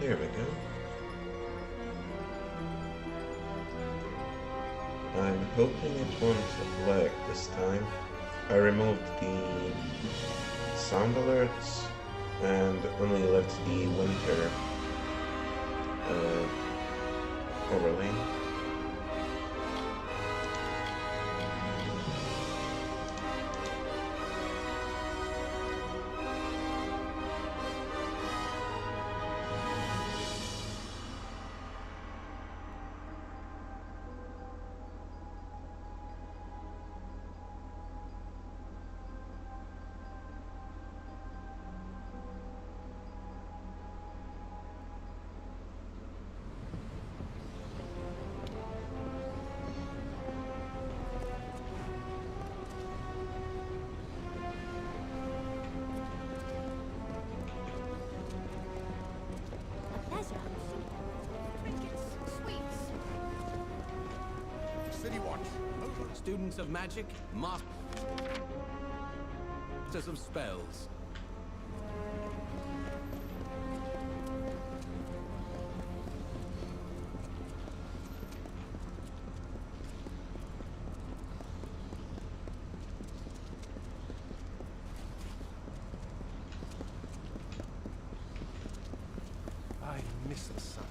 Here we go. I'm hoping it won't lag this time. I removed the sound alerts and only left the winter overlay. Students of magic, masters of spells. I miss the sunlight.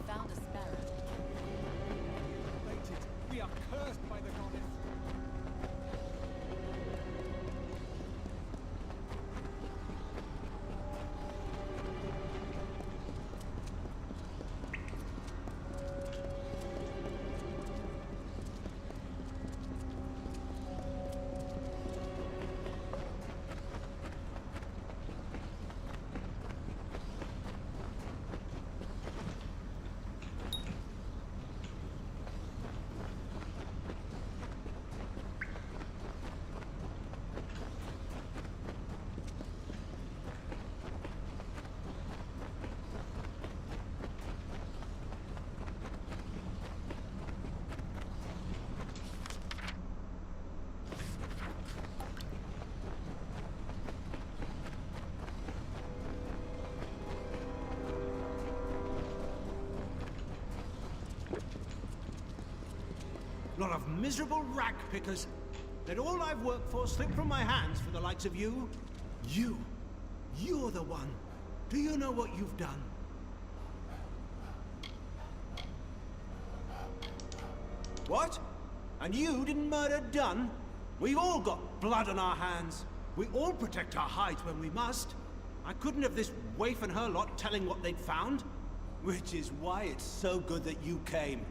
Found a sparrow. We are cursed by the goddess. Lot of miserable rag pickers. Let all I've worked for slip from my hands for the likes of you. You're the one. Do you know what you've done? What? And you didn't murder Dunn? We've all got blood on our hands. We all protect our hides when we must. I couldn't have this waif and her lot telling what they'd found. Which is why it's so good that you came.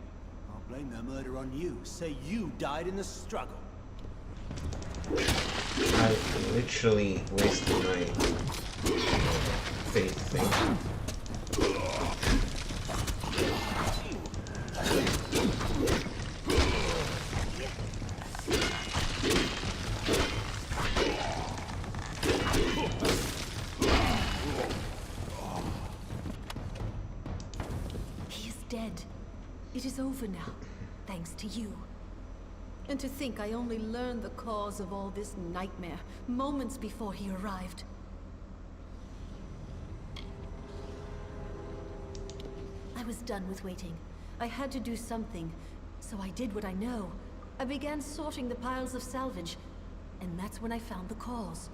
I'll blame their murder on you. Say you died in the struggle. I literally wasted my faith thing. He is dead. It is over now, thanks to you. And to think I only learned the cause of all this nightmare moments before he arrived. I was done with waiting. I had to do something, so I did what I know. I began sorting the piles of salvage, and that's when I found the cause.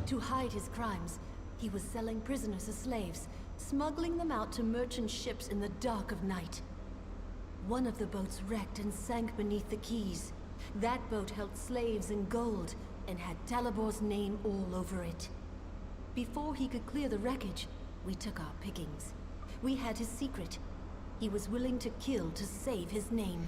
To hide his crimes, he was selling prisoners as slaves, smuggling them out to merchant ships in the dark of night. One of the boats wrecked and sank beneath the quays. That boat held slaves and gold, and had Talibor's name all over it. Before he could clear the wreckage, we took our pickings. We had his secret. He was willing to kill to save his name.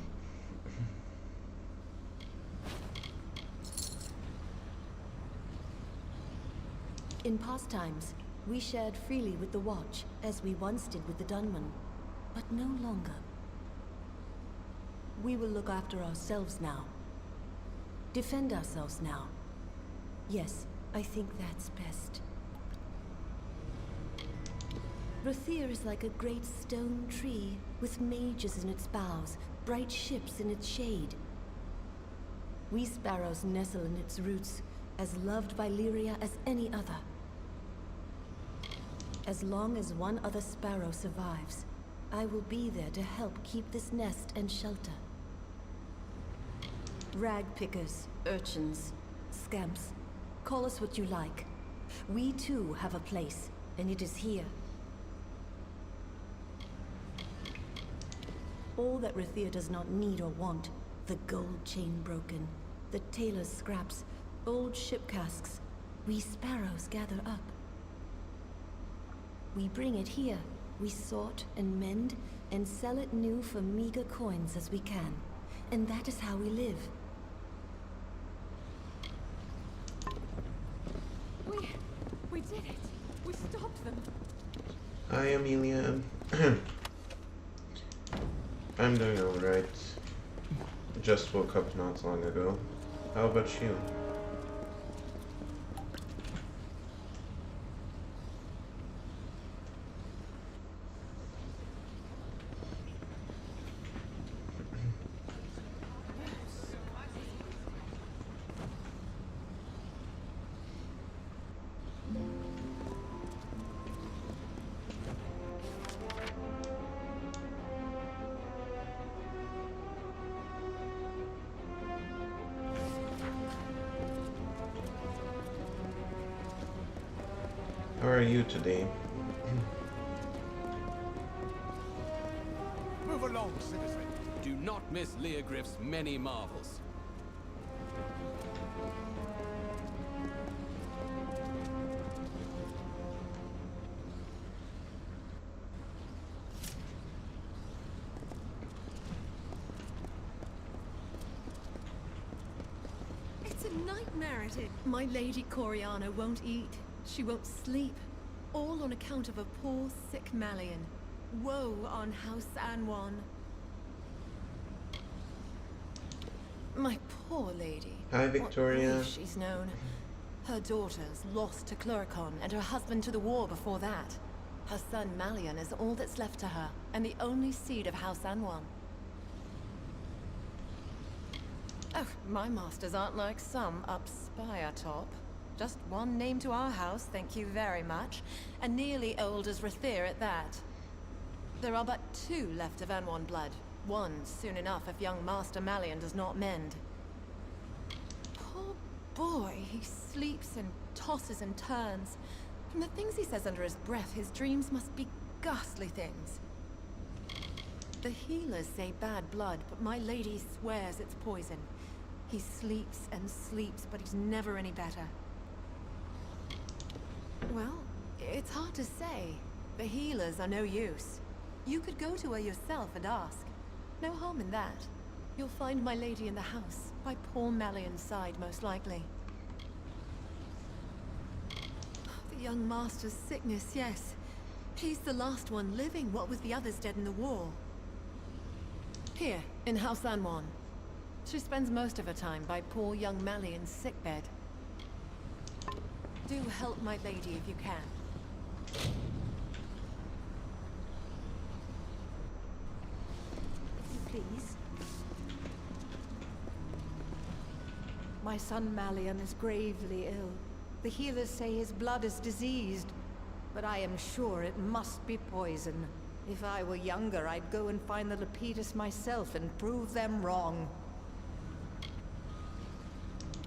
In past times, we shared freely with the Watch, as we once did with the Dunman, but no longer. We will look after ourselves now. Defend ourselves now. Yes, I think that's best. Rathir is like a great stone tree, with mages in its boughs, bright ships in its shade. We sparrows nestle in its roots, as loved by Lyria as any other. As long as one other sparrow survives, I will be there to help keep this nest and shelter. Rag pickers, urchins, scamps, call us what you like. We too have a place, and it is here. All that Rathir does not need or want, the gold chain broken, the tailor's scraps, old ship casks, we sparrows gather up. We bring it here, we sort and mend, and sell it new for meager coins as we can. And that is how we live. We did it! We stopped them! Hi, Amelia. I'm doing alright. Just woke up not long ago. How about you? How are you today? Move along, citizen. Do not miss Leogriff's many marvels. It's a nightmare at it. My lady Coriana won't eat. She won't sleep. All on account of a poor, sick Malian. Woe on House Anwan. My poor lady. Hi, Victoria. What grief she's known. Her daughters lost to Cluricon and her husband to the war before that. Her son Malian is all that's left to her, and the only seed of House Anwan. Oh, my masters aren't like some up Spire top. Just one name to our house, thank you very much, and nearly old as Rathir at that. There are but 2 left of Anwan blood. One soon enough if young Master Malian does not mend. Poor boy, he sleeps and tosses and turns. From the things he says under his breath, his dreams must be ghastly things. The healers say bad blood, but my lady swears it's poison. He sleeps and sleeps, but he's never any better. Well, it's hard to say. The healers are no use. You could go to her yourself and ask. No harm in that. You'll find my lady in the house, by poor Malian's side, most likely. The young master's sickness, yes. He's the last one living, what with the others dead in the war. Here, in House Anwan. She spends most of her time by poor young Malian's sickbed. Do help my lady if you can. Please. My son Malian is gravely ill. The healers say his blood is diseased, but I am sure it must be poison. If I were younger, I'd go and find the Lepidus myself and prove them wrong.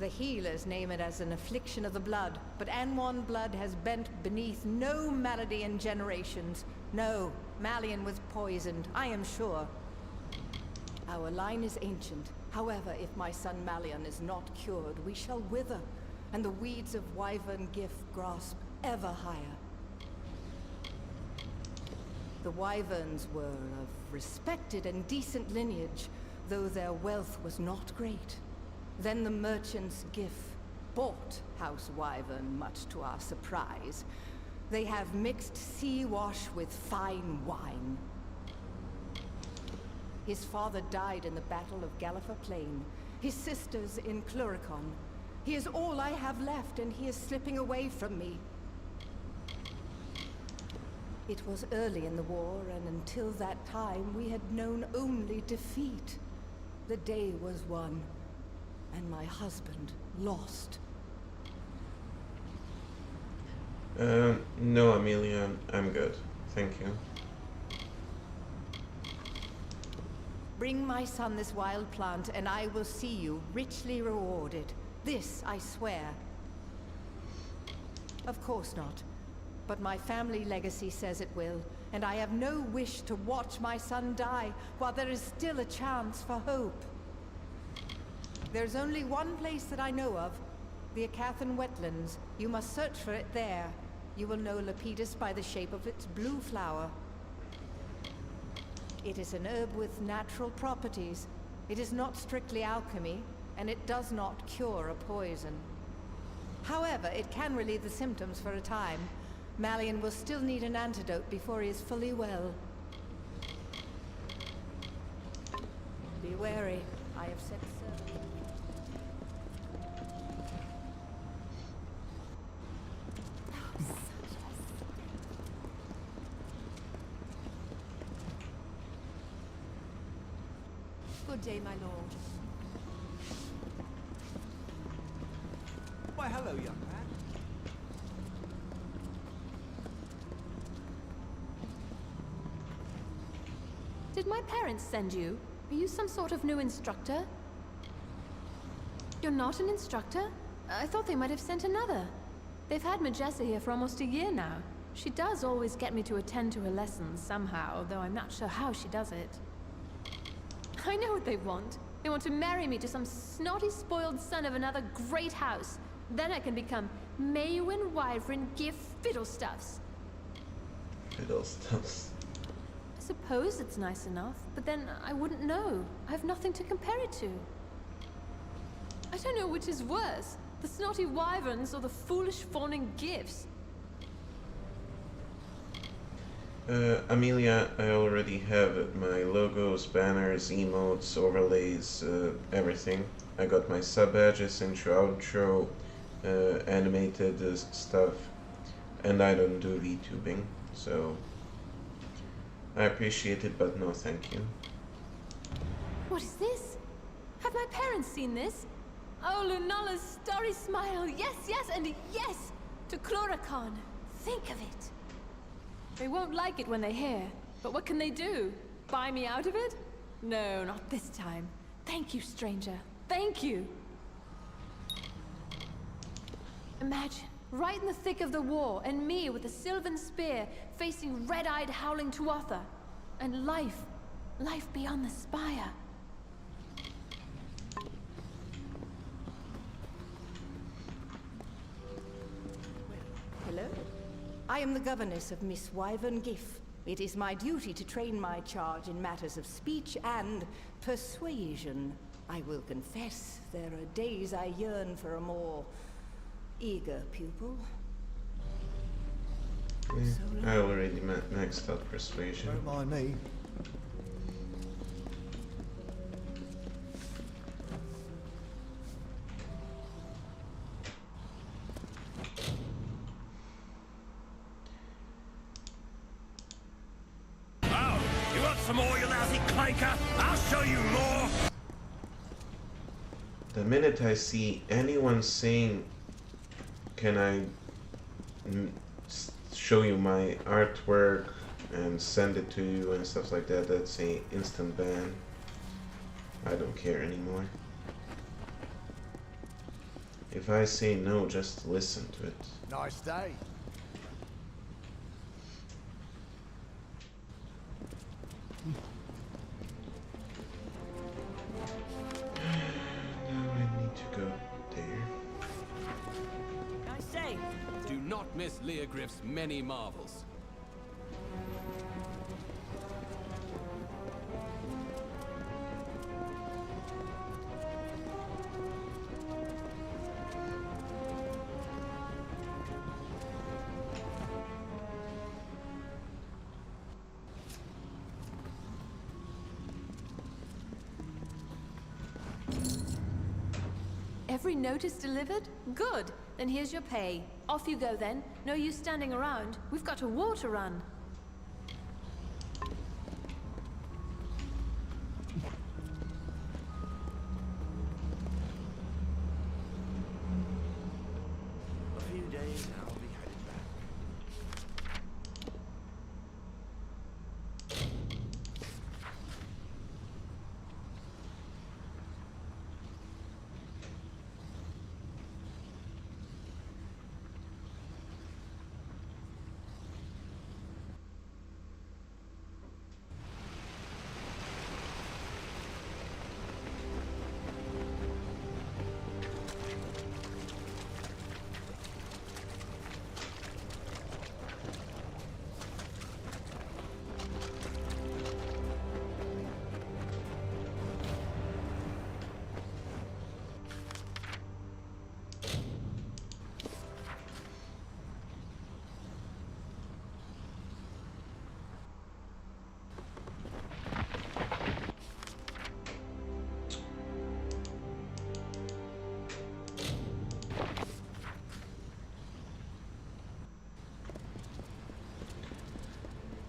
The healers name it as an affliction of the blood, but Anwan blood has bent beneath no malady in generations. No, Malian was poisoned, I am sure. Our line is ancient. However, if my son Malian is not cured, we shall wither, and the weeds of Wyvern Gift grasp ever higher. The Wyverns were of respected and decent lineage, though their wealth was not great. Then the merchant's gift bought House Wyvern, much to our surprise. They have mixed sea wash with fine wine. His father died in the Battle of Gallifre Plain. His sisters in Cluricon. He is all I have left, and he is slipping away from me. It was early in the war, and until that time we had known only defeat. The day was won, and my husband lost. No, Amelia, I'm good. Thank you. Bring my son this wild plant, and I will see you richly rewarded. This I swear. Of course not. But my family legacy says it will, and I have no wish to watch my son die while there is still a chance for hope. There's only one place that I know of, the Acathan wetlands. You must search for it there. You will know Lepidus by the shape of its blue flower. It is an herb with natural properties. It is not strictly alchemy, and it does not cure a poison. However, it can relieve the symptoms for a time. Malian will still need an antidote before he is fully well. Be wary. I have said so. Good day, my lord. Why, hello, young man. Did my parents send you? Are you some sort of new instructor? You're not an instructor? I thought they might have sent another. They've had Majessa here for almost a year now. She does always get me to attend to her lessons somehow, though I'm not sure how she does it. I know what they want. They want to marry me to some snotty, spoiled son of another great house. Then I can become Maewyn Wyvern Gif Fiddlestuffs. Fiddlestuffs. I suppose it's nice enough, but then I wouldn't know. I have nothing to compare it to. I don't know which is worse, the snotty wyverns or the foolish fawning gifts. Amelia, I already have it. My logos, banners, emotes, overlays, everything. I got my sub badges, intro, outro, animated stuff, and I don't do VTubing, so I appreciate it, but no thank you. What is this? Have my parents seen this? Oh, Lunala's starry smile. Yes, yes, and yes! To Cluricon. Think of it. They won't like it when they hear, but what can they do? Buy me out of it? No, not this time. Thank you, stranger. Thank you. Imagine, right in the thick of the war, and me with a sylvan spear, facing red-eyed howling Tuatha. And life beyond the spire. Hello? I am the governess of Miss Wyvern Gif. It is my duty to train my charge in matters of speech and persuasion. I will confess, there are days I yearn for a more eager pupil. Yeah, I already maxed out persuasion. Don't mind me. Some more, you lousy clanker! I'll show you more! The minute I see anyone saying, can I show you my artwork and send it to you and stuff like that, that's a instant ban. I don't care anymore. If I say no, just listen to it. Nice day. Now I need to go there. I say, Do not miss Leogryph's many marvels. Every note is delivered? Good. Then here's your pay. Off you go then. No use standing around. We've got a war to run. A few days and I'll be headed back.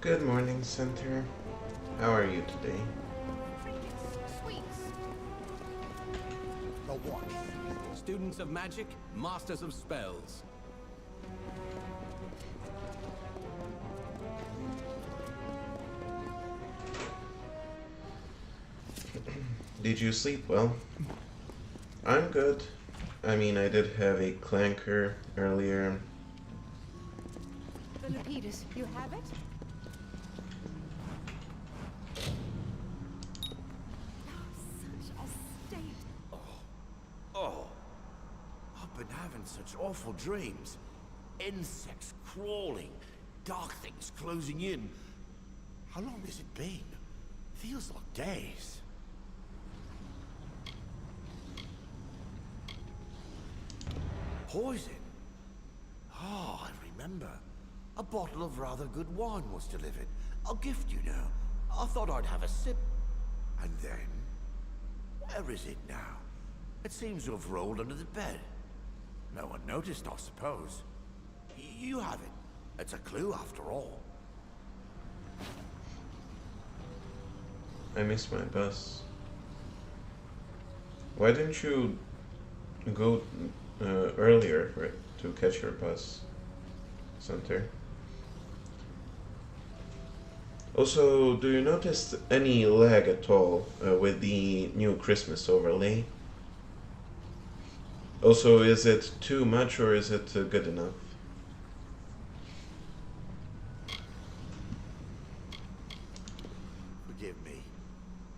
Good morning, Center. How are you today? The what? Students of magic, masters of spells. Did you sleep well? I'm good. I mean, I did have a clanker earlier. Philippides, you have it? Such a state. Oh, I've been having such awful dreams. Insects crawling, dark things closing in. How long has it been? Feels like days. Poison? Oh, I remember. A bottle of rather good wine was delivered. A gift, you know. I thought I'd have a sip. And then... where is it now? It seems to have rolled under the bed. No one noticed, I suppose. You have it. It's a clue, after all. I missed my bus. Why didn't you go earlier to catch your bus, Center? Also, do you notice any lag at all with the new Christmas overlay? Also, is it too much or is it good enough? Forgive me.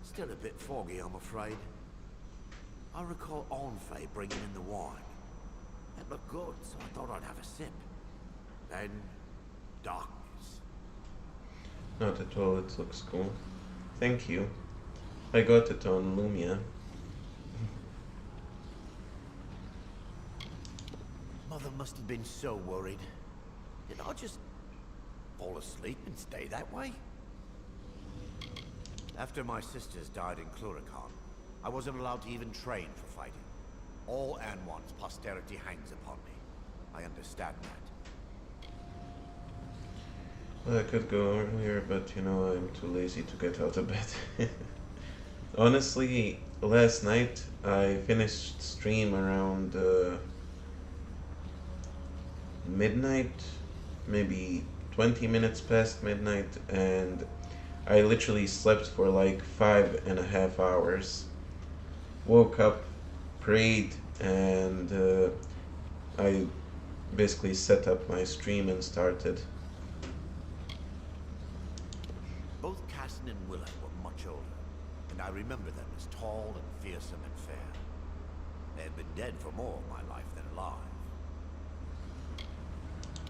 Still a bit foggy, I'm afraid. I recall Onfei bringing in the wine. It looked good, so I thought I'd have a sip. Then, darkness. Not at all, it looks cool. Thank you. I got it on Lumia. Mother must have been so worried. Did I just fall asleep and stay that way? After my sisters died in Cluracan, I wasn't allowed to even train for fighting. All Anwan's posterity hangs upon me. I understand that. Well, I could go earlier, but you know, I'm too lazy to get out of bed. Honestly, last night I finished stream around midnight, maybe 20 minutes past midnight, and I literally slept for like 5.5 hours. Woke up, prayed, and I basically set up my stream and started. Both Casson and Willem were much older, and I remember them as tall and fearsome and fair. They had been dead for more of my life than alive.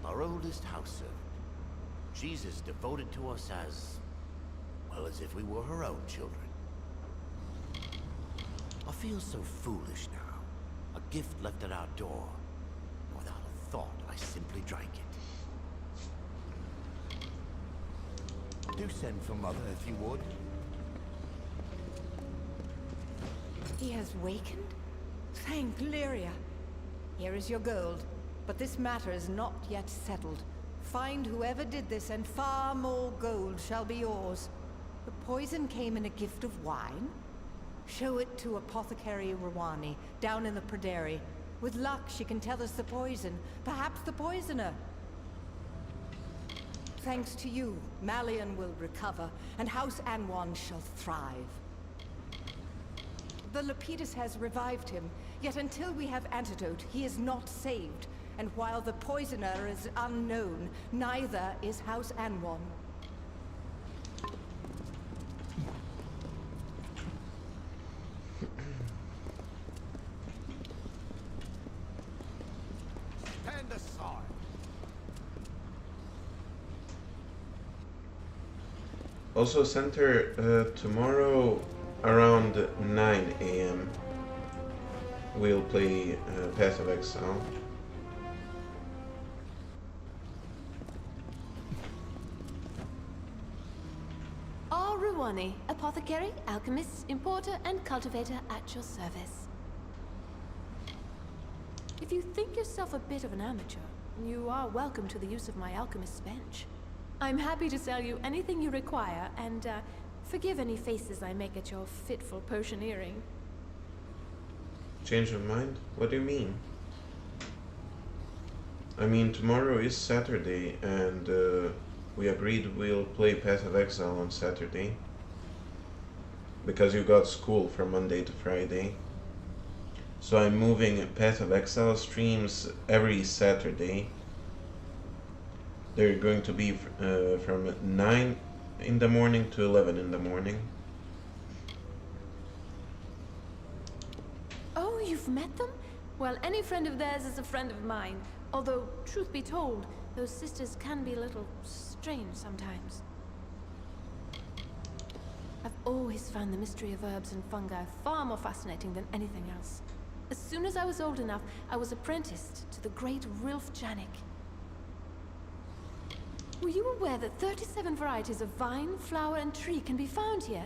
Our oldest house servant, Jesus devoted to us as, well, as if we were her own children. I feel so foolish now. A gift left at our door. Without a thought, I simply drank it. Do send for Mother if you would. He has wakened? Thank Lyria. Here is your gold. But this matter is not yet settled. Find whoever did this, and far more gold shall be yours. The poison came in a gift of wine? Show it to Apothecary Rawani, down in the Praderi. With luck, she can tell us the poison. Perhaps the poisoner. Thanks to you, Malian will recover, and House Anwan shall thrive. The Lepidus has revived him, yet until we have antidote, he is not saved. And while the poisoner is unknown, neither is House Anwan. Stand aside. Also, Center, tomorrow around 9 a.m. we'll play Path of Exile. Rawani, apothecary, alchemist, importer, and cultivator at your service. If you think yourself a bit of an amateur, you are welcome to the use of my alchemist's bench. I'm happy to sell you anything you require, and forgive any faces I make at your fitful potioneering. Change of mind? What do you mean? I mean, tomorrow is Saturday, and we agreed we'll play Path of Exile on Saturday. Because you got school from Monday to Friday. So I'm moving Path of Exile streams every Saturday. They're going to be from 9 in the morning to 11 in the morning. Oh, you've met them? Well, any friend of theirs is a friend of mine. Although, truth be told, those sisters can be a little strange sometimes. I've always found the mystery of herbs and fungi far more fascinating than anything else. As soon as I was old enough, I was apprenticed to the great Rilf Janik. Were you aware that 37 varieties of vine, flower, and tree can be found here?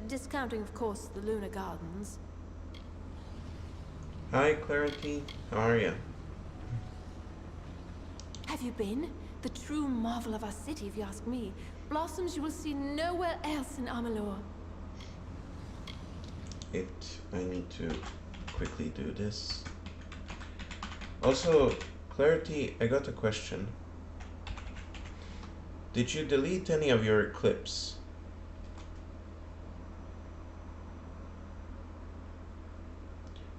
Discounting, of course, the lunar gardens. Hi, Clarity. How are you? Have you been? The true marvel of our city, if you ask me. Blossoms you will see nowhere else in Amalur. I need to quickly do this. Also, Clarity, I got a question. Did you delete any of your clips?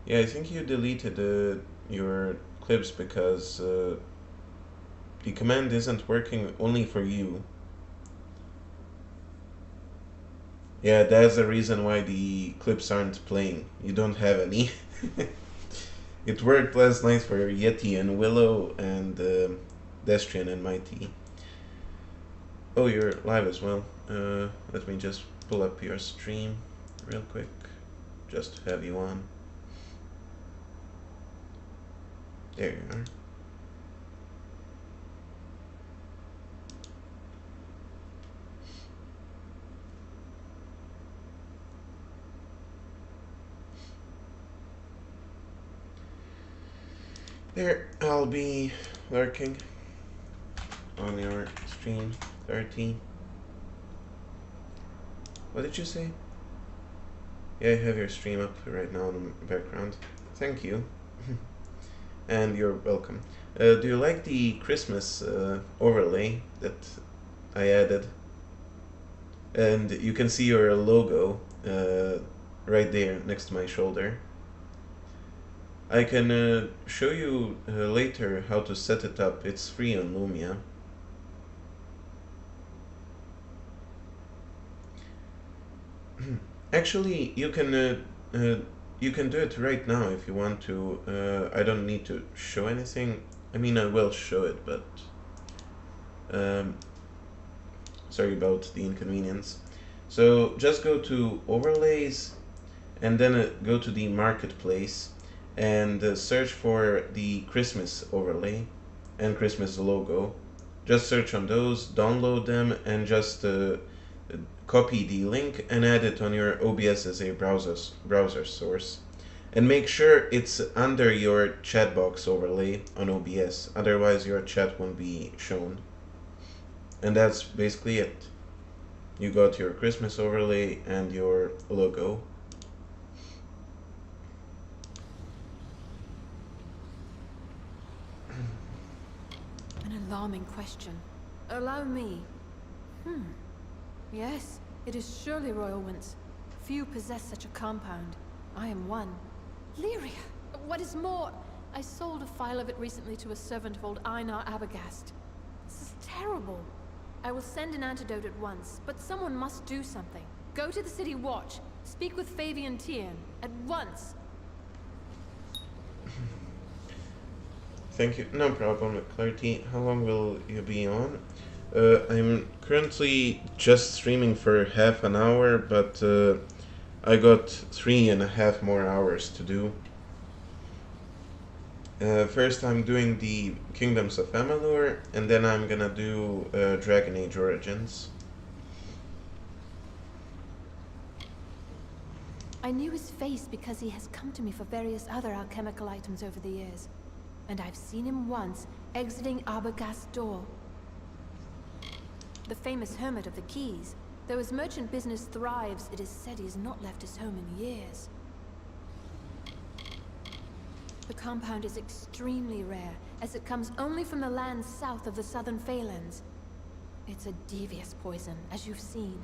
Yeah, I think you deleted your clips because the command isn't working only for you. Yeah, that's the reason why the clips aren't playing. You don't have any. It worked last night for Yeti and Willow and Destrian and Mighty. Oh, you're live as well. Let me just pull up your stream real quick, just to have you on. There you are. There, I'll be lurking on your stream. 30. What did you say? Yeah, I have your stream up right now in the background. Thank you. And you're welcome. Do you like the Christmas overlay that I added? And you can see your logo right there next to my shoulder. I can show you later how to set it up. It's free on Lumia. Actually, you can do it right now if you want to. I don't need to show anything. I mean, I will show it, but sorry about the inconvenience. So just go to overlays, and then go to the marketplace, and search for the Christmas overlay and Christmas logo. Just search on those, download them, and just copy the link and add it on your OBS as a browser source. And make sure it's under your chat box overlay on OBS, otherwise your chat won't be shown. And that's basically it. You got your Christmas overlay and your logo. An alarming question. Allow me. Yes, it is surely royal winds. Few possess such a compound. I am one. Lyria! What is more, I sold a file of it recently to a servant of old Einar Abagast. This is terrible. I will send an antidote at once, but someone must do something. Go to the city watch. Speak with Fabian Tiern. At once. Thank you. No problem, Clarity. How long will you be on? I'm currently just streaming for half an hour, but I got 3.5 more hours to do. First I'm doing the Kingdoms of Amalur, and then I'm gonna do Dragon Age Origins. I knew his face because he has come to me for various other alchemical items over the years. And I've seen him once, exiting Arbogast's door. The famous hermit of the Keys. Though his merchant business thrives, it is said he has not left his home in years. The compound is extremely rare, as it comes only from the lands south of the southern Phalanx. It's a devious poison, as you've seen.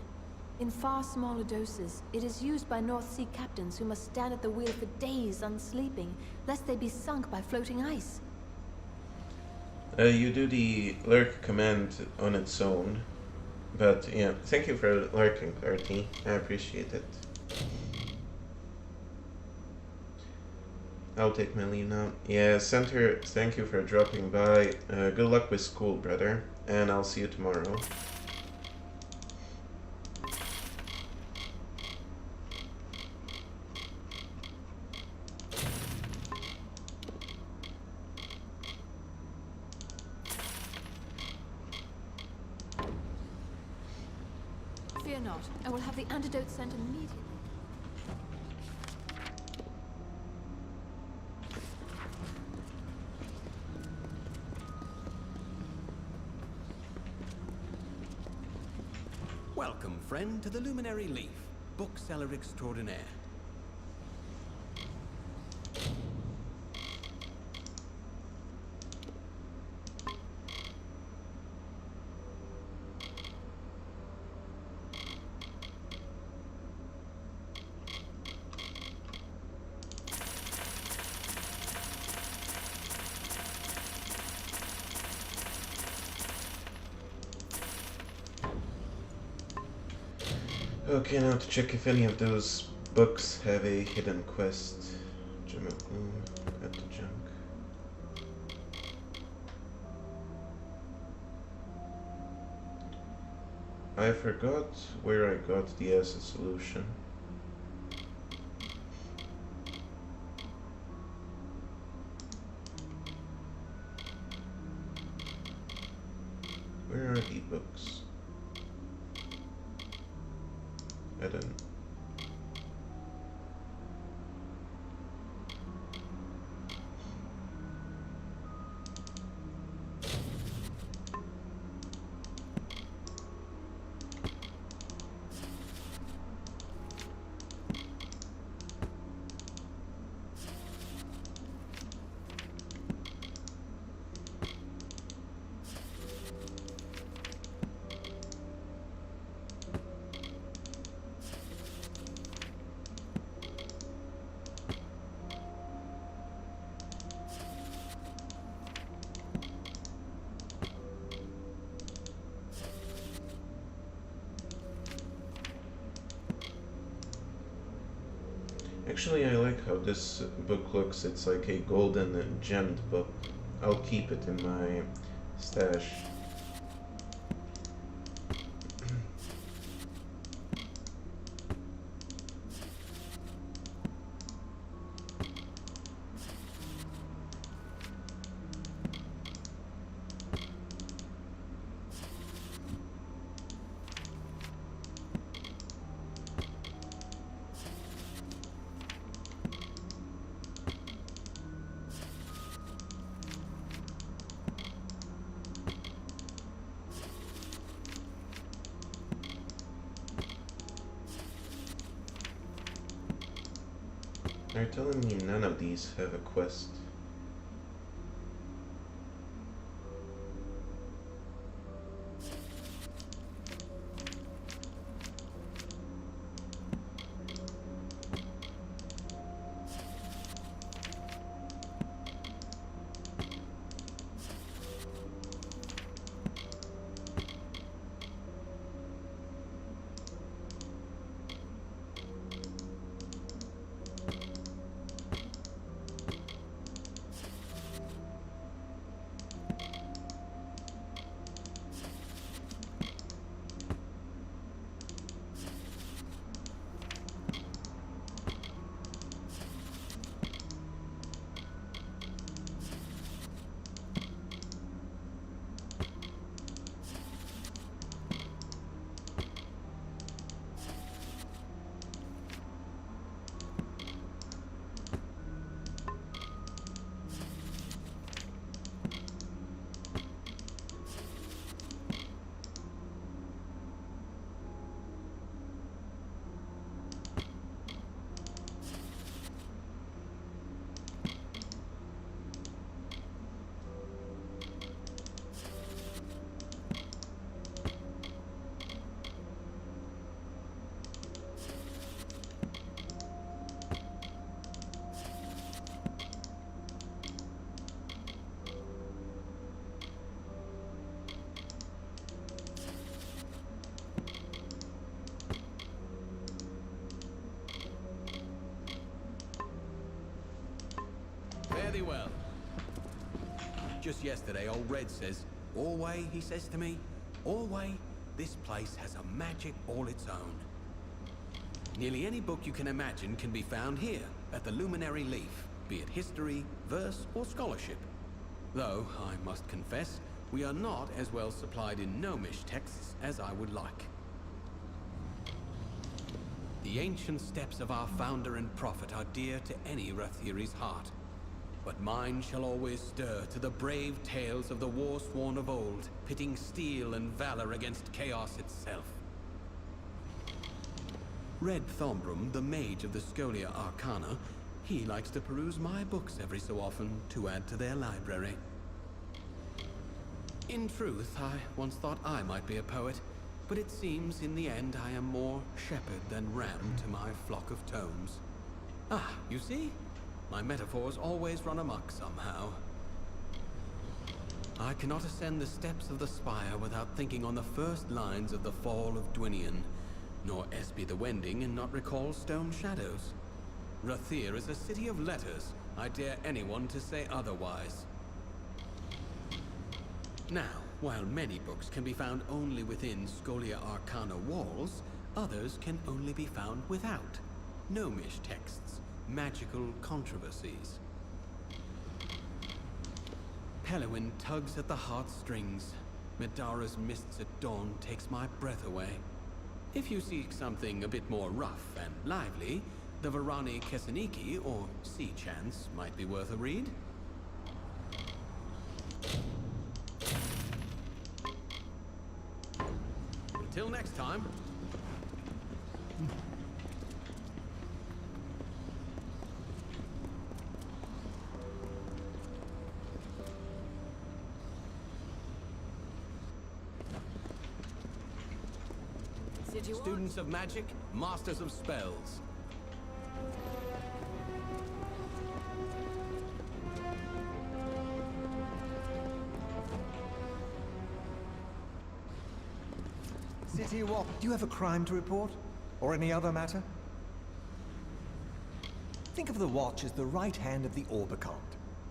In far smaller doses, it is used by North Sea captains who must stand at the wheel for days unsleeping, lest they be sunk by floating ice. You do the lurk command on its own, but yeah, thank you for lurking, Clarity. I appreciate it. I'll take my leave now. Yeah, Center, thank you for dropping by. Good luck with school, brother, and I'll see you tomorrow. Fear not, I will have the antidote sent immediately. Welcome, friend, to the Luminary Leaf, bookseller extraordinaire. Okay, now to check if any of those books have a hidden quest. Gem of Gloom, at the junk. I forgot where I got the acid solution. Where are the books? I don't. Actually, I like how this book looks. It's like a golden and gemmed book. I'll keep it in my stash. Are you telling me none of these have a quest? Fare thee well. Just yesterday, old Red says, "Alway," he says to me, "Alway, this place has a magic all its own." Nearly any book you can imagine can be found here, at the Luminary Leaf, be it history, verse, or scholarship. Though, I must confess, we are not as well supplied in Gnomish texts as I would like. The ancient steps of our founder and prophet are dear to any Rathiri's heart. But mine shall always stir to the brave tales of the war-sworn of old, pitting steel and valor against chaos itself. Red Thombrum, the mage of the Scholia Arcana, he likes to peruse my books every so often to add to their library. In truth, I once thought I might be a poet, but it seems in the end I am more shepherd than ram to my flock of tomes. Ah, you see? My metaphors always run amok somehow. I cannot ascend the steps of the spire without thinking on the first lines of The Fall of Dwinian, nor espy the Wending and not recall Stone Shadows. Rathir is a city of letters. I dare anyone to say otherwise. Now, while many books can be found only within Scholia Arcana walls, others can only be found without. Gnomish texts, magical controversies. Pelewin tugs at the heartstrings. Medara's mists at dawn takes my breath away. If you seek something a bit more rough and lively, the Varani Kesseniki or Sea Chance might be worth a read. Until next time. Students of magic, masters of spells. City Walk, do you have a crime to report? Or any other matter? Think of the Watch as the right hand of the Orbicont.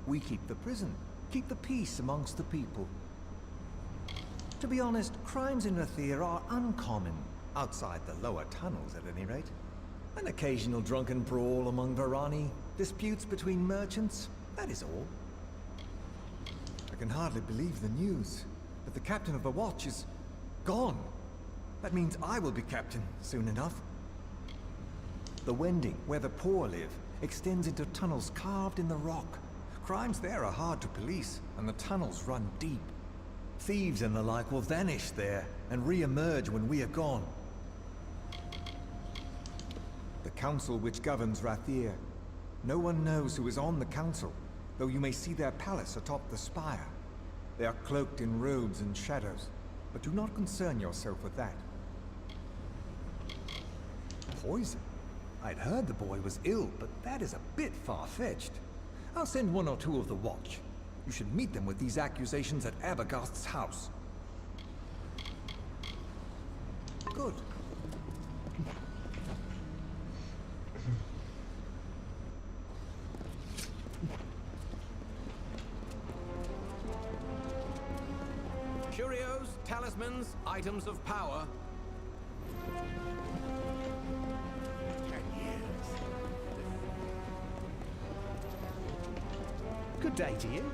We keep the prison, keep the peace amongst the people. To be honest, crimes in Rathir are uncommon, outside the lower tunnels at any rate. An occasional drunken brawl among Varani, disputes between merchants, that is all. I can hardly believe the news, but the captain of the Watch is gone. That means I will be captain soon enough. The Wending, where the poor live, extends into tunnels carved in the rock. Crimes there are hard to police, and the tunnels run deep. Thieves and the like will vanish there, and re-emerge when we are gone. The council which governs Rathir, No one knows who is on the council, though you may see their palace atop the spire. They are cloaked in robes and shadows, but do not concern yourself with that. Poison? I'd heard the boy was ill, but that is a bit far-fetched. I'll send one or two of the watch. You should meet them with these accusations at Abergast's house. Good. Curios, talismans, items of power. 10 years. Good day to you.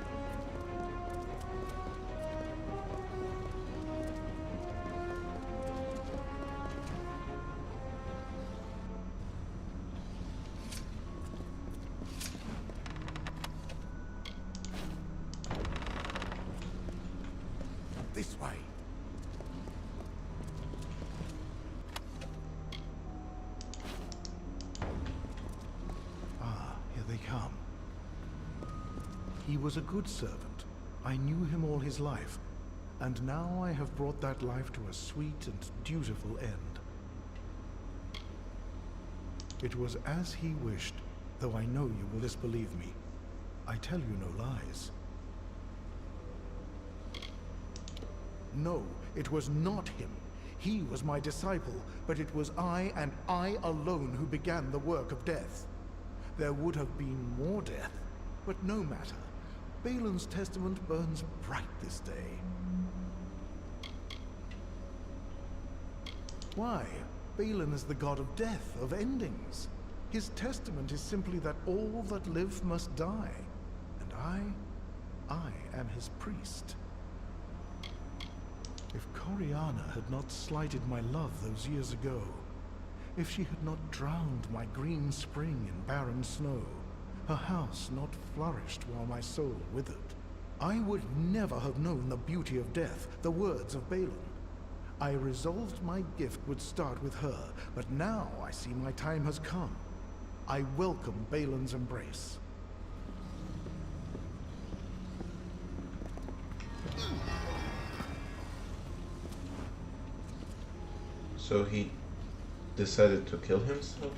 This way. Ah, here they come. He was a good servant. I knew him all his life, and now I have brought that life to a sweet and dutiful end. It was as he wished, though I know you will disbelieve me. I tell you no lies. No, it was not him. He was my disciple, but it was I and I alone who began the work of death. There would have been more death, but no matter. Balin's testament burns bright this day. Why? Balin is the god of death, of endings. His testament is simply that all that live must die. And I am his priest. If Coriana had not slighted my love those years ago, if she had not drowned my green spring in barren snow, her house not flourished while my soul withered, I would never have known the beauty of death, the words of Balin. I resolved my gift would start with her, but now I see my time has come. I welcome Balin's embrace. So he decided to kill himself?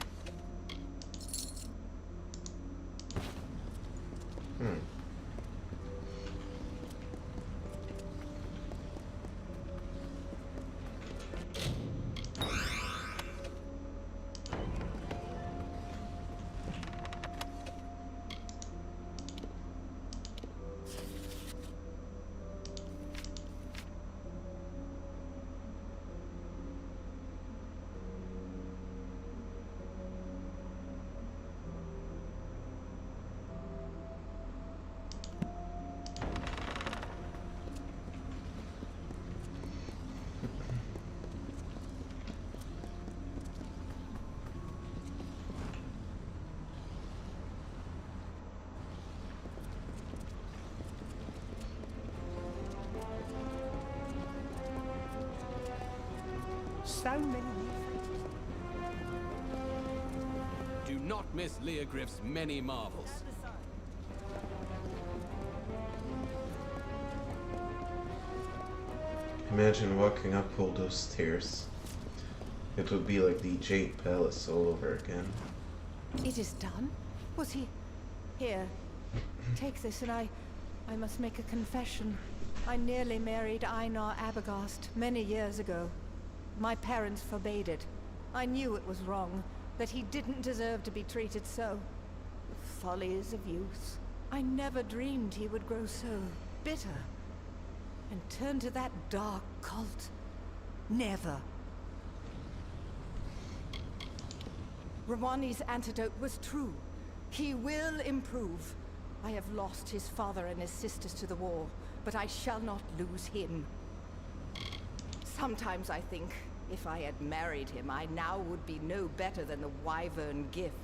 So many. Do not miss Leogriff's many marvels. Imagine walking up all those stairs. It would be like the Jade Palace all over again. It is done? Was he... Here. Take this, and I must make a confession. I nearly married Einar Abergast many years ago. My parents forbade it. I knew it was wrong, that he didn't deserve to be treated so. The follies of youth. I never dreamed he would grow so bitter and turn to that dark cult. Never. Rawani's antidote was true. He will improve. I have lost his father and his sisters to the war, but I shall not lose him. Sometimes I think, if I had married him, I now would be no better than the wyvern gift.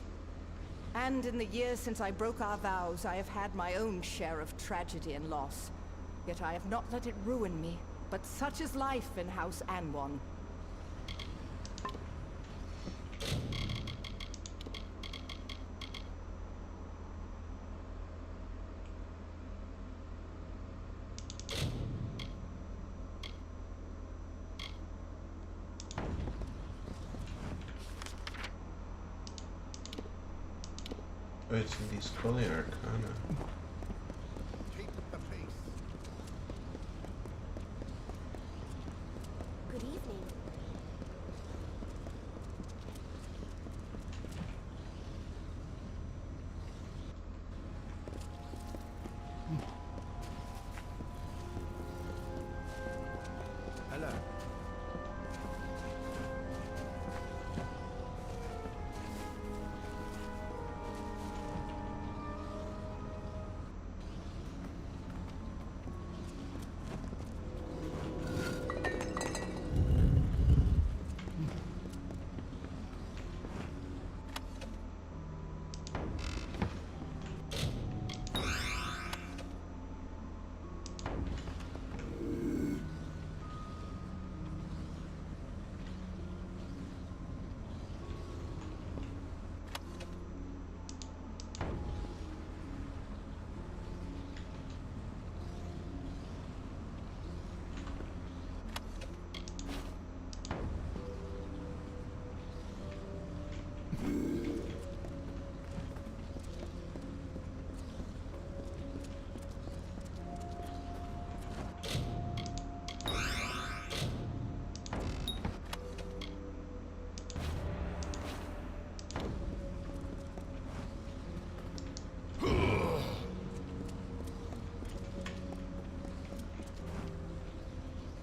And in the years since I broke our vows, I have had my own share of tragedy and loss. Yet I have not let it ruin me, but such is life in House Anwan. Oh, it's in the Scholia Arcana. Keep the peace. Good evening. Hello.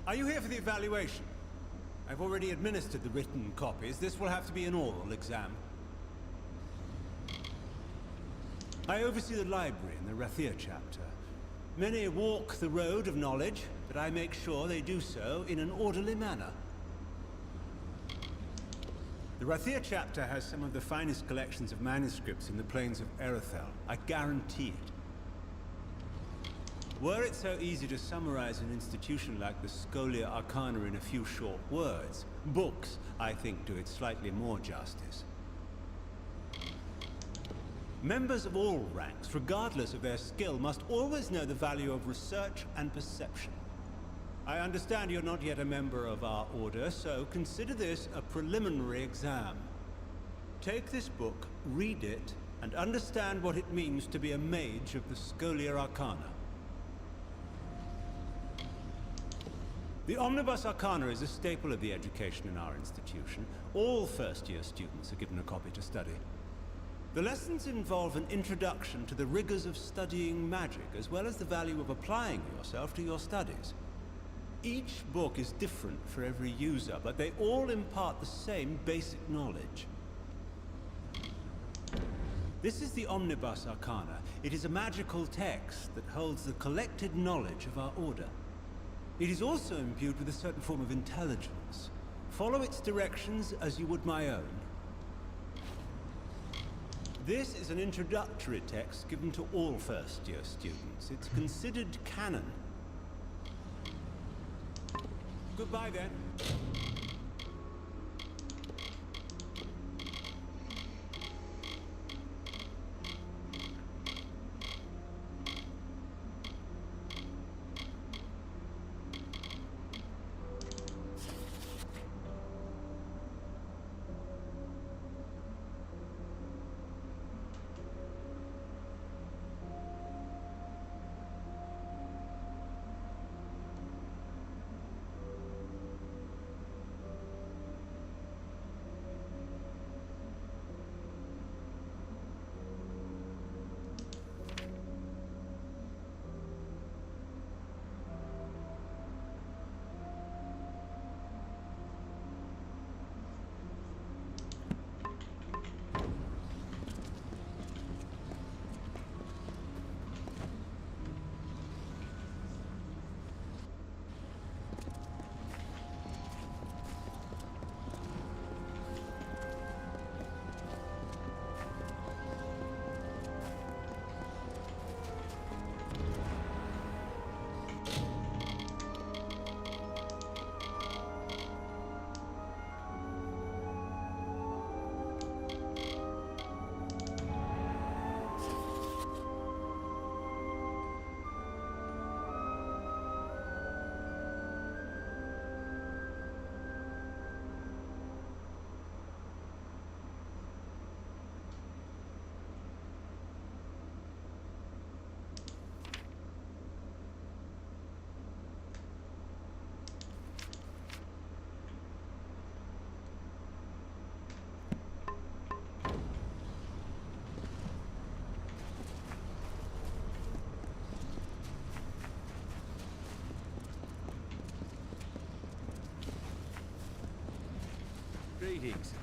Are you here for the evaluation? I've already administered the written copies. This will have to be an oral exam. I oversee the library in the Rathir chapter. Many walk the road of knowledge, but I make sure they do so in an orderly manner. The Rathir chapter has some of the finest collections of manuscripts in the plains of Erethel. I guarantee it. Were it so easy to summarize an institution like the Scholia Arcana in a few short words, books, I think, do it slightly more justice. Members of all ranks, regardless of their skill, must always know the value of research and perception. I understand you're not yet a member of our order, so consider this a preliminary exam. Take this book, read it, and understand what it means to be a mage of the Scholia Arcana. The Omnibus Arcana is a staple of the education in our institution. All first-year students are given a copy to study. The lessons involve an introduction to the rigors of studying magic, as well as the value of applying yourself to your studies. Each book is different for every user, but they all impart the same basic knowledge. This is the Omnibus Arcana. It is a magical text that holds the collected knowledge of our order. It is also imbued with a certain form of intelligence. Follow its directions as you would my own. This is an introductory text given to all first-year students. It's considered canon. Goodbye, then. Higgs.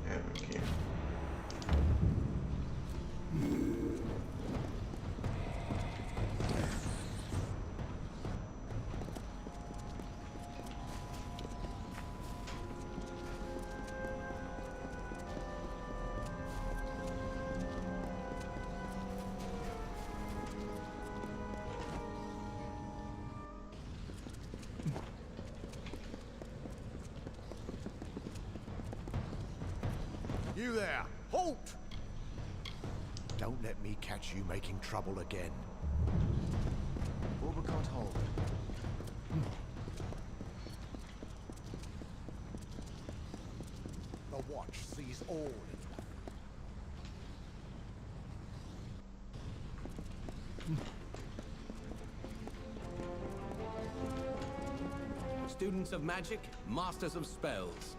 I don't care. You there! Halt! Don't let me catch you making trouble again. Orbicon hold. The watch sees all in Students of magic, masters of spells.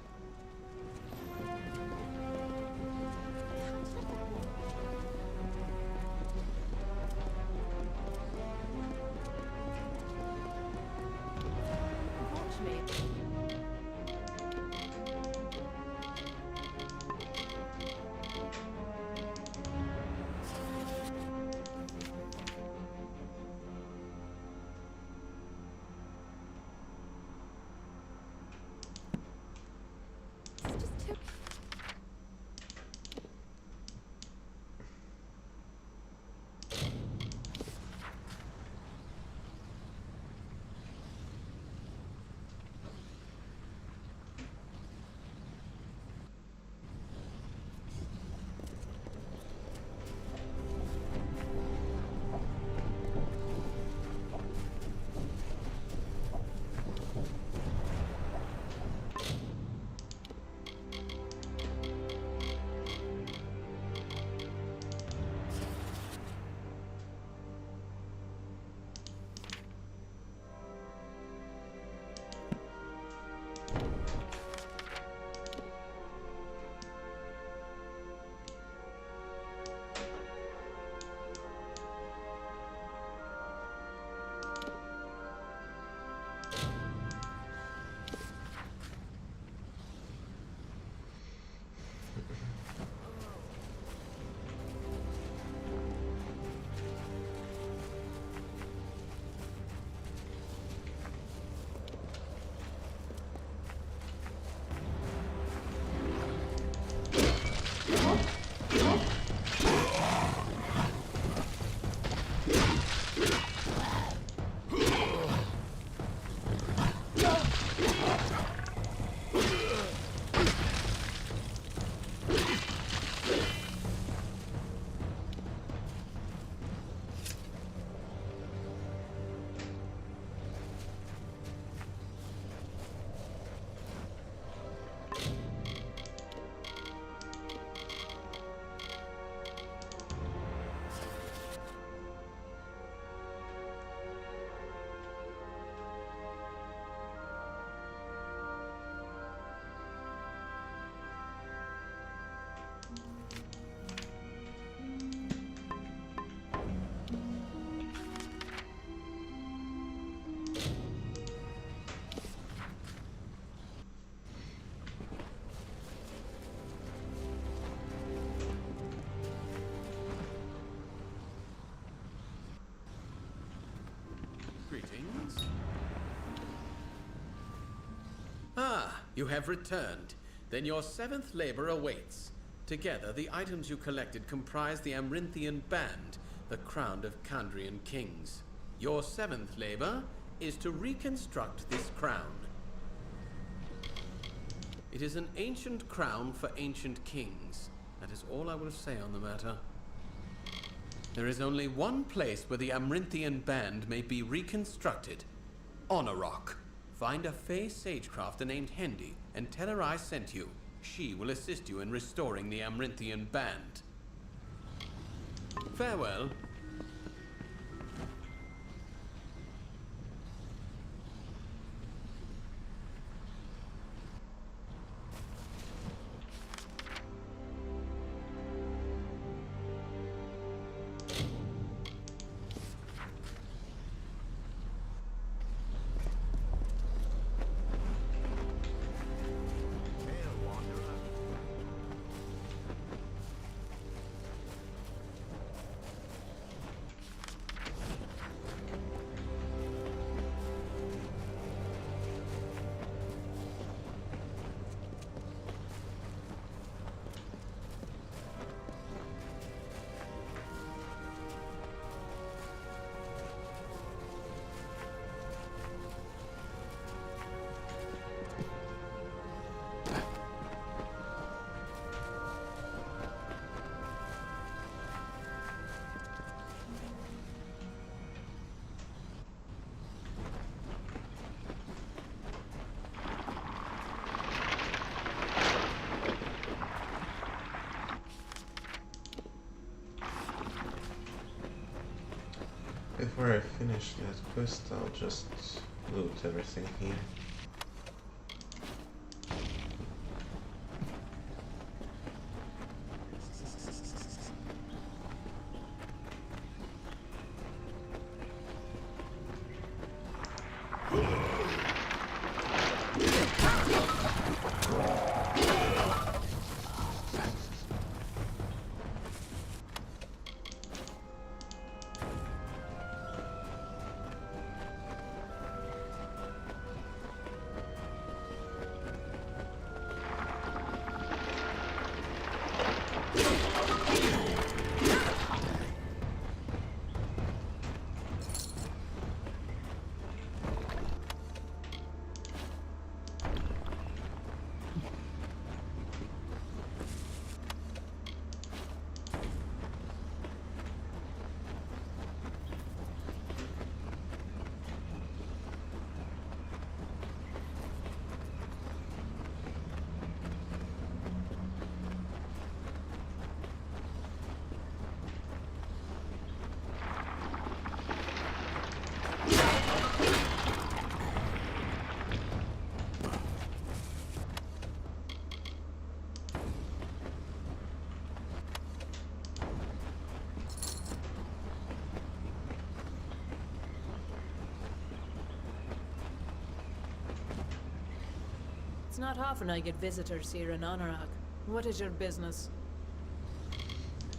Watch me. It's just too... Greetings. Ah, you have returned. Then your seventh labor awaits. Together, the items you collected comprise the Amrinthian Band, the crown of Kandrian kings. Your seventh labor is to reconstruct this crown. It is an ancient crown for ancient kings. That is all I will say on the matter. There is only one place where the Amrinthian Band may be reconstructed. On a rock. Find a Fey sagecrafter named Hendy and tell her I sent you. She will assist you in restoring the Amrinthian band. Farewell. Before I finish that quest, I'll just loot everything here. It's not often I get visitors here in Anorak. What is your business?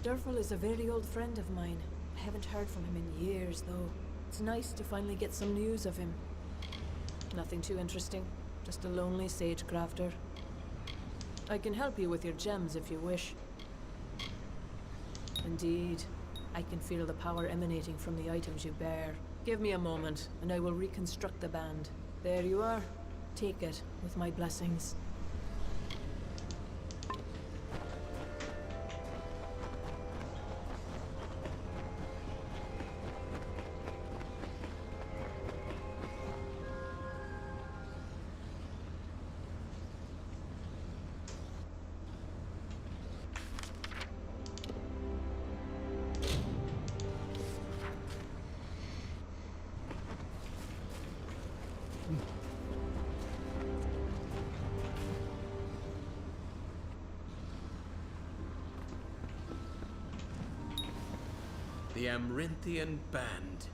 Durfel is a very old friend of mine. I haven't heard from him in years, though. It's nice to finally get some news of him. Nothing too interesting. Just a lonely sage crafter. I can help you with your gems if you wish. Indeed. I can feel the power emanating from the items you bear. Give me a moment, and I will reconstruct the band. There you are. Take it with my blessings. The Amrinthian band.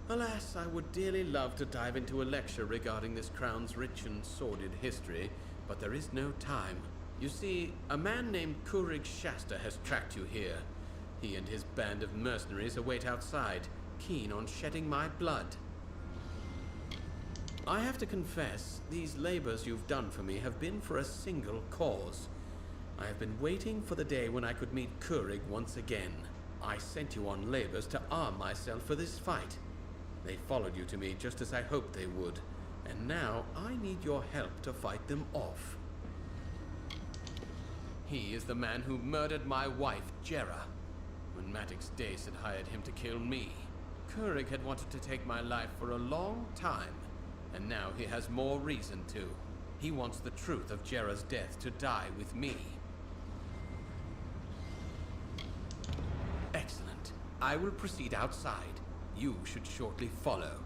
Alas, I would dearly love to dive into a lecture regarding this crown's rich and sordid history, but there is no time. You see, a man named Kurig Shasta has tracked you here. He and his band of mercenaries await outside, keen on shedding my blood. I have to confess, these labors you've done for me have been for a single cause. I have been waiting for the day when I could meet Kurig once again. I sent you on labors to arm myself for this fight. They followed you to me just as I hoped they would, and now I need your help to fight them off. He is the man who murdered my wife, Jera, when Matix Dace had hired him to kill me. Kurig had wanted to take my life for a long time, And now he has more reason to. He wants the truth of Jera's death to die with me. Excellent. I will proceed outside. You should shortly follow.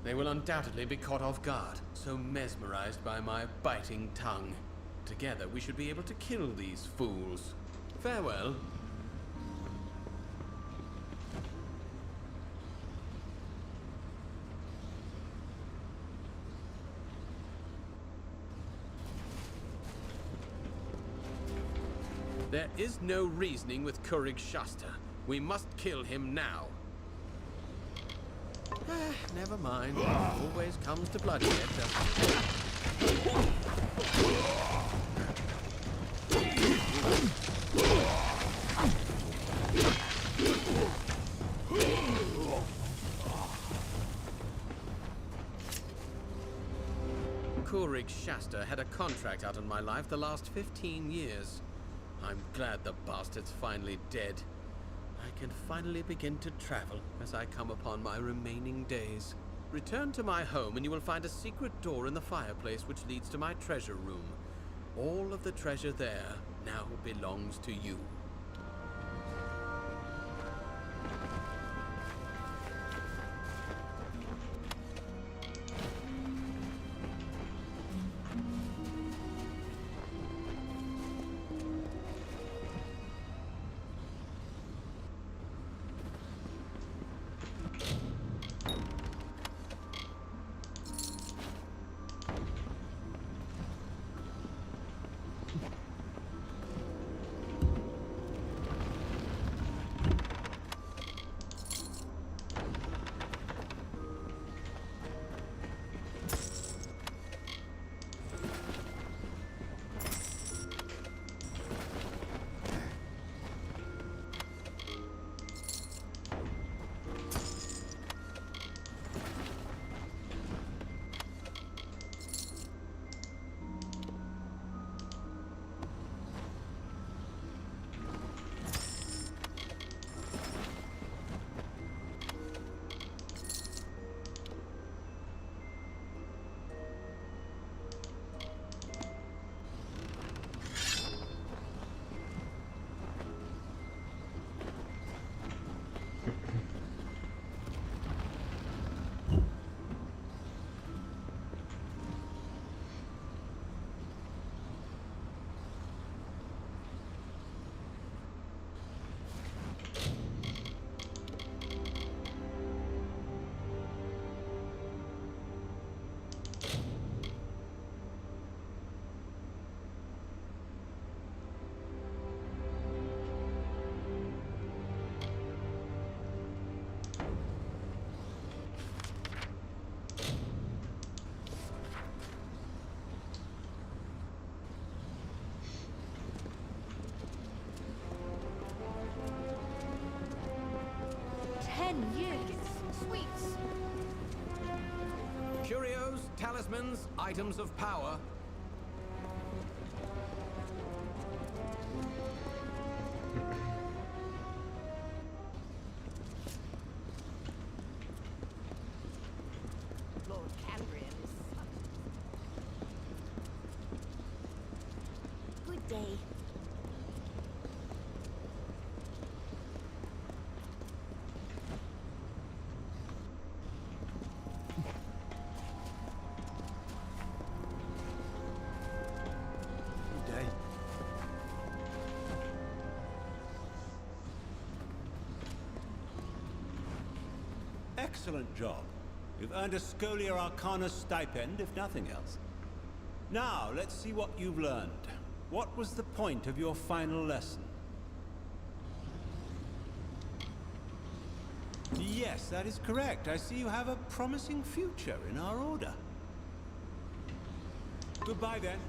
They will undoubtedly be caught off guard, so mesmerized by my biting tongue. Together we should be able to kill these fools. Farewell. There is no reasoning with Kurig Shasta. We must kill him now. Never mind. Always comes to bloodshed, doesn't it? Kurig Shasta had a contract out on my life the last 15 years. I'm glad the bastard's finally dead. I can finally begin to travel as I come upon my remaining days. Return to my home and you will find a secret door in the fireplace which leads to my treasure room. All of the treasure there now belongs to you. Sweets. Curios, talismans, items of power. Lord Cambrian is such... Good day. Excellent job. You've earned a Scholia Arcana stipend, if nothing else. Now, let's see what you've learned. What was the point of your final lesson? Yes, that is correct. I see you have a promising future in our order. Goodbye, then.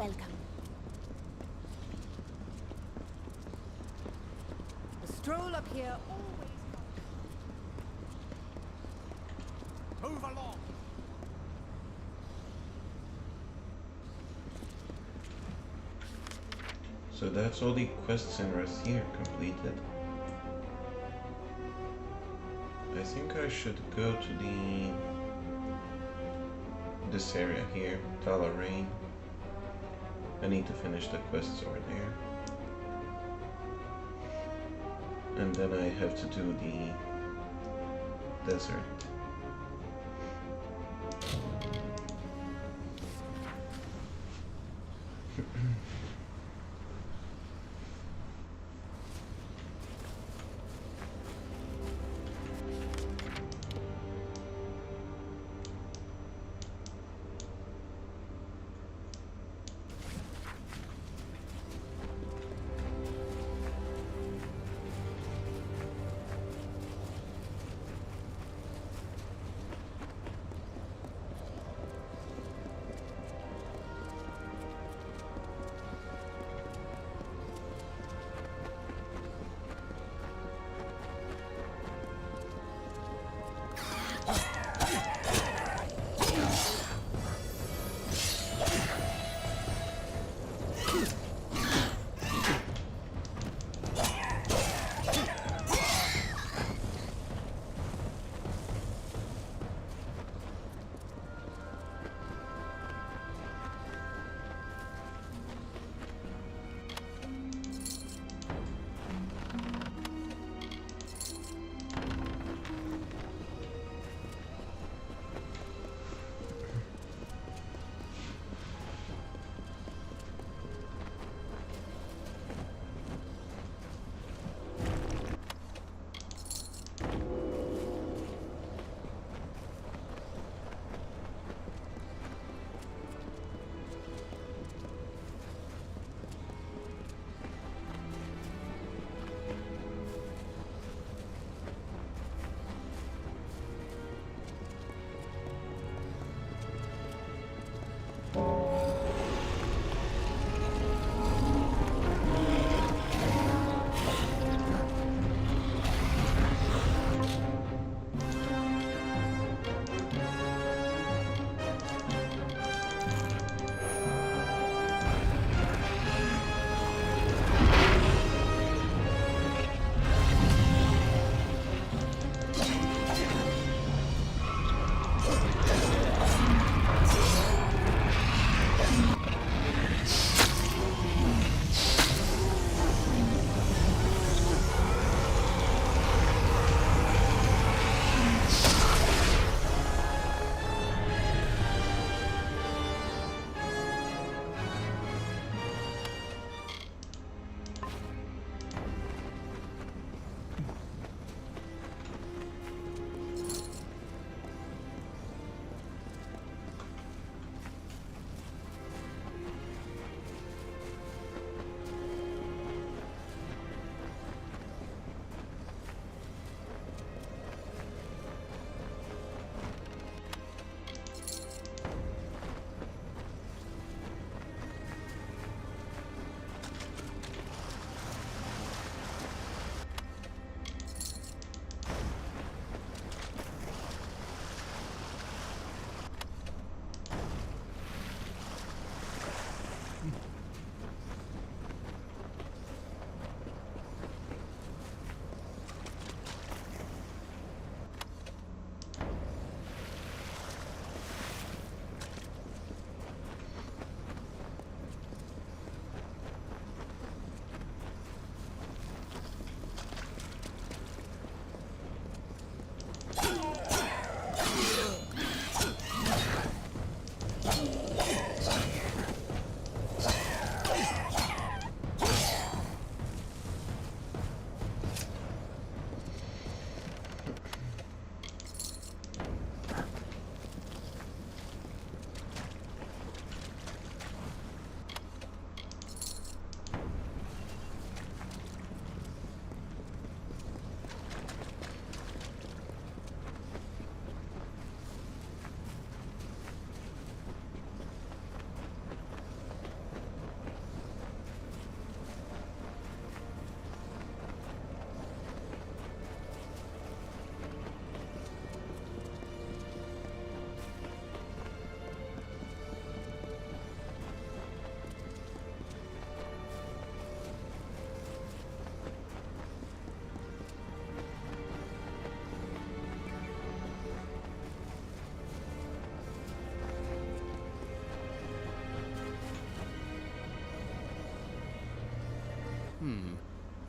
welcome. A stroll up here always... Move along! So that's all the quests in Rathir completed. I think I should go to this area here, Talarain. I need to finish the quests over there. And then I have to do the desert.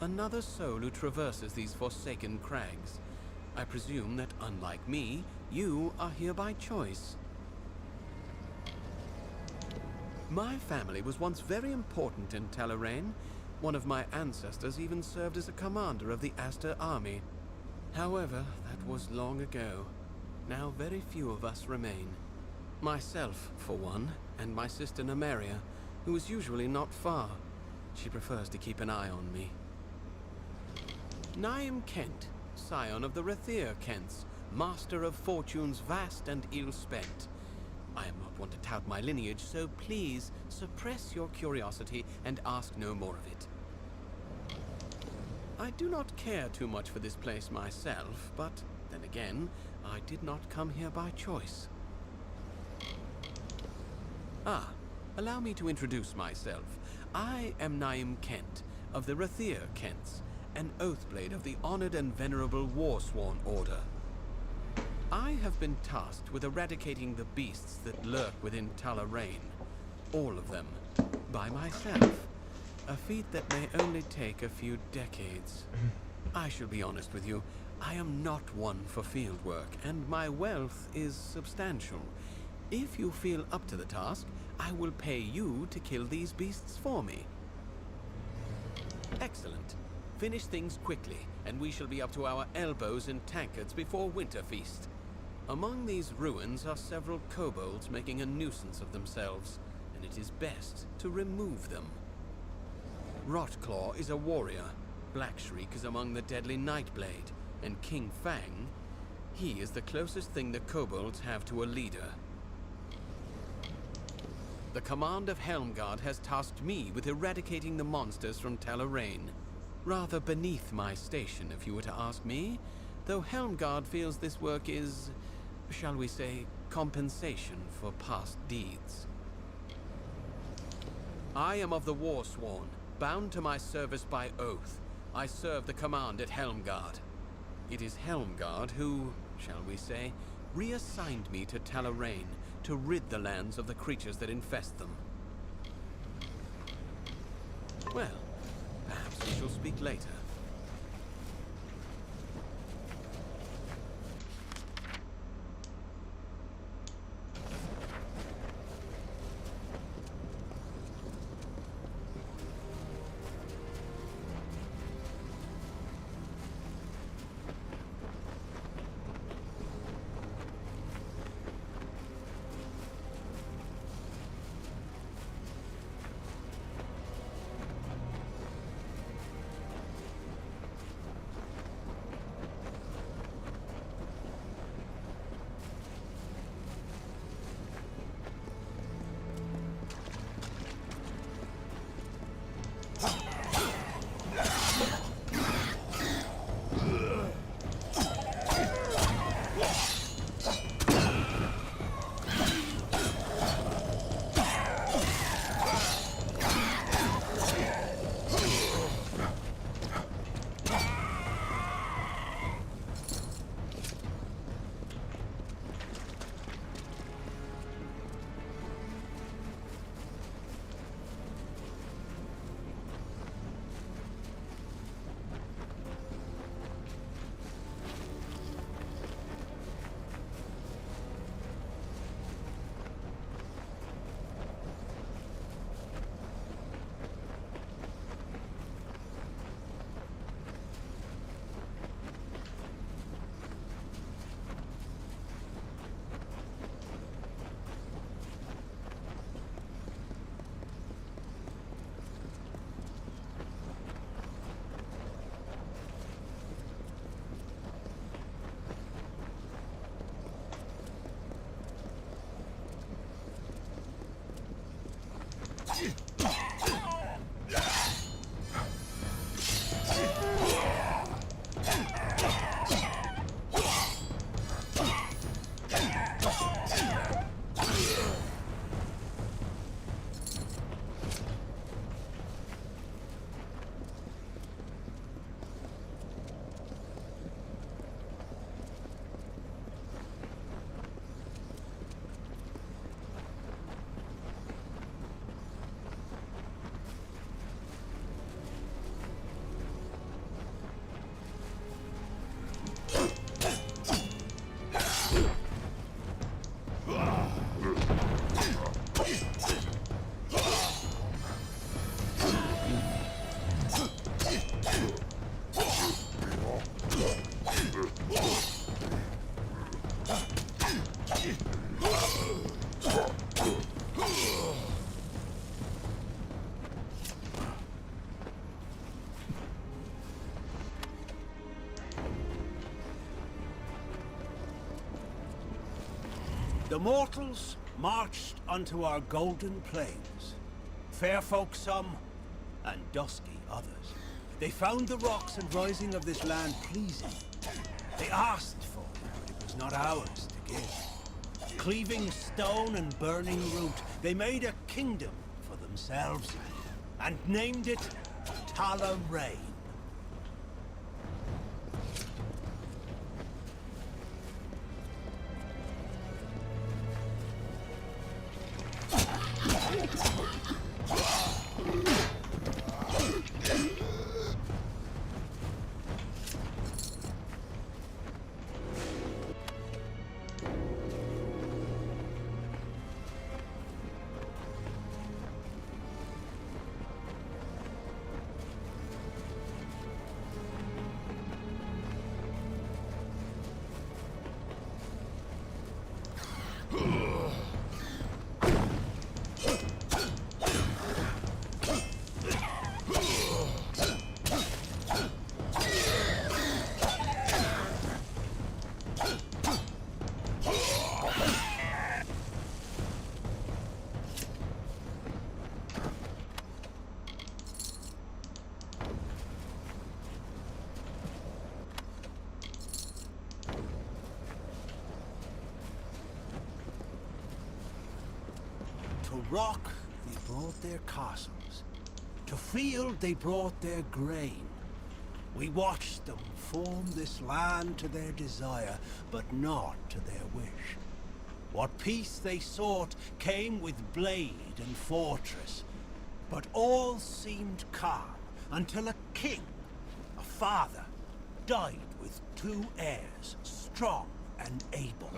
another soul who traverses these forsaken crags. I presume that, unlike me, you are here by choice. My family was once very important in Talarain. One of my ancestors even served as a commander of the Aster army. However, that was long ago. Now very few of us remain. Myself, for one, and my sister Nymeria, who is usually not far. She prefers to keep an eye on me. Naim Kent, scion of the Rathir Kents, master of fortunes vast and ill-spent. I am not one to tout my lineage, so please suppress your curiosity and ask no more of it. I do not care too much for this place myself, but then again, I did not come here by choice. Ah, allow me to introduce myself. I am Naim Kent, of the Rathir Kents, an Oathblade of the honored and venerable Warsworn Order. I have been tasked with eradicating the beasts that lurk within Talarain. All of them, by myself. A feat that may only take a few decades. I shall be honest with you, I am not one for field work, and my wealth is substantial. If you feel up to the task, I will pay you to kill these beasts for me. Excellent. Finish things quickly, and we shall be up to our elbows in tankards before Winterfeast. Among these ruins are several kobolds making a nuisance of themselves, and it is best to remove them. Rotclaw is a warrior, Blackshriek is among the deadly Nightblade, and King Fang, he is the closest thing the kobolds have to a leader. The command of Helmguard has tasked me with eradicating the monsters from Talarain. Rather beneath my station, if you were to ask me, though Helmguard feels this work is, shall we say, compensation for past deeds. I am of the Warsworn, bound to my service by oath. I serve the command at Helmguard. It is Helmguard who, shall we say, reassigned me to Talarain to rid the lands of the creatures that infest them. Well, perhaps we shall speak later. The mortals marched unto our golden plains. Fair folk some, and dusky others. They found the rocks and rising of this land pleasing. They asked for it, but it was not ours to give. Cleaving stone and burning root, they made a kingdom for themselves, and named it Tala Rain. To rock, they brought their castles. To field, they brought their grain. We watched them form this land to their desire, but not to their wish. What peace they sought came with blade and fortress. But all seemed calm until a king, a father, died with 2 heirs, strong and able.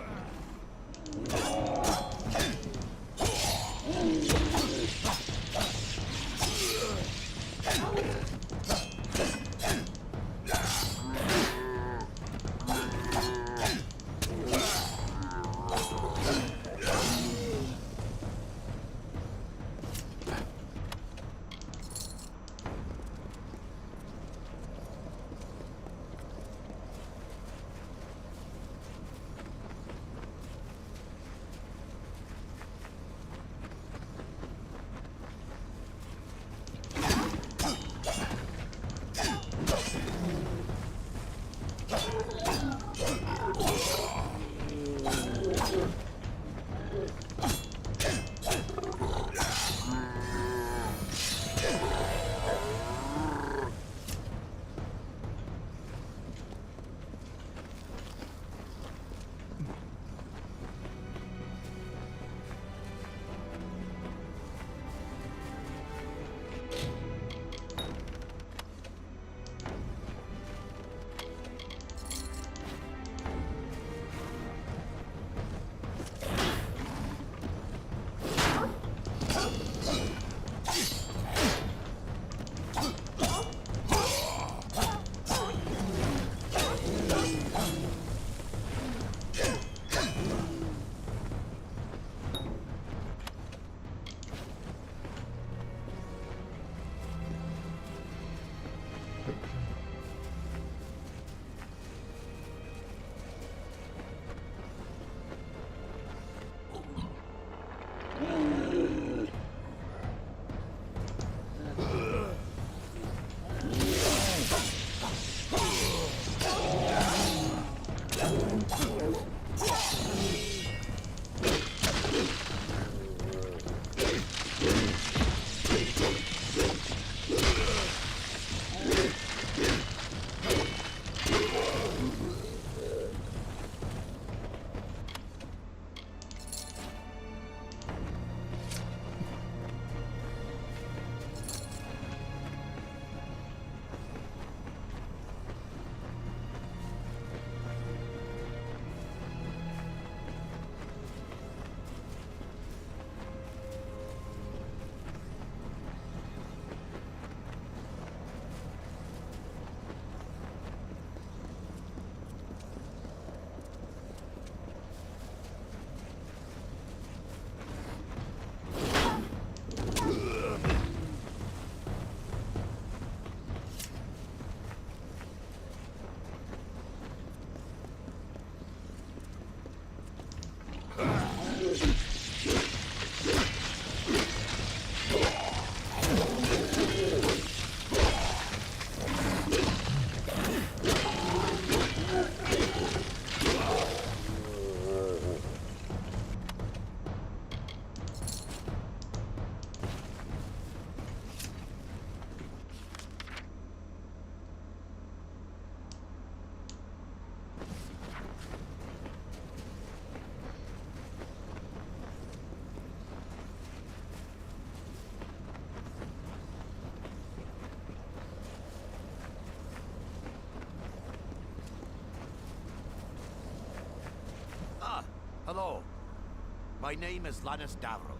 My name is Lannis Davro.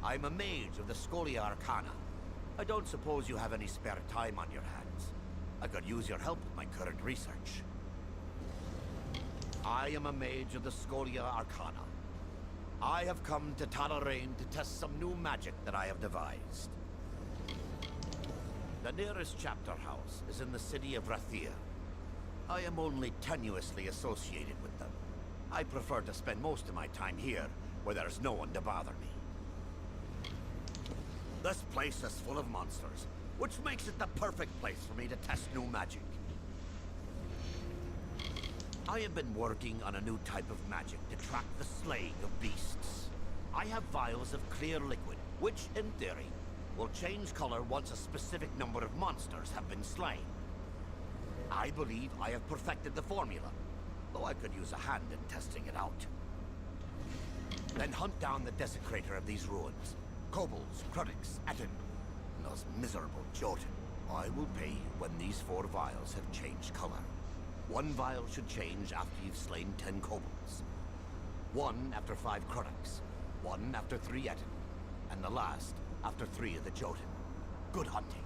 I'm a mage of the Scholia Arcana. I don't suppose you have any spare time on your hands. I could use your help with my current research. I am a mage of the Scholia Arcana. I have come to Talarain to test some new magic that I have devised. The nearest chapter house is in the city of Rathir. I am only tenuously associated with them. I prefer to spend most of my time here, where there's no one to bother me. This place is full of monsters, which makes it the perfect place for me to test new magic. I have been working on a new type of magic to track the slaying of beasts. I have vials of clear liquid, which, in theory, will change color once a specific number of monsters have been slain. I believe I have perfected the formula, though I could use a hand in testing it out. Then hunt down the desecrator of these ruins. Kobolds, Krudix, Etten, and those miserable Jotun. I will pay you when these 4 vials have changed color. 1 vial should change after you've slain 10 kobolds. 1 after 5 Krudix. 1 after 3 Etten. And the last after 3 of the Jotun. Good hunting.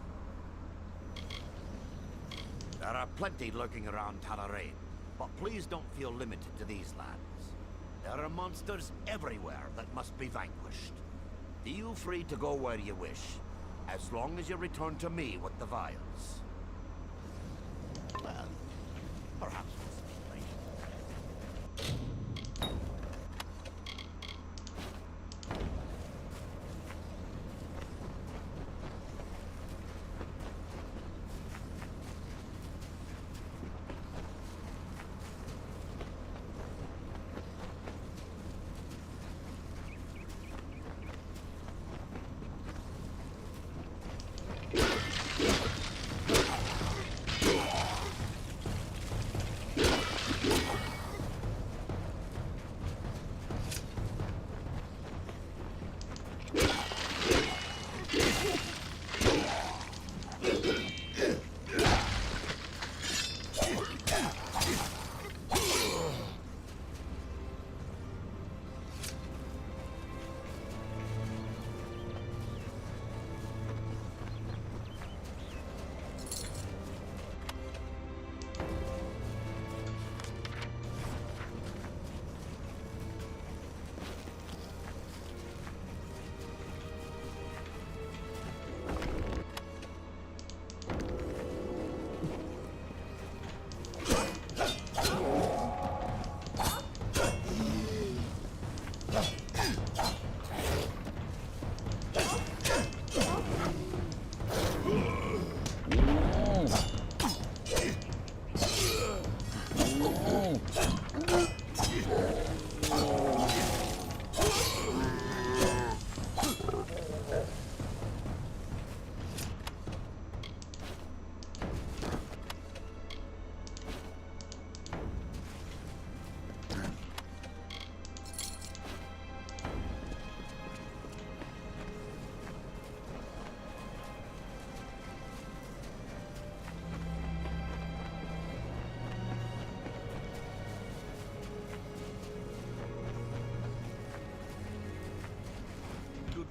There are plenty lurking around Talarain, but please don't feel limited to these lands. There are monsters everywhere that must be vanquished. Feel free to go where you wish, as long as you return to me with the vials. Well, perhaps we'll speak later.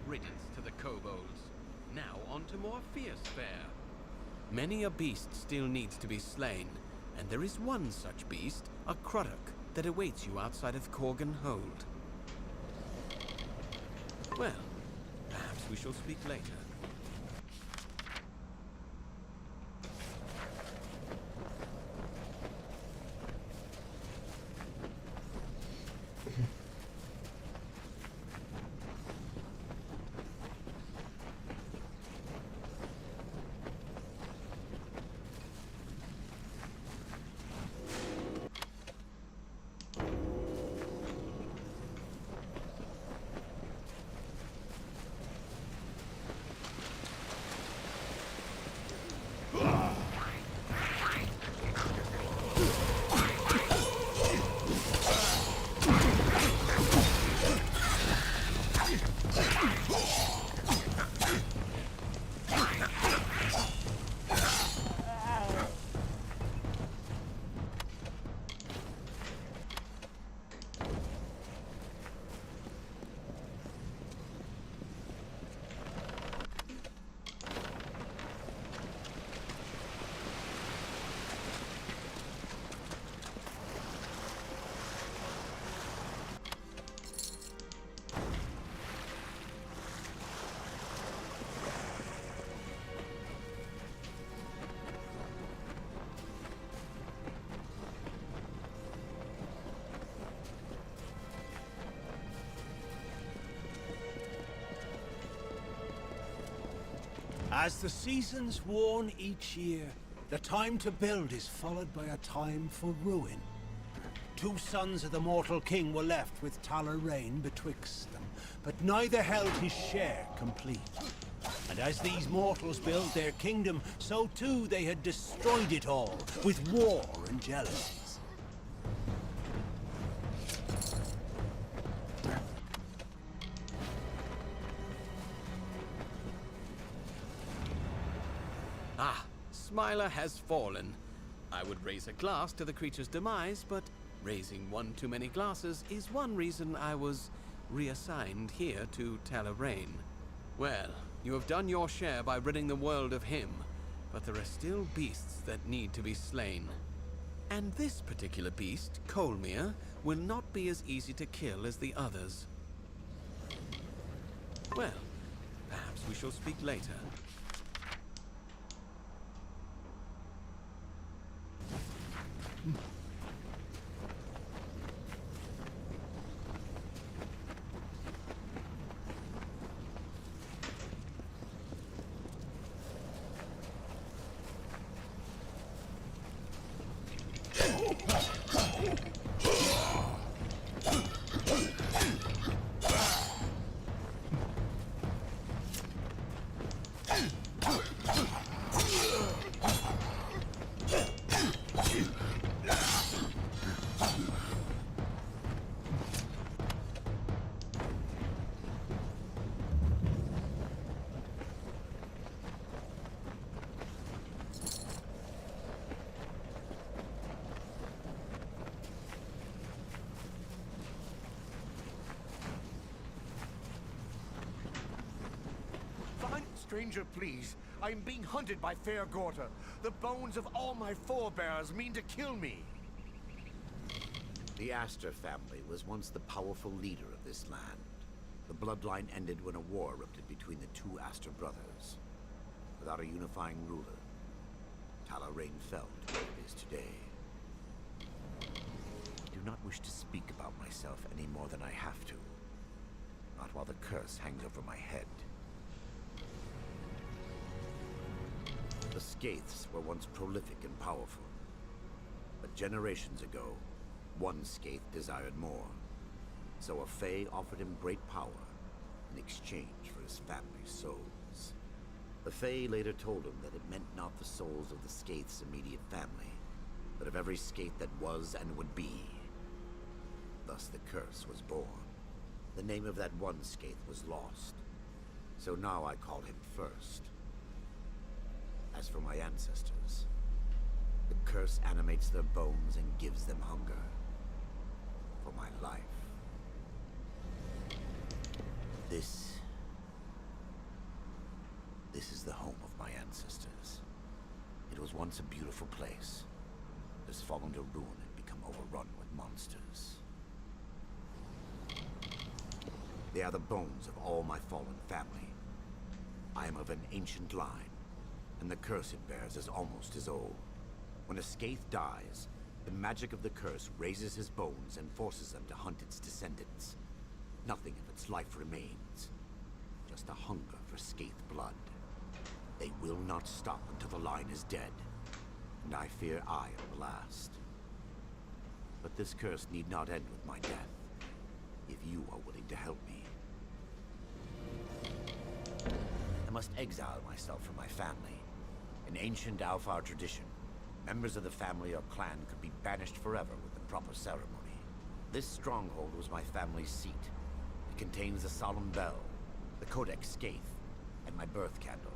Riddance to the kobolds. Now on to more fierce fare. Many a beast still needs to be slain, and there is one such beast, a Kruddock, that awaits you outside of Korgan Hold. Well, perhaps we shall speak later. As the seasons warn each year, the time to build is followed by a time for ruin. 2 sons of the mortal king were left with Talarain betwixt them, but neither held his share complete. And as these mortals built their kingdom, so too they had destroyed it all, with war and jealousies. Ah, Smiler has fallen. I would raise a glass to the creature's demise, but raising one too many glasses is one reason I was reassigned here to Talarain. Well, you have done your share by ridding the world of him, but there are still beasts that need to be slain. And this particular beast, Colmere, will not be as easy to kill as the others. Well, perhaps we shall speak later. Stranger, please. I am being hunted by Fair Gorta. The bones of all my forebears mean to kill me. The Astor family was once the powerful leader of this land. The bloodline ended when a war erupted between the 2 Astor brothers. Without a unifying ruler, Talarain fell to what it is today. I do not wish to speak about myself any more than I have to. Not while the curse hangs over my head. The Skaiths were once prolific and powerful. But generations ago, one Skaith desired more. So a Fae offered him great power in exchange for his family's souls. The Fae later told him that it meant not the souls of the Skaith's immediate family, but of every Skaith that was and would be. Thus the curse was born. The name of that one Skaith was lost. So now I call him first. As for my ancestors, the curse animates their bones and gives them hunger for my life. This is the home of my ancestors. It was once a beautiful place. It has fallen to ruin and become overrun with monsters. They are the bones of all my fallen family. I am of an ancient line, and the curse it bears is almost as old. When a Skaith dies, the magic of the curse raises his bones and forces them to hunt its descendants. Nothing of its life remains. Just a hunger for Skaith blood. They will not stop until the line is dead, and I fear I am the last. But this curse need not end with my death, if you are willing to help me. I must exile myself from my family. In ancient Alfar tradition, members of the family or clan could be banished forever with the proper ceremony. This stronghold was my family's seat. It contains the solemn bell, the Codex Skaith, and my birth candle.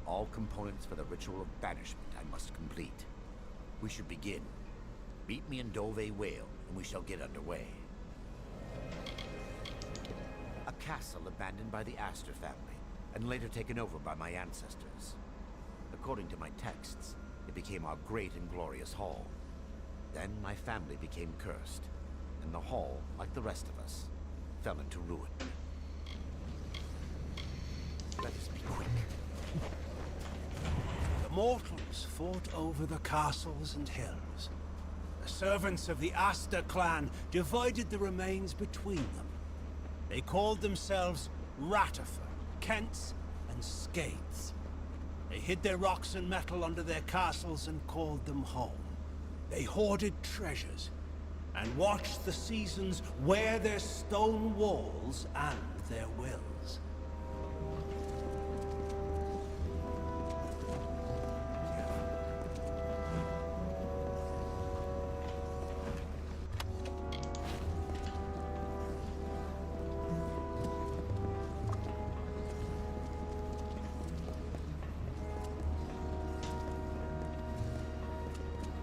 All components for the ritual of banishment I must complete. We should begin. Meet me in Dove Whale, and we shall get underway. A castle abandoned by the Astor family, and later taken over by my ancestors. According to my texts, it became our great and glorious hall. Then my family became cursed, and the hall, like the rest of us, fell into ruin. Let us be quick. The mortals fought over the castles and hills. The servants of the Astor clan divided the remains between them. They called themselves Ratifer, Kents, and Skaiths. They hid their rocks and metal under their castles and called them home. They hoarded treasures and watched the seasons wear their stone walls and their wills.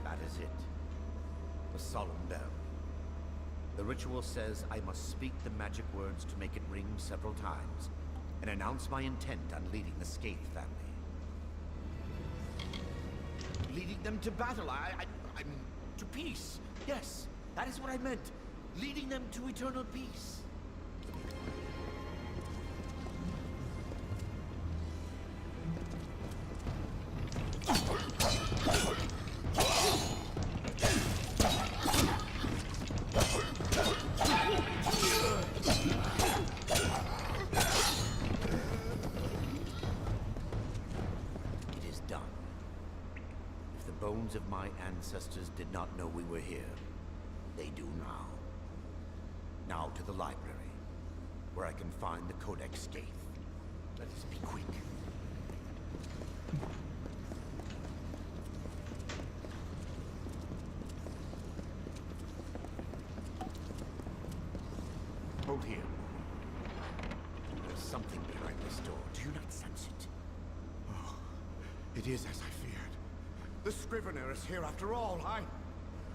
That is it. The solemn bell. The ritual says I must speak the magic words to make it ring several times, and announce my intent on leading the Skaith family. Leading them to battle, I mean, to peace. Yes, that is what I meant. Leading them to eternal peace. It is done. If the bones of my ancestors did not know we were here, they do now. Now to the library, where I can find the Codex Skaith. Let us be quick. Hold here. There's something behind this door. Do you not sense it? Oh, it is as I feared. The Scrivener is here after all.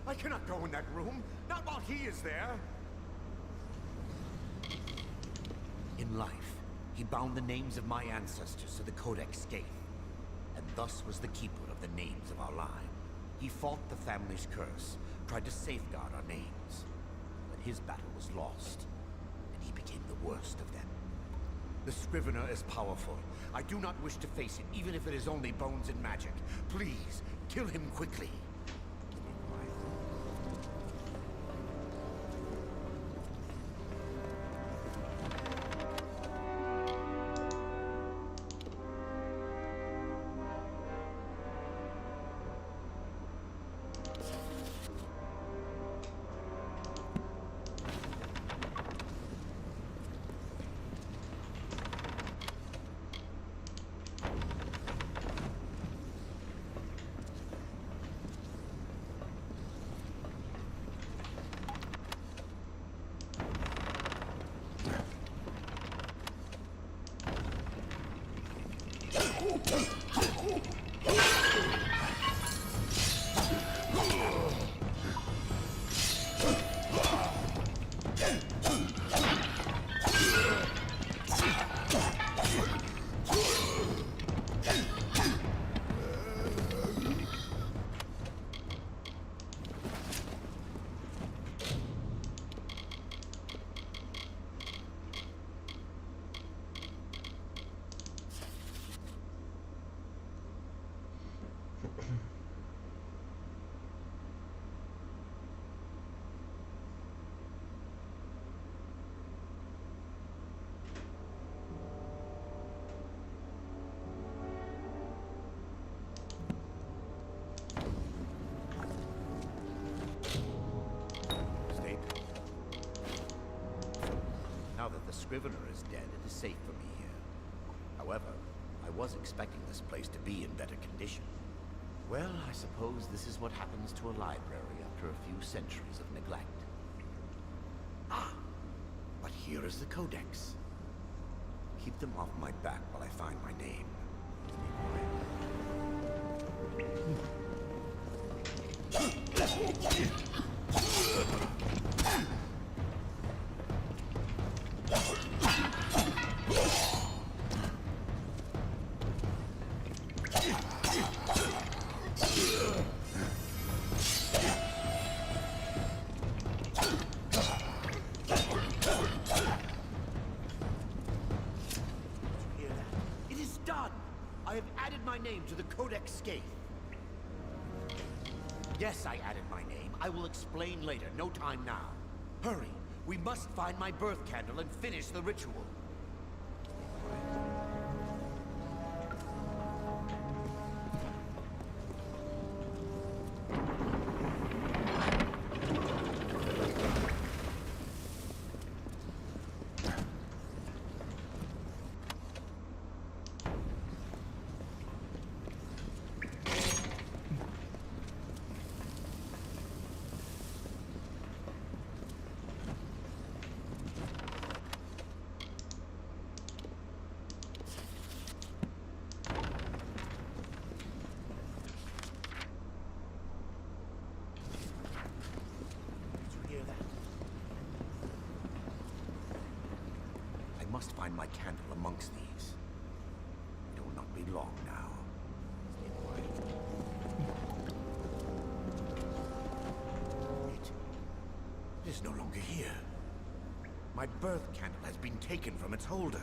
I cannot go in that room, not while he is there. In life, he bound the names of my ancestors to the Codex Skaith, and thus was the keeper of the names of our line. He fought the family's curse, tried to safeguard our names, but his battle was lost, and he became the worst of them. The Scrivener is powerful. I do not wish to face it, even if it is only bones and magic. Please, kill him quickly. Now that the Scrivener is dead, it is safe for me here. However, I was expecting this place to be in better condition. Well, I suppose this is what happens to a library after a few centuries of neglect. Ah! But here is the Codex. Keep them off my back while I find my name. I have added my name to the Codex Skaith. Yes, I added my name. I will explain later. No time now. Hurry. We must find my birth candle and finish the ritual. must find my candle amongst these. It will not be long now. Stay quiet. It is no longer here. My birth candle has been taken from its holder.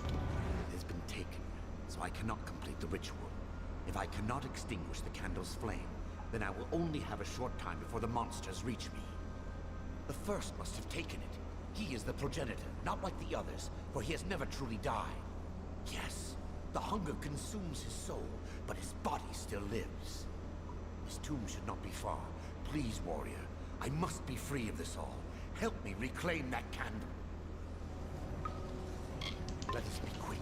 It has been taken, so I cannot complete the ritual. If I cannot extinguish the candle's flame, then I will only have a short time before the monsters reach me. The first must have taken it. He is the progenitor, not like the others, for he has never truly died. Yes, the hunger consumes his soul, but his body still lives. His tomb should not be far. Please, warrior, I must be free of this all. Help me reclaim that candle. Let us be quick.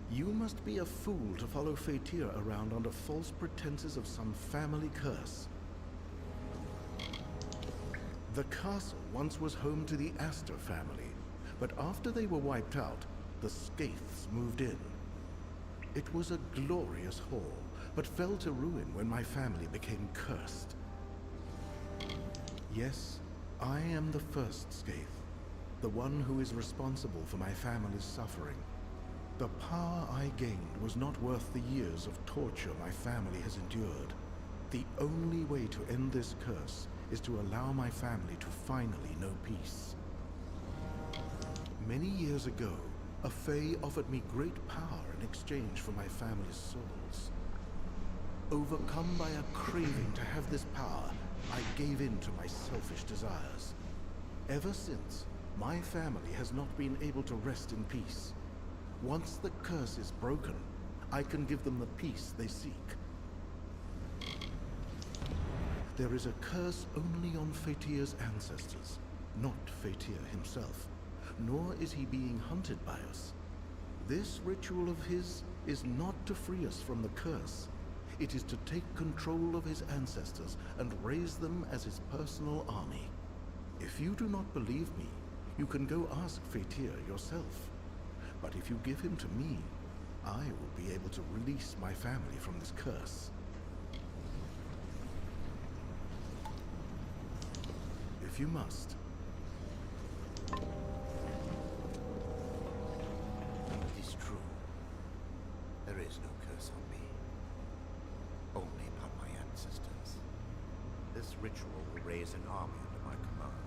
You must be a fool to follow Fatir around under false pretenses of some family curse. The castle once was home to the Astor family, but after they were wiped out, the Skaiths moved in. It was a glorious hall, but fell to ruin when my family became cursed. Yes, I am the first Skaith, the one who is responsible for my family's suffering. The power I gained was not worth the years of torture my family has endured. The only way to end this curse is to allow my family to finally know peace. Many years ago, a Fae offered me great power in exchange for my family's souls. Overcome by a craving to have this power, I gave in to my selfish desires. Ever since, my family has not been able to rest in peace. Once the curse is broken, I can give them the peace they seek. There is a curse only on Fatir's ancestors, not Fatir himself, nor is he being hunted by us. This ritual of his is not to free us from the curse. It is to take control of his ancestors and raise them as his personal army. If you do not believe me, you can go ask Fatir yourself. But if you give him to me, I will be able to release my family from this curse. If you must. It is true. There is no curse on me. Only upon my ancestors. This ritual will raise an army under my command.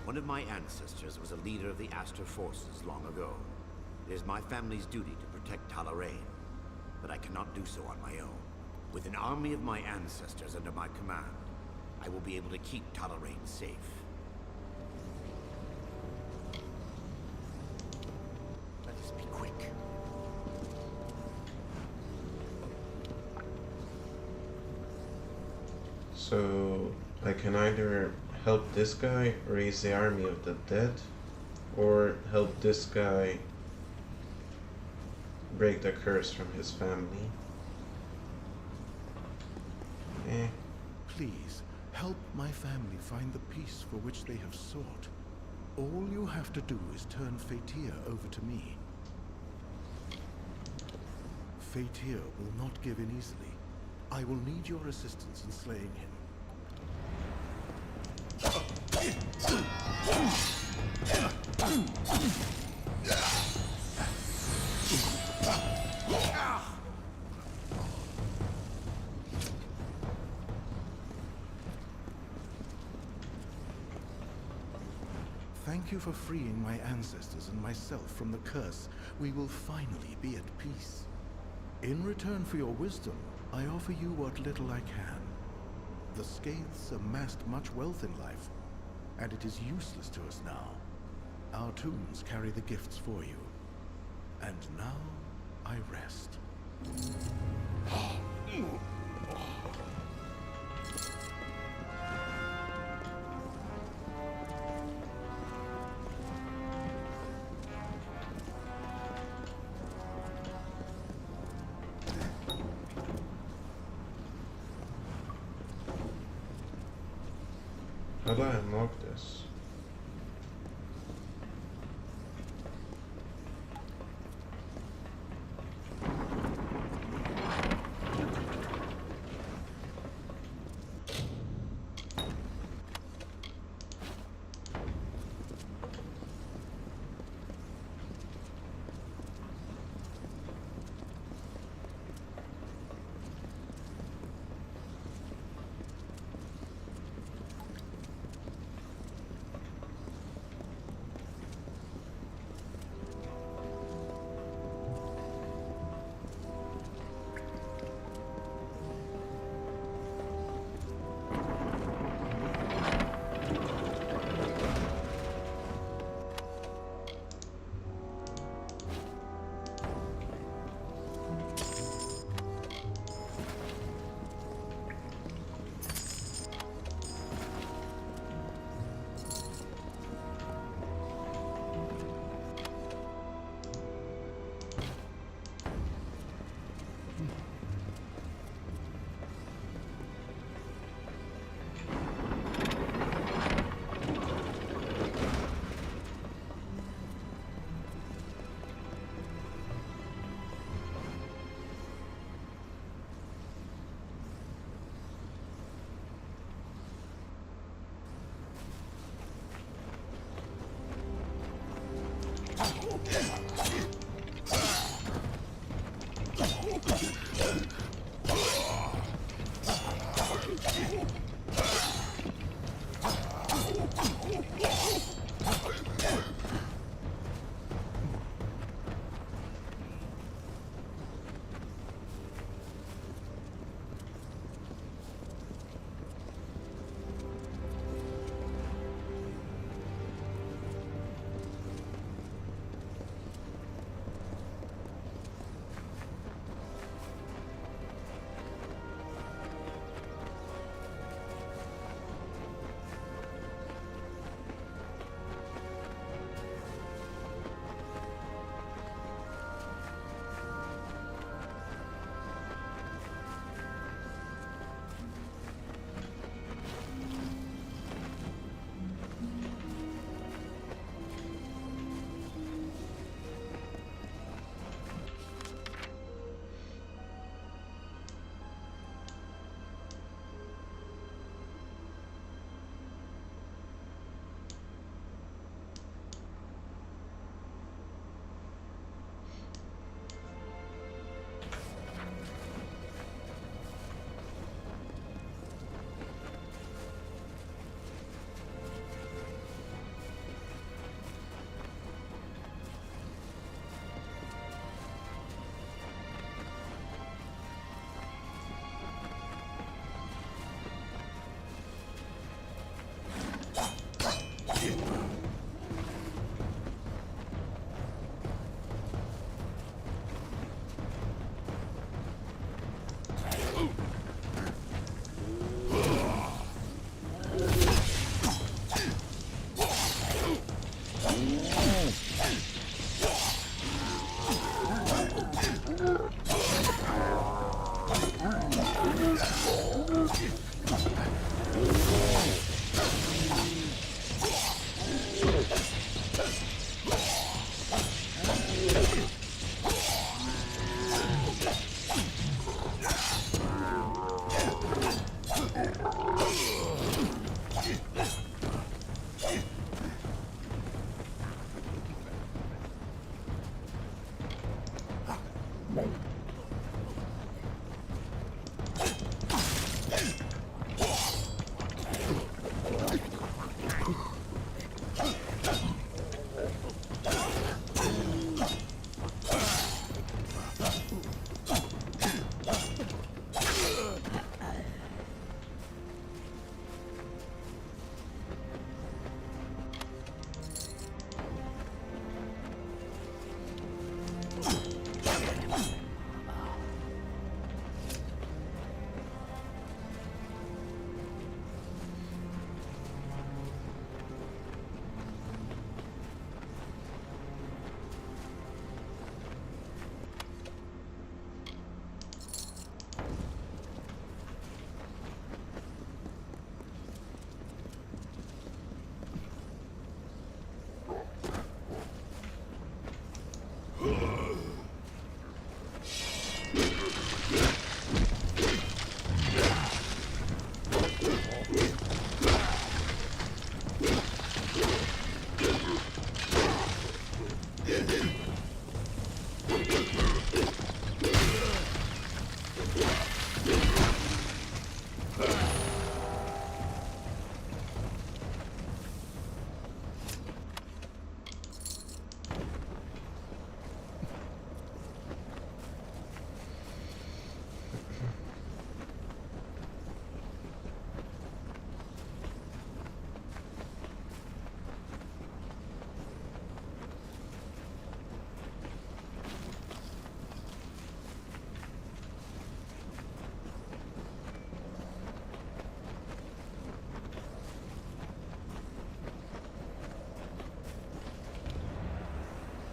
One of my ancestors was a leader of the Astor forces long ago. It is my family's duty to protect Talarain, but I cannot do so on my own. With an army of my ancestors under my command, I will be able to keep Talarain safe. Let us be quick. So I can either help this guy raise the army of the dead, or help this guy break the curse from his family. Please, help my family find the peace for which they have sought. All you have to do is turn Fatir over to me. Fatir will not give in easily. I will need your assistance in slaying him. Thank you for freeing my ancestors and myself from the curse. We will finally be at peace. In return for your wisdom, I offer you what little I can. The Skaiths amassed much wealth in life, and it is useless to us now. Our tombs carry the gifts for you. And now, I rest. go ahead and mark this.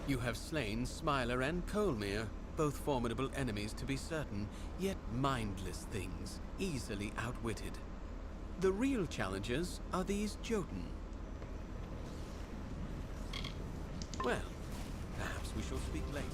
You have slain Smiler and Colmere, both formidable enemies to be certain, yet mindless things, easily outwitted. The real challengers are these Jotun. Well, perhaps we shall speak later.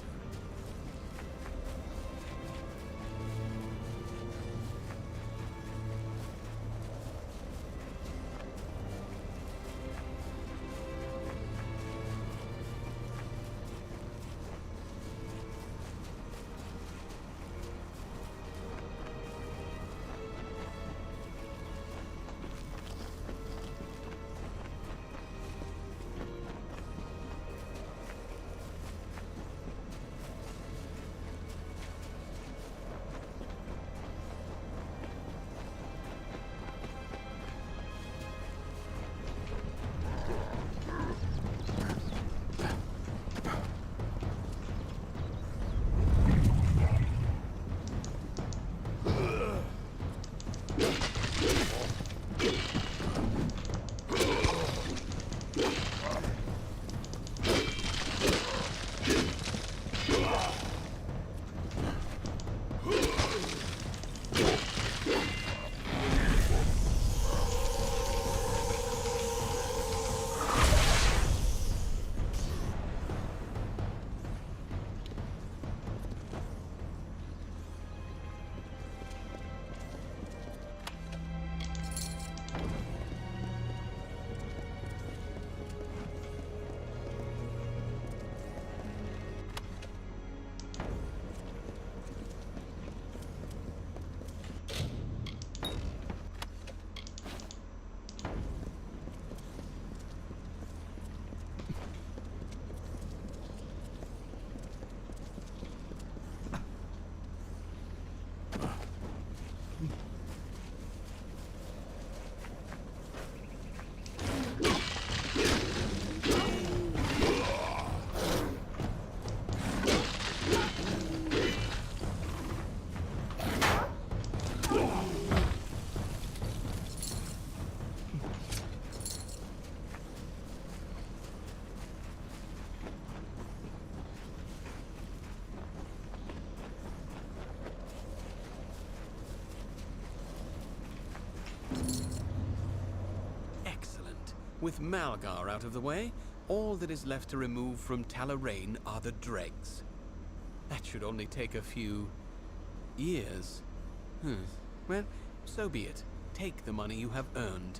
With Malgar out of the way, all that is left to remove from Talarain are the dregs. That should only take a few... years. Well, so be it. Take the money you have earned.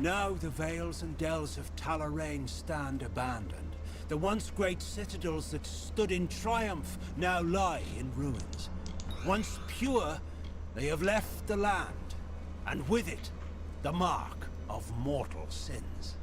Now the vales and dells of Talarain stand abandoned. The once great citadels that stood in triumph now lie in ruins. Once pure, they have left the land, and with it, the mark of mortal sins.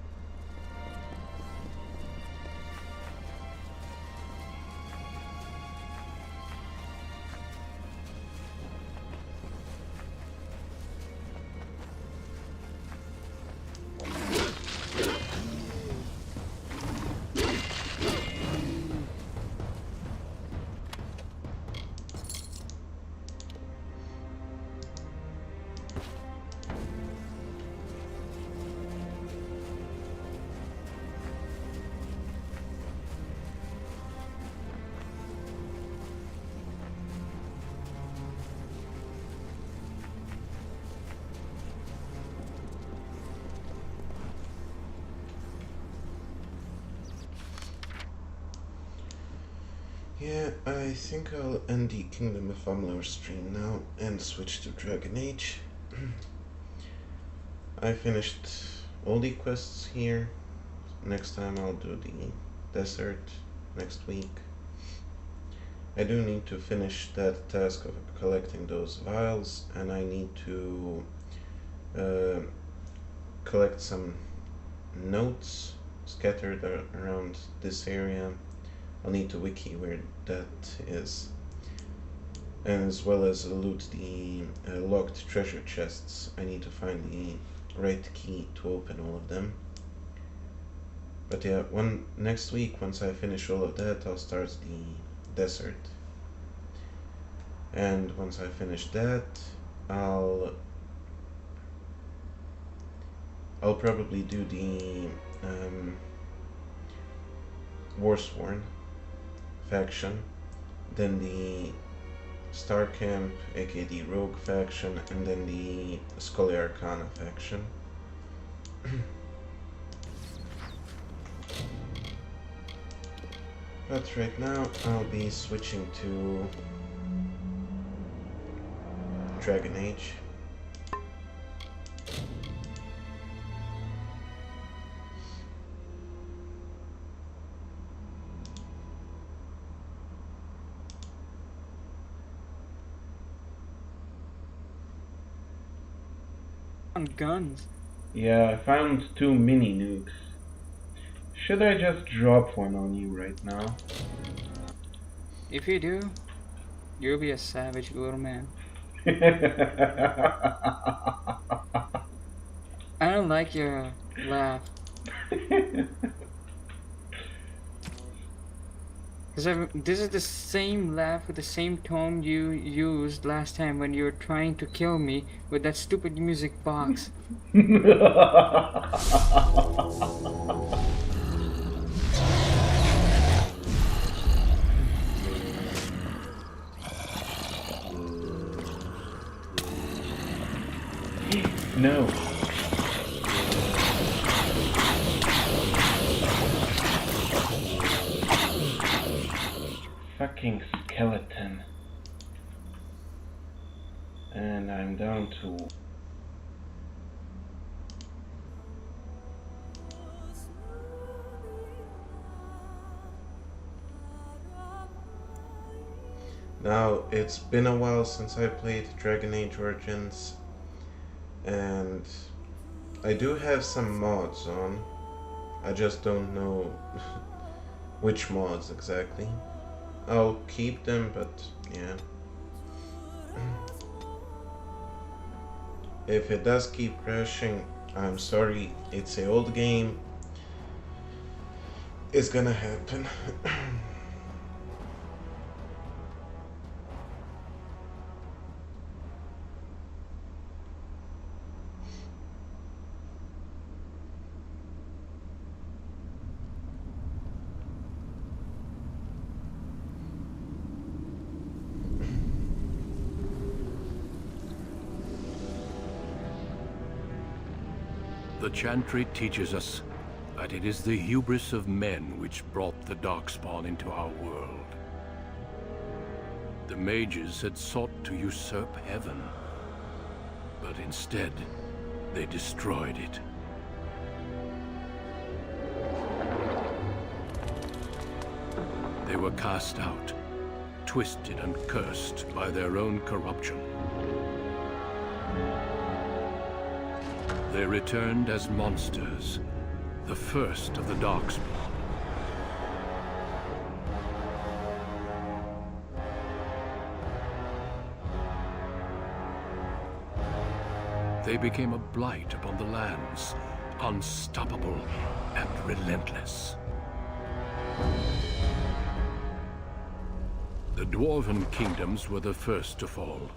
Yeah, I think I'll end the Kingdom of Amalur stream now and switch to Dragon Age. I finished all the quests here. Next time I'll do the desert next week. I do need to finish that task of collecting those vials, and I need to collect some notes scattered around this area. I'll need to wiki where that is, and as well as loot the locked treasure chests. I need to find the right key to open all of them. But yeah, next week, once I finish all of that, I'll start the desert. And once I finish that, I'll probably do the Warsworn faction, then the Star Camp, aka the Rogue faction, and then the Scully Arcana faction. But right now I'll be switching to Dragon Age. Guns. Yeah, I found 2 mini nukes. Should I just drop one on you right now? If you do, you'll be a savage little man. I don't like your laugh. This is the same laugh with the same tone you used last time when you were trying to kill me with that stupid music box. No. Fucking skeleton. And I'm down to... Now, it's been a while since I played Dragon Age Origins, and I do have some mods on. I just don't know which mods exactly. I'll keep them, but yeah. If it does keep crashing, I'm sorry, it's an old game. It's gonna happen. The Chantry teaches us that it is the hubris of men which brought the Darkspawn into our world. The mages had sought to usurp heaven, but instead, they destroyed it. were cast out, twisted and cursed by their own corruption. They returned as monsters, the first of the Darkspawn. They became a blight upon the lands, unstoppable and relentless. The Dwarven kingdoms were the first to fall,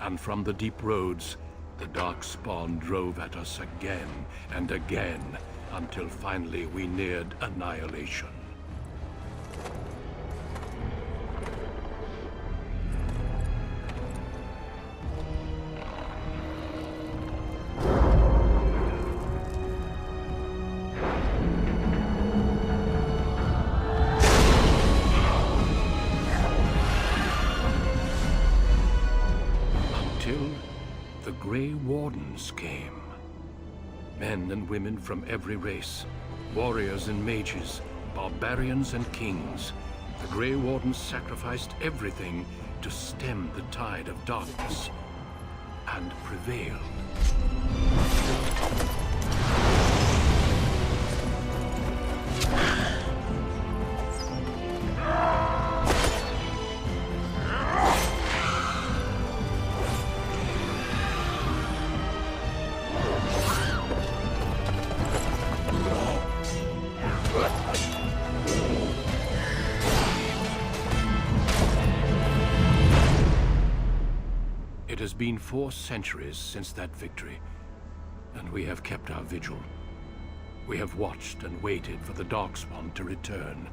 and from the deep roads, the Darkspawn drove at us again and again, until finally we neared annihilation. Came. Men and women from every race, warriors and mages, barbarians and kings. The Grey Wardens sacrificed everything to stem the tide of darkness, and prevailed. It has been 4 centuries since that victory, and we have kept our vigil. We have watched and waited for the Darkspawn to return.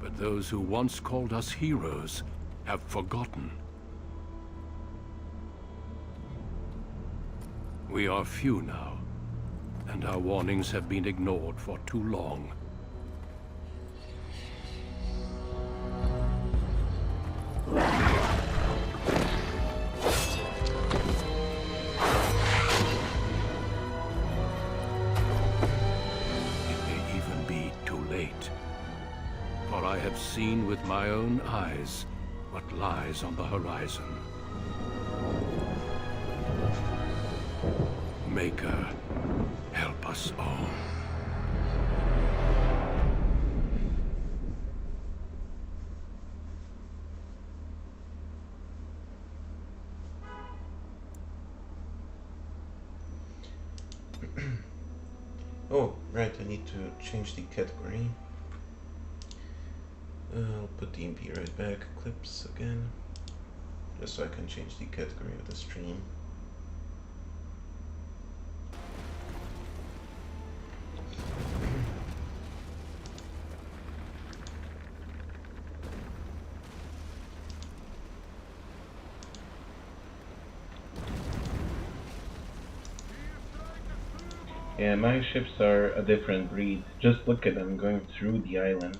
But those who once called us heroes have forgotten. We are few now, and our warnings have been ignored for too long. I have seen with my own eyes what lies on the horizon. Maker, help us all. Oh, right, I need to change the category. I'll put the MP right back clips again, just so I can change the category of the stream. Yeah, my ships are a different breed. Just look at them going through the island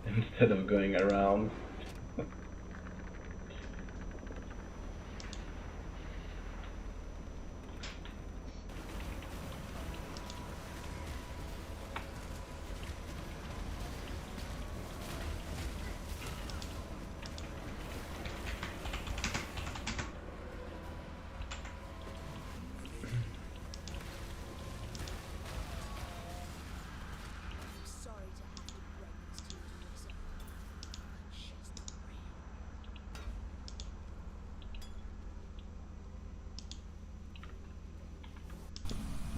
instead of going around.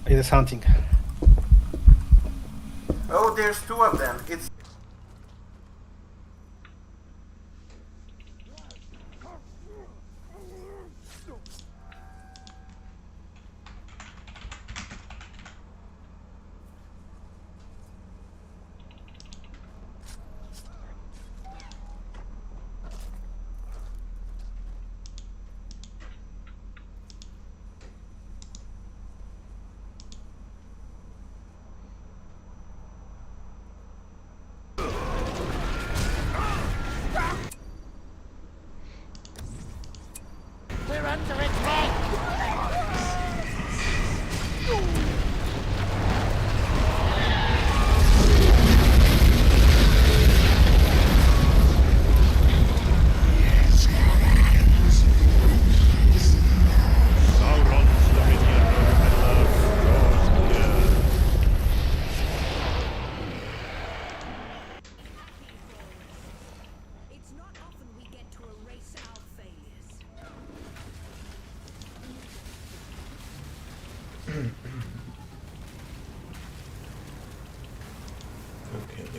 It is hunting. Oh, there's 2 of them. It's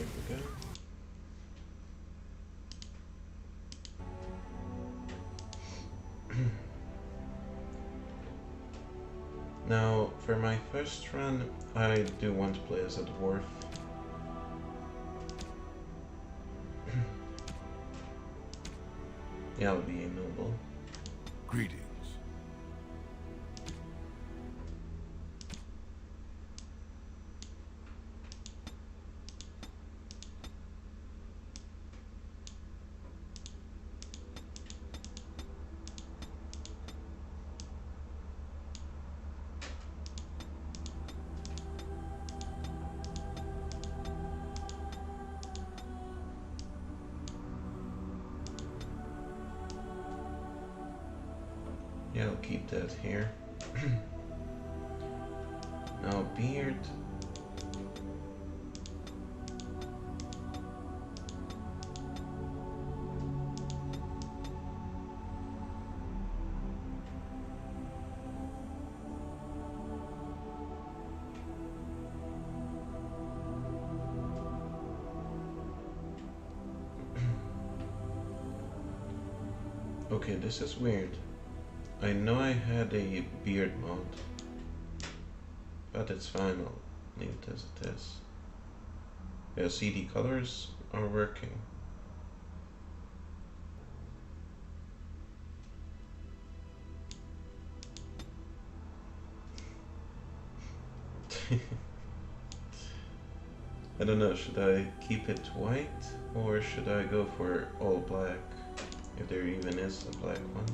we go. Now, for my first run, I do want to play as a dwarf. Yeah, I'll be a noble. Greetings. Yeah, I'll keep that here. Now, beard. Okay, this is weird. I know I had a beard mod, but it's fine, I'll leave it as it is. Yeah, CD colors are working. I don't know, should I keep it white or should I go for all black? If there even is a black one.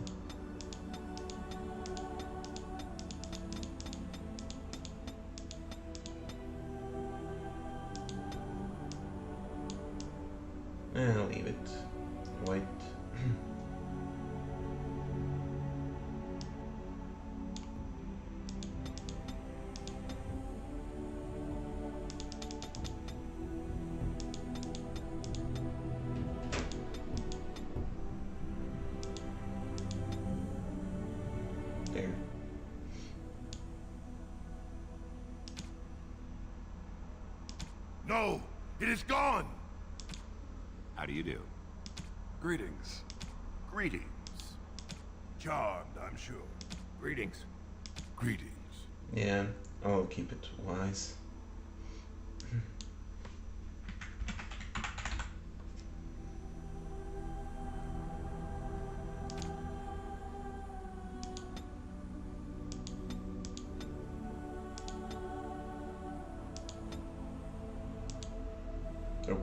I'll leave it white. There. No! It is gone! How do you do? Greetings. Greetings. Charmed, I'm sure. Greetings. Greetings. Yeah, I'll keep it wise. Oh.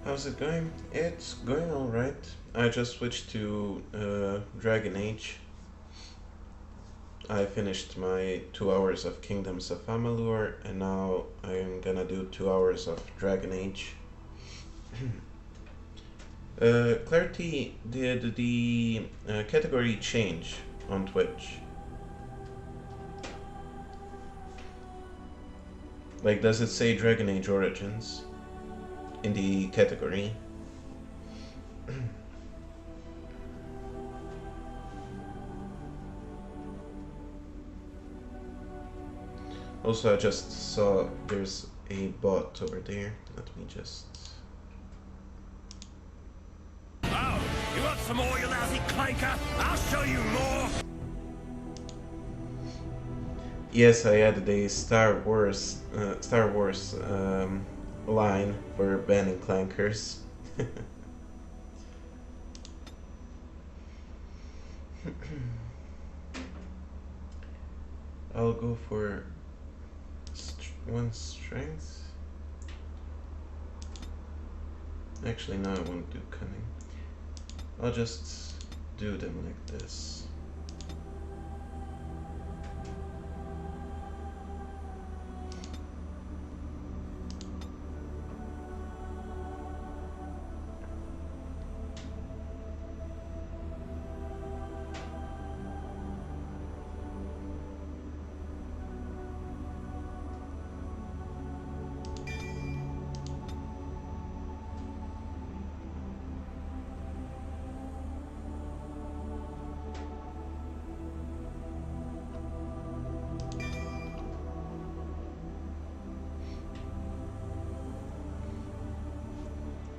How's it going? It's going alright. I just switched to Dragon Age. I finished my 2 hours of Kingdoms of Amalur and now I'm gonna do 2 hours of Dragon Age. Clarity, did the category change on Twitch? Like, does it say Dragon Age Origins in the category? Also, I just saw there's a bot over there. Let me just... Oh, you want some more, you lousy clanker? I'll show you more! Yes, I added a Star Wars line for banning clankers. I'll go for one strength. Actually, no, I won't do cunning. I'll just do them like this.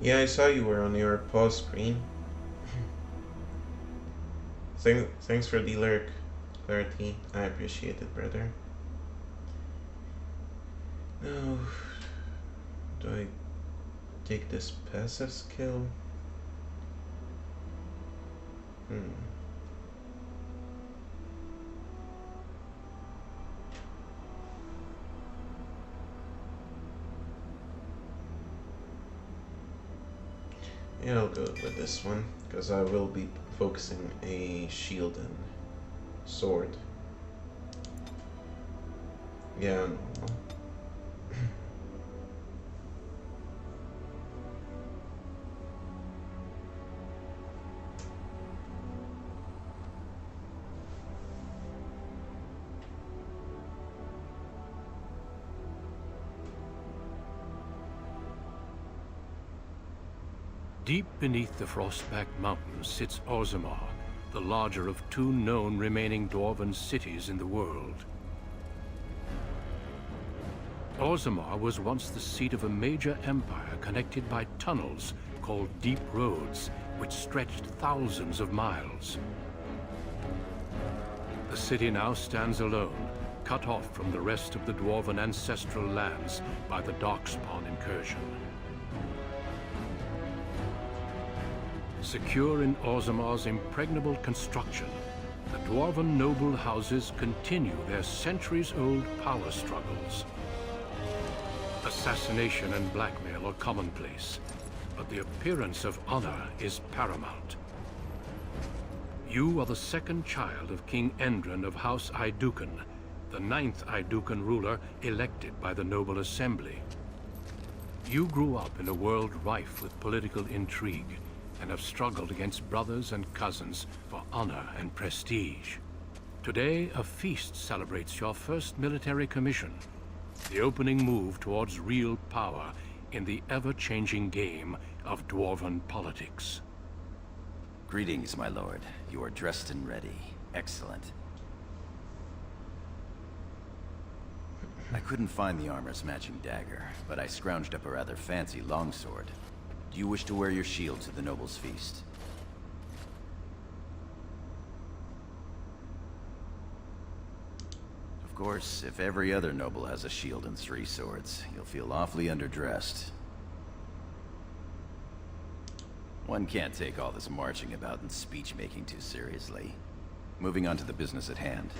Yeah, I saw you were on your pause screen. Thanks for the lyric clarity. I appreciate it, brother. Now, do I take this passive skill? Yeah, I'll go with this one, because I will be focusing a shield and sword. Yeah, normal. Deep beneath the frostbacked mountains sits Orzammar, the larger of two known remaining dwarven cities in the world. Orzammar was once the seat of a major empire connected by tunnels called Deep Roads, which stretched thousands of miles. The city now stands alone, cut off from the rest of the dwarven ancestral lands by the Darkspawn incursion. Secure in Orzammar's impregnable construction, the dwarven noble houses continue their centuries-old power struggles. Assassination and blackmail are commonplace, but the appearance of honor is paramount. You are the second child of King Endrin of House Aiducan, the 9th Aiducan ruler elected by the Noble Assembly. You grew up in a world rife with political intrigue, and have struggled against brothers and cousins for honor and prestige. Today, a feast celebrates your first military commission, the opening move towards real power in the ever-changing game of dwarven politics. Greetings, my lord. You are dressed and ready. Excellent. I couldn't find the armor's matching dagger, but I scrounged up a rather fancy longsword. Do you wish to wear your shield to the noble's feast? Of course, if every other noble has a shield and 3 swords, you'll feel awfully underdressed. One can't take all this marching about and speech-making too seriously. Moving on to the business at hand.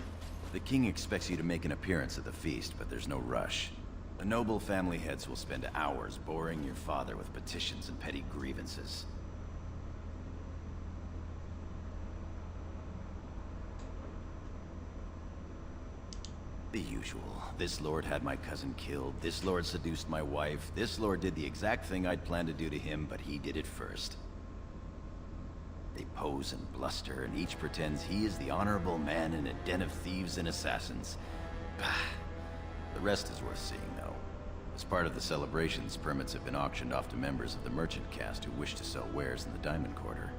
The king expects you to make an appearance at the feast, but there's no rush. The noble family heads will spend hours boring your father with petitions and petty grievances. The usual. This lord had my cousin killed, this lord seduced my wife, this lord did the exact thing I'd planned to do to him, but he did it first. They pose and bluster, and each pretends he is the honorable man in a den of thieves and assassins. The rest is worth seeing, though. As part of the celebrations, permits have been auctioned off to members of the merchant caste who wish to sell wares in the Diamond Quarter.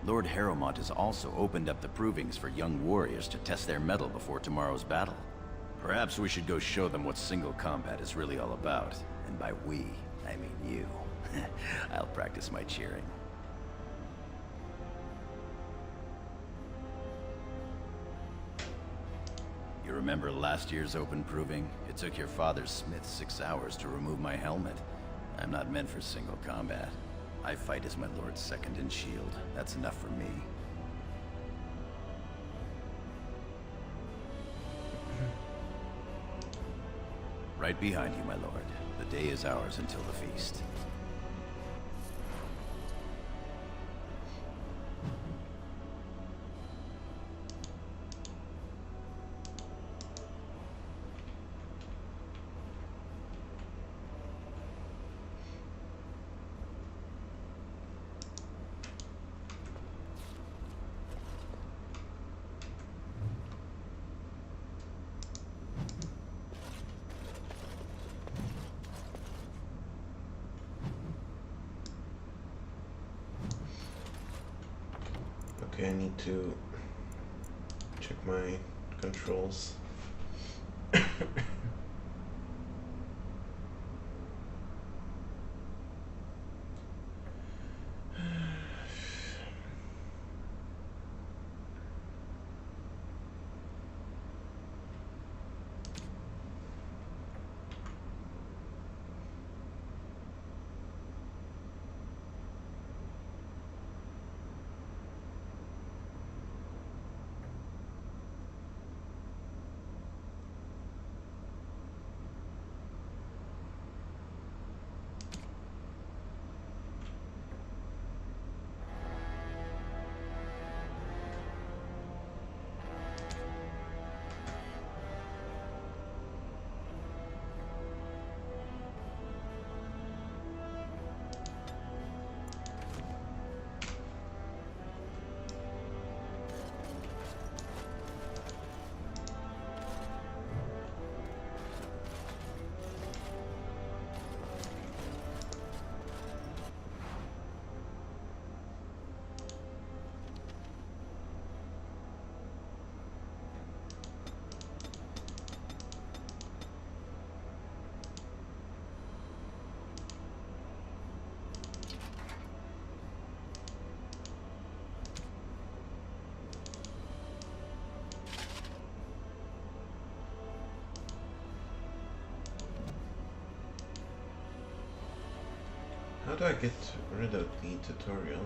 Lord Harrowmont has also opened up the provings for young warriors to test their mettle before tomorrow's battle. Perhaps we should go show them what single combat is really all about. And by we, I mean you. I'll practice my cheering. You remember last year's open proving? It took your father's smith 6 hours to remove my helmet. I'm not meant for single combat. I fight as my lord's second in shield. That's enough for me. Right behind you, my lord. The day is ours until the feast. Okay, I need to check my controls. How do I get rid of the tutorial?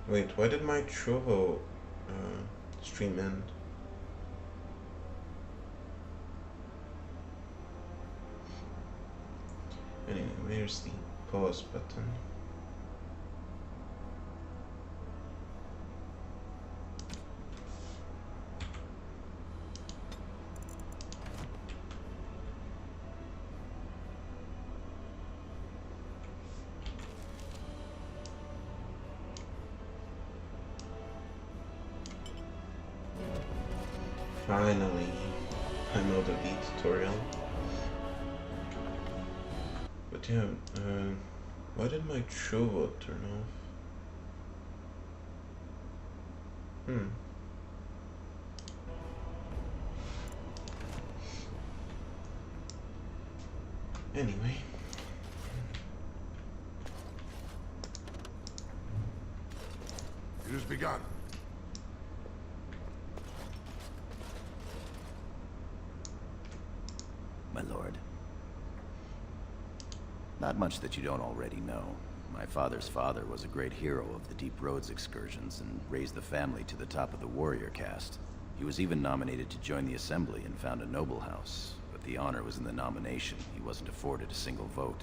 Wait, why did my Trovo stream end? Anyway, where's the pause button? Finally, I know the lead tutorial. But yeah, why did my Trovo turn off? Anyway. It has begun. My lord. Not much that you don't already know. My father's father was a great hero of the Deep Roads excursions and raised the family to the top of the warrior caste. He was even nominated to join the assembly and found a noble house, but the honor was in the nomination. He wasn't afforded a single vote.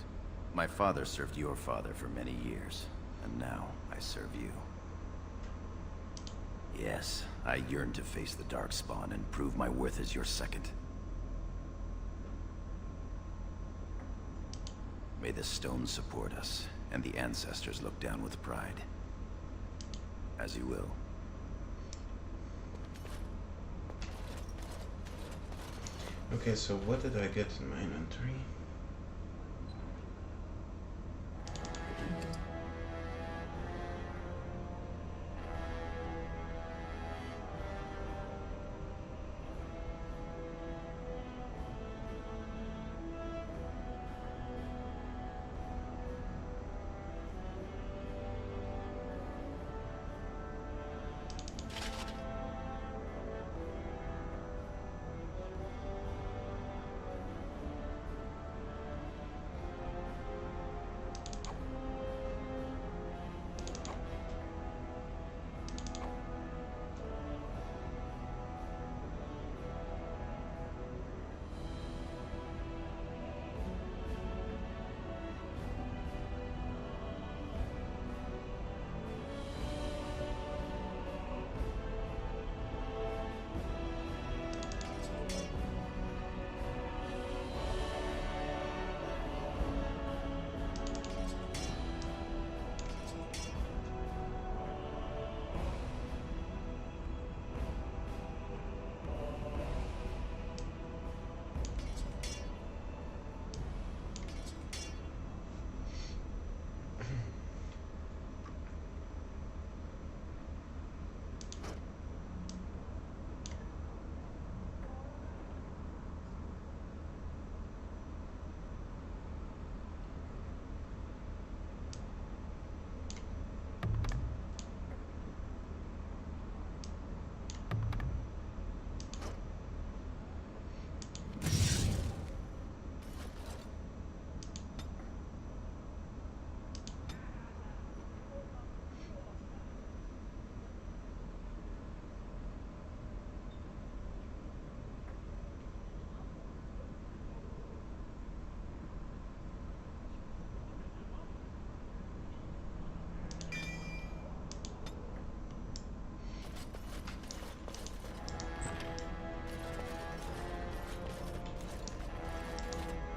My father served your father for many years, and now I serve you. Yes, I yearn to face the Darkspawn and prove my worth as your second. May the stones support us, and the ancestors look down with pride. As you will. Okay, so what did I get in my inventory?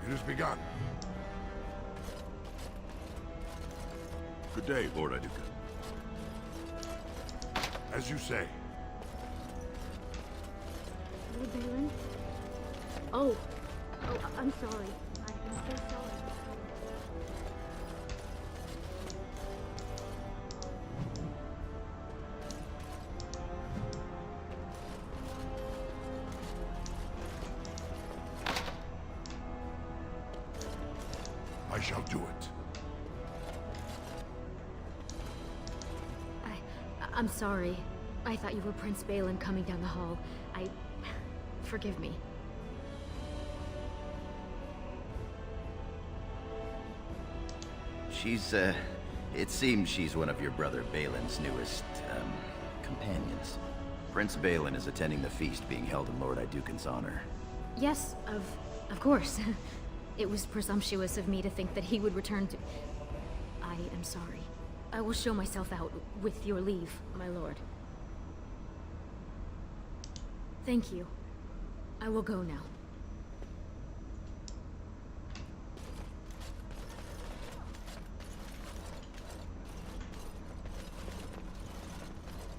It has begun. Good day, Lord Iduka. As you say. Lord Balin? Oh, I'm sorry. I'm so sorry. I shall do it. I'm sorry. I thought you were Prince Balin coming down the hall. Forgive me. She's, it seems she's one of your brother Balin's newest, companions. Prince Balin is attending the feast being held in Lord Iduken's honor. Yes, of course. It was presumptuous of me to think that he would return to... I am sorry. I will show myself out, with your leave, my lord. Thank you. I will go now.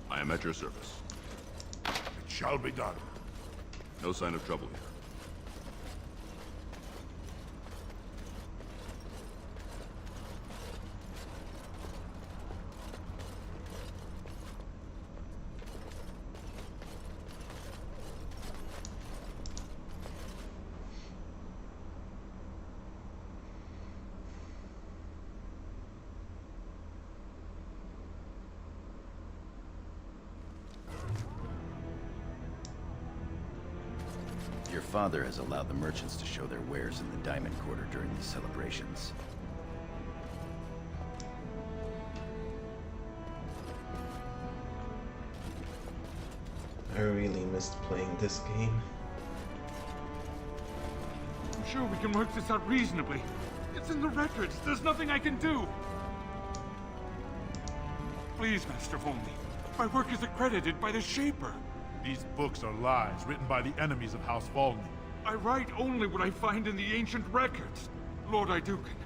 I am at your service. It shall be done. No sign of trouble here. Your father has allowed the merchants to show their wares in the Diamond Quarter during these celebrations. I really missed playing this game. I'm sure we can work this out reasonably. It's in the records. There's nothing I can do. Please, Master Volney. My work is accredited by the Shaper. These books are lies written by the enemies of House Volney. I write only what I find in the ancient records. Lord Iduken,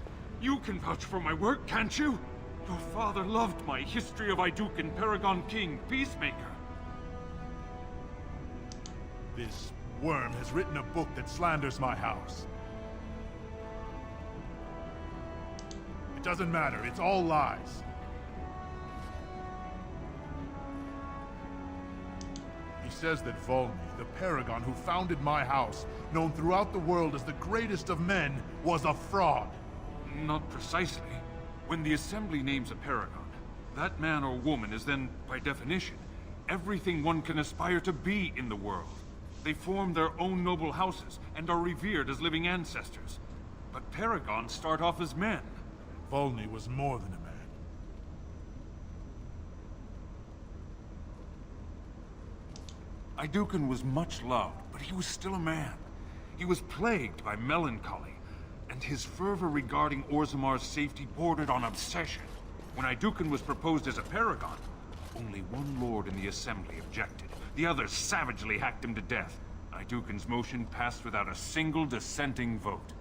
you can vouch for my work, can't you? Your father loved my History of Iduken, Paragon King, Peacemaker. This worm has written a book that slanders my house. It doesn't matter, it's all lies. He says that Volney, the Paragon who founded my house, known throughout the world as the greatest of men, was a fraud. Not precisely. When the Assembly names a Paragon, that man or woman is then, by definition, everything one can aspire to be in the world. They form their own noble houses and are revered as living ancestors. But Paragons start off as men. Volney was more than a man. Iduken was much loved, but he was still a man. He was plagued by melancholy, and his fervor regarding Orzamar's safety bordered on obsession. When Iduken was proposed as a paragon, only one lord in the Assembly objected. The others savagely hacked him to death. Iduken's motion passed without a single dissenting vote.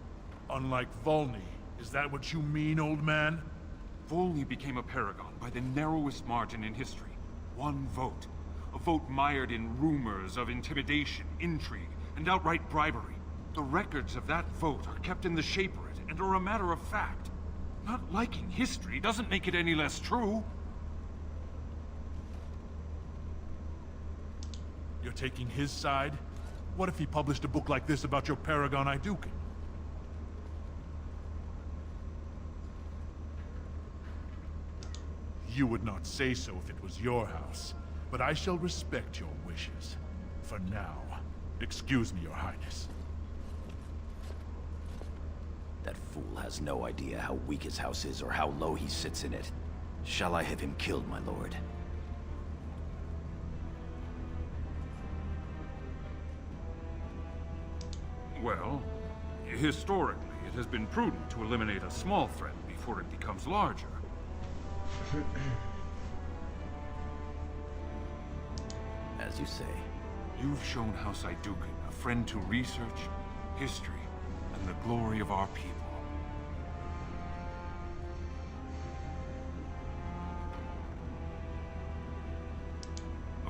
Unlike Volney, is that what you mean, old man? Volney became a paragon by the narrowest margin in history. One vote. A vote mired in rumors of intimidation, intrigue, and outright bribery. The records of that vote are kept in the Shaperate and are a matter of fact. Not liking history doesn't make it any less true. You're taking his side? What if he published a book like this about your paragon Iduken? You would not say so if it was your house, but I shall respect your wishes. For now, excuse me, Your Highness. That fool has no idea how weak his house is or how low he sits in it. Shall I have him killed, my lord? Well, historically, it has been prudent to eliminate a small threat before it becomes larger. As you say. You've shown House Iduken a friend to research, history, and the glory of our people.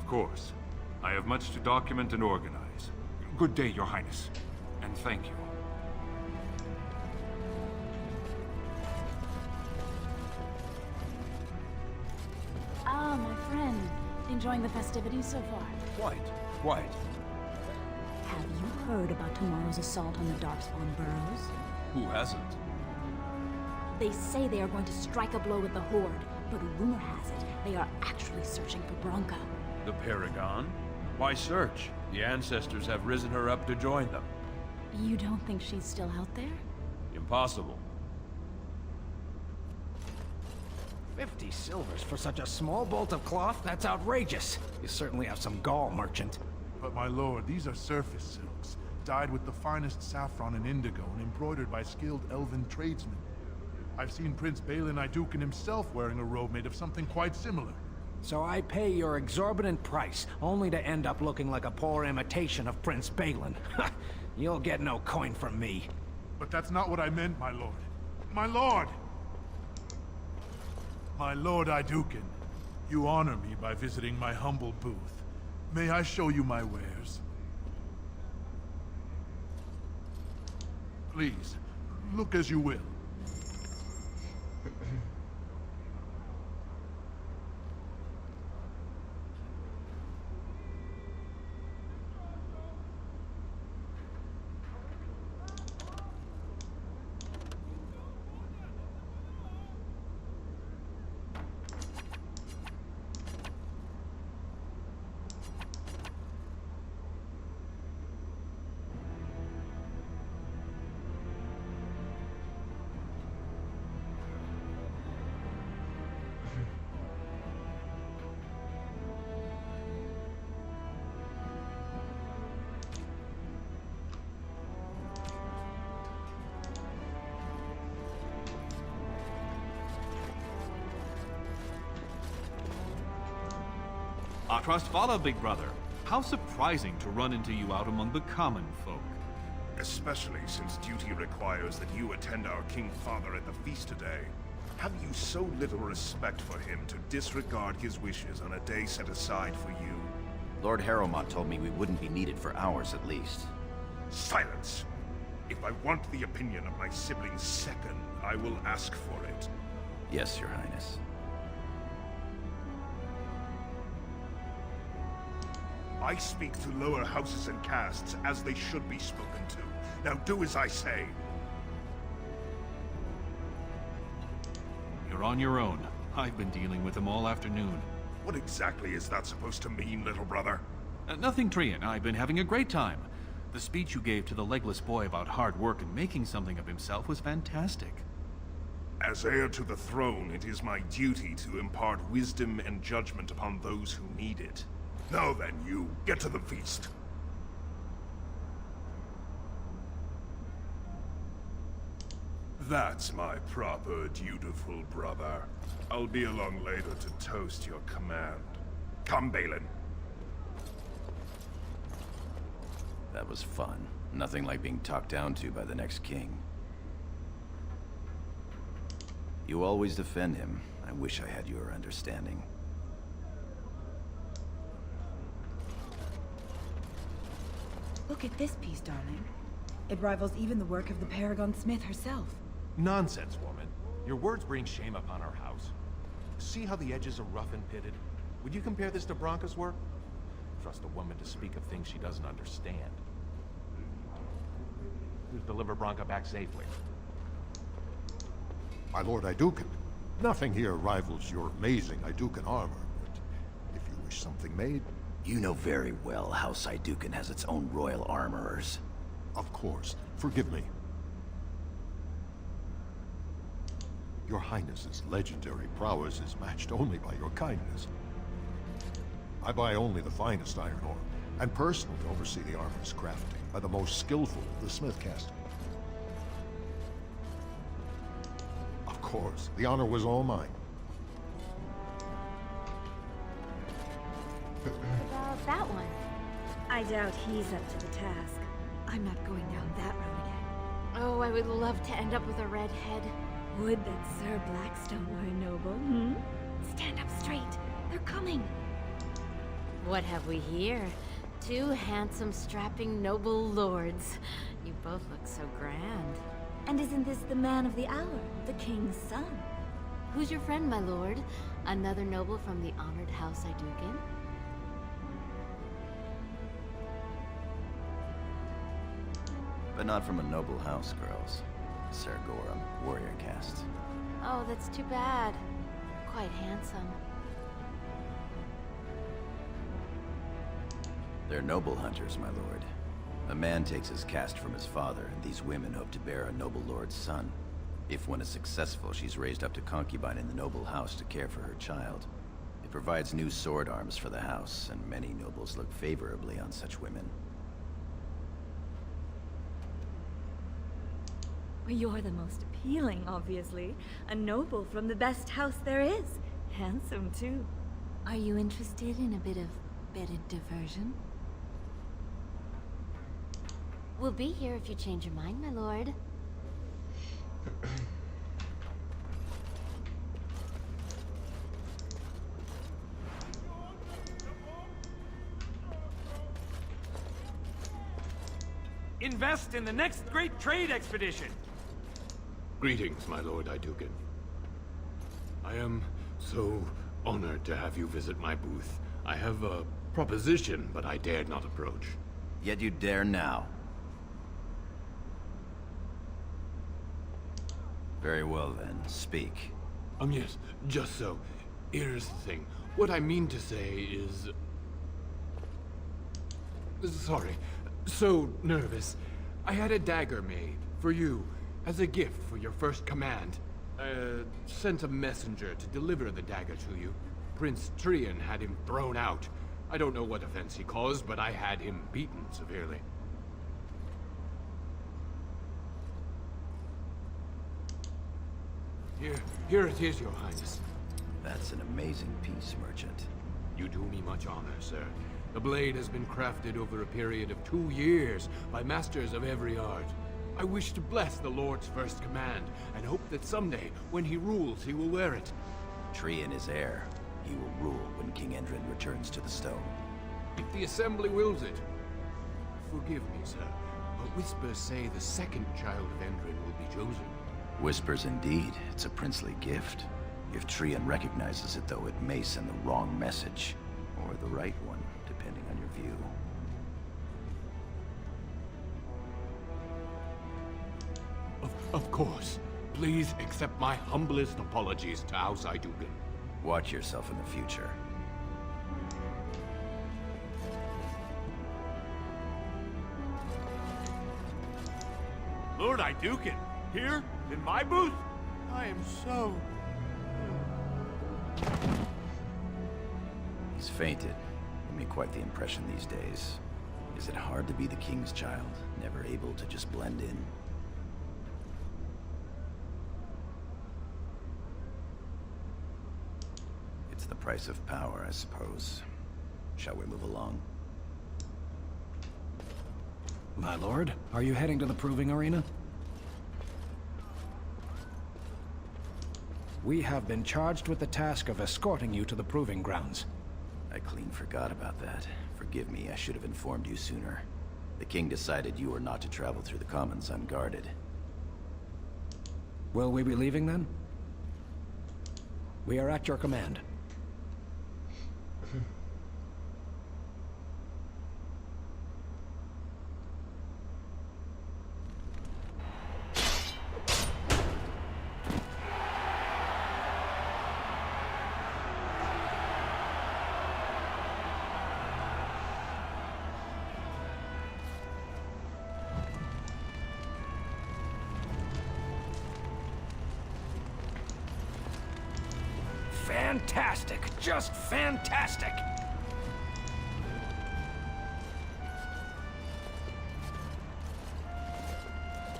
Of course. I have much to document and organize. Good day, Your Highness. And thank you. Ah, my friend. Enjoying the festivities so far? Quite. Have you heard about tomorrow's assault on the Darkspawn burrows? Who hasn't? They say they are going to strike a blow with the Horde, but rumor has it they are actually searching for Branka. The Paragon? Why search? The ancestors have risen her up to join them. You don't think she's still out there? Impossible. 50 silvers for such a small bolt of cloth? That's outrageous. You certainly have some gall, merchant. But my lord, these are surface silks, dyed with the finest saffron and indigo and embroidered by skilled elven tradesmen. I've seen Prince Balin Iduken himself wearing a robe made of something quite similar. So I pay your exorbitant price, only to end up looking like a poor imitation of Prince Balin. You'll get no coin from me. But that's not what I meant, my lord. My lord! My lord Iduken, you honor me by visiting my humble booth. May I show you my wares? Please, look as you will. Our trust follow, big brother. How surprising to run into you out among the common folk. Especially since duty requires that you attend our King Father at the feast today. Have you so little respect for him to disregard his wishes on a day set aside for you? Lord Harrowmont told me we wouldn't be needed for hours at least. Silence! If I want the opinion of my siblings second, I will ask for it. Yes, Your Highness. I speak to lower houses and castes as they should be spoken to. Now do as I say. You're on your own. I've been dealing with them all afternoon. What exactly is that supposed to mean, little brother? Nothing, Trian. I've been having a great time. The speech you gave to the legless boy about hard work and making something of himself was fantastic. As heir to the throne, it is my duty to impart wisdom and judgment upon those who need it. Now then, you, get to the feast. That's my proper, dutiful brother. I'll be along later to toast your command. Come, Balin. That was fun. Nothing like being talked down to by the next king. You always defend him. I wish I had your understanding. Look at this piece, darling. It rivals even the work of the Paragon Smith herself. Nonsense, woman. Your words bring shame upon our house. See how the edges are rough and pitted? Would you compare this to Branka's work? Trust a woman to speak of things she doesn't understand. Please deliver Branka back safely. My lord Iduken, nothing here rivals your amazing Iduken armor, but if you wish something made... You know very well House Iduken has its own royal armorers. Of course. Forgive me. Your Highness's legendary prowess is matched only by your kindness. I buy only the finest iron ore, and personally oversee the armor's crafting by the most skillful of the smith caste. Of course, the honor was all mine. About that one. I doubt he's up to the task. I'm not going down that road again. Oh, I would love to end up with a red head. Would that Sir Blackstone were a noble, hmm? Stand up straight. They're coming. What have we here? Two handsome, strapping, noble lords. You both look so grand. And isn't this the man of the hour, the king's son? Who's your friend, my lord? Another noble from the honored House Idugan? But not from a noble house, girls. Sergorum, warrior caste. Oh, that's too bad. Quite handsome. They're noble hunters, my lord. A man takes his caste from his father, and these women hope to bear a noble lord's son. If one is successful, she's raised up to concubine in the noble house to care for her child. It provides new sword arms for the house, and many nobles look favorably on such women. Well, you're the most appealing, obviously. A noble from the best house there is. Handsome, too. Are you interested in a bit of bedded diversion? We'll be here if you change your mind, my lord. Invest in the next great trade expedition! Greetings, my lord Idugan. I am so honored to have you visit my booth. I have a proposition, but I dared not approach. Yet you dare now. Very well then, speak. Yes, just so. Here's the thing. What I mean to say is... Sorry. So nervous. I had a dagger made, for you, as a gift for your first command. Sent a messenger to deliver the dagger to you. Prince Trian had him thrown out. I don't know what offense he caused, but I had him beaten severely. Here it is, your highness. That's an amazing piece, merchant. You do me much honor, sir. The blade has been crafted over a period of 2 years by masters of every art. I wish to bless the Lord's first command, and hope that someday, when he rules, he will wear it. Trian is heir. He will rule when King Endrin returns to the stone. If the assembly wills it. Forgive me, sir, but whispers say the second child of Endrin will be chosen. Whispers indeed. It's a princely gift. If Trian recognizes it, though, it may send the wrong message. Or the right one, depending on your view. Of course. Please accept my humblest apologies to House Idugan. Watch yourself in the future. Lord Idugan, here, in my booth? I am so... He's fainted. You make quite the impression these days. Is it hard to be the king's child, never able to just blend in? It's the price of power, I suppose. Shall we move along? My lord, are you heading to the proving arena? We have been charged with the task of escorting you to the proving grounds. I clean forgot about that. Forgive me, I should have informed you sooner. The king decided you were not to travel through the commons unguarded. Will we be leaving then? We are at your command. Fantastic! Just fantastic!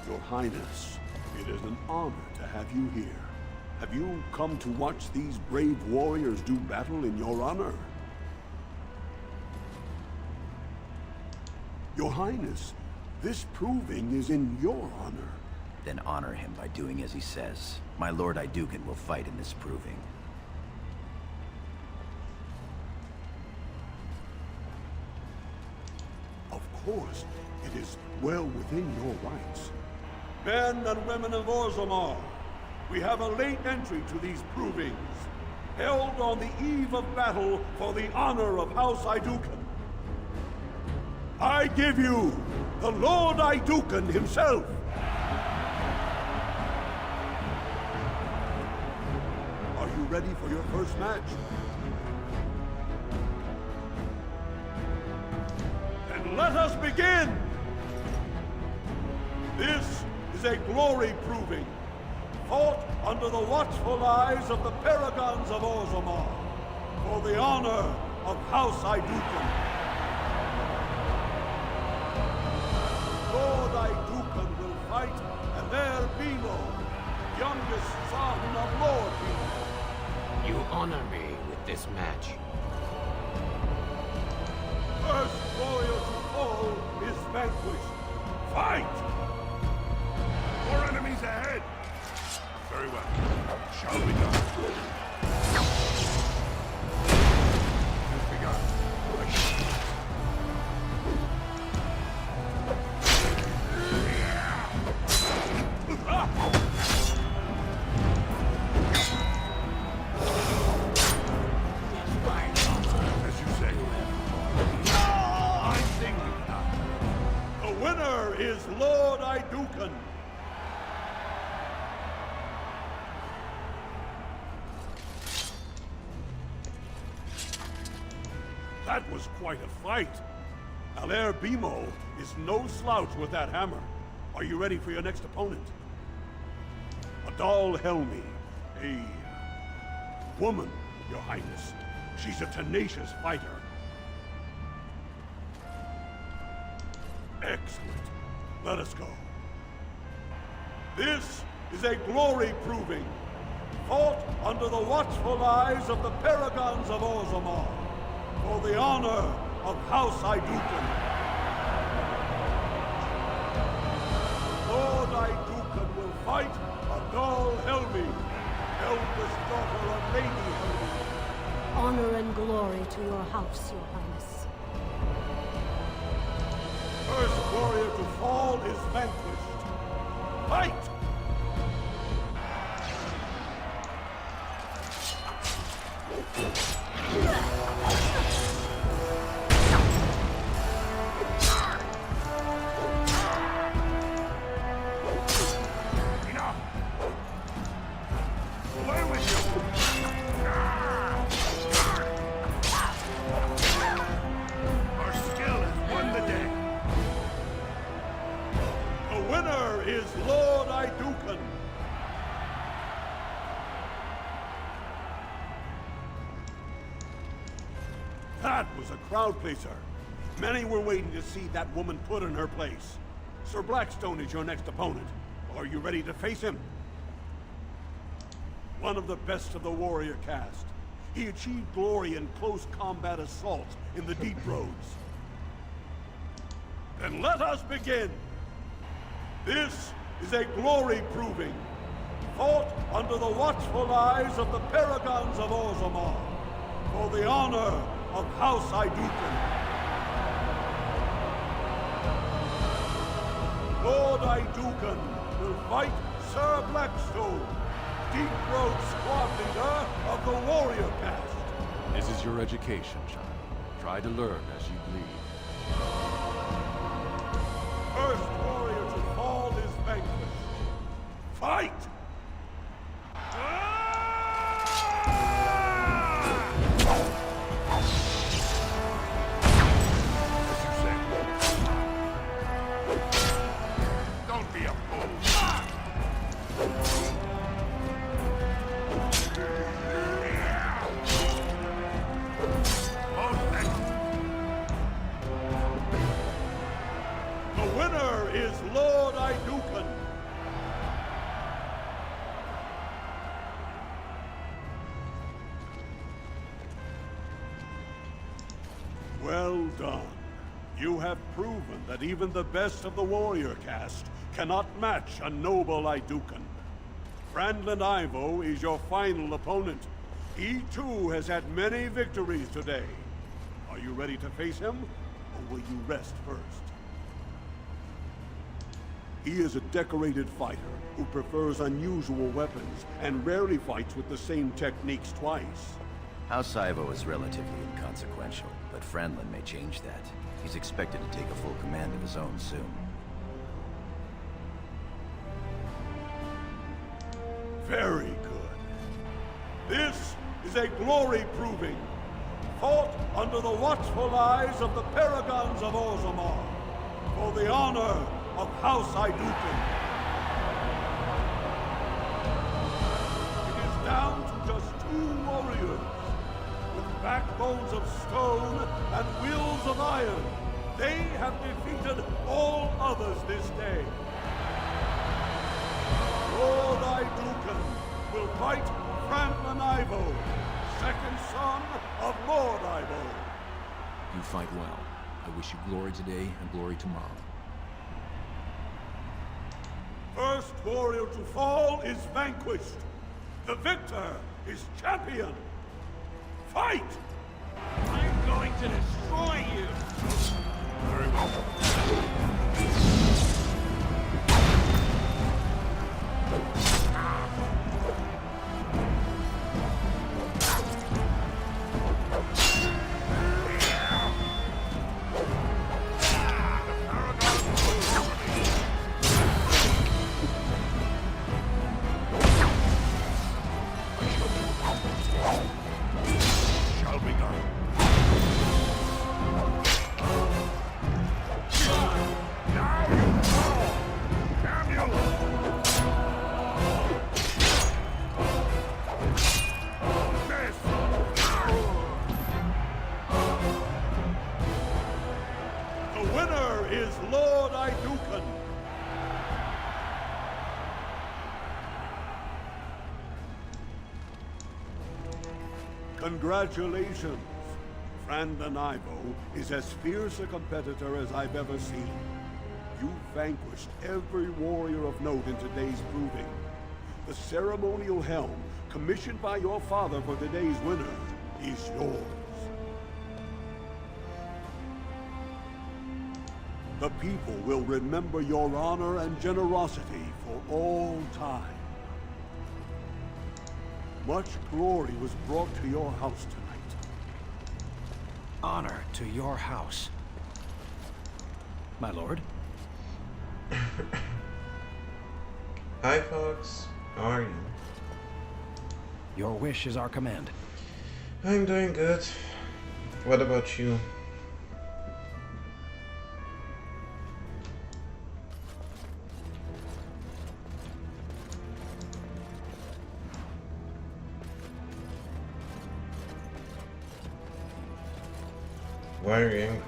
Your Highness, it is an honor to have you here. Have you come to watch these brave warriors do battle in your honor? Your Highness, this proving is in your honor. Then honor him by doing as he says. My Lord Idugan will fight in this proving. course, it is well within your rights. Men and women of Orzammar, we have a late entry to these provings, held on the eve of battle for the honor of House Idukan. I give you the Lord Idukan himself. Are you ready for your first match? Then let us begin! This is a glory proving, fought under the watchful eyes of the paragons of Orzammar, for the honor of House Idukan. Lord Idukan will fight Amalur, youngest son of Lord Bimo. You honor me with this match. First warrior to fall is vanquished. Fight! More enemies ahead! Very well. Shall we go? Has begun. As you say. I sing now. The winner is Lord Idukan. That was quite a fight. Amalur Bimo is no slouch with that hammer. Are you ready for your next opponent? Adal Helmi, a woman, Your Highness. She's a tenacious fighter. Excellent. Let us go. This is a glory proving, fought under the watchful eyes of the paragons of Orzammar, for the honor of House Idukan. Lord Idukan will fight Adal Helmi, eldest daughter of Lady Helmi. Honor and glory to your house, Your Highness. First warrior to fall is vanquished. Fight! Enough! Away with you! Our skill has won the day. The winner is Lord Idukan. That was a crowd pleaser. Many were waiting to see that woman put in her place. Sir Blackstone is your next opponent. Are you ready to face him? One of the best of the warrior caste. He achieved glory in close combat assault in the deep roads. Then let us begin! This is a glory proving, fought under the watchful eyes of the paragons of Orzammar, for the honor of House Idukan. Lord Idukan will fight Sir Blackstone, deep road squad leader of the warrior caste. This is your education, child. Try to learn as you bleed. First warrior to fall is vanquished. Fight! Don't be a fool. The winner is Lord Idukan. Well done. You have proven that even the best of the warrior caste cannot match a noble Idukan. Frandland Ivo is your final opponent. He too has had many victories today. Are you ready to face him, or will you rest first? He is a decorated fighter who prefers unusual weapons and rarely fights with the same techniques twice. House Ivo is relatively inconsequential, but Franlin may change that. He's expected to take a full command of his own soon. Very good. This is a glory proving, fought under the watchful eyes of the Paragons of Orzammar, for the honor of House Iduken. It is down to just 2 warriors, with backbones of stone and wills of iron. They have defeated all others this day. Lord Iduken will fight Franklin Ivo, second son of Lord Ivo. You fight well. I wish you glory today and glory tomorrow. First warrior to fall is vanquished. The victor is champion. Fight! I'm going to destroy you! Very well. Shall be done. Now you fall! Damn you! Miss! The winner is Lord Iduken. Congratulations. Franklin Ivo is as fierce a competitor as I've ever seen. You vanquished every warrior of note in today's proving. The ceremonial helm, commissioned by your father for today's winner, is yours. The people will remember your honor and generosity for all time. Much glory was brought to your house tonight. Honor to your house. My lord? Hi, folks. How are you? Your wish is our command. I'm doing good. What about you? Why are you angry?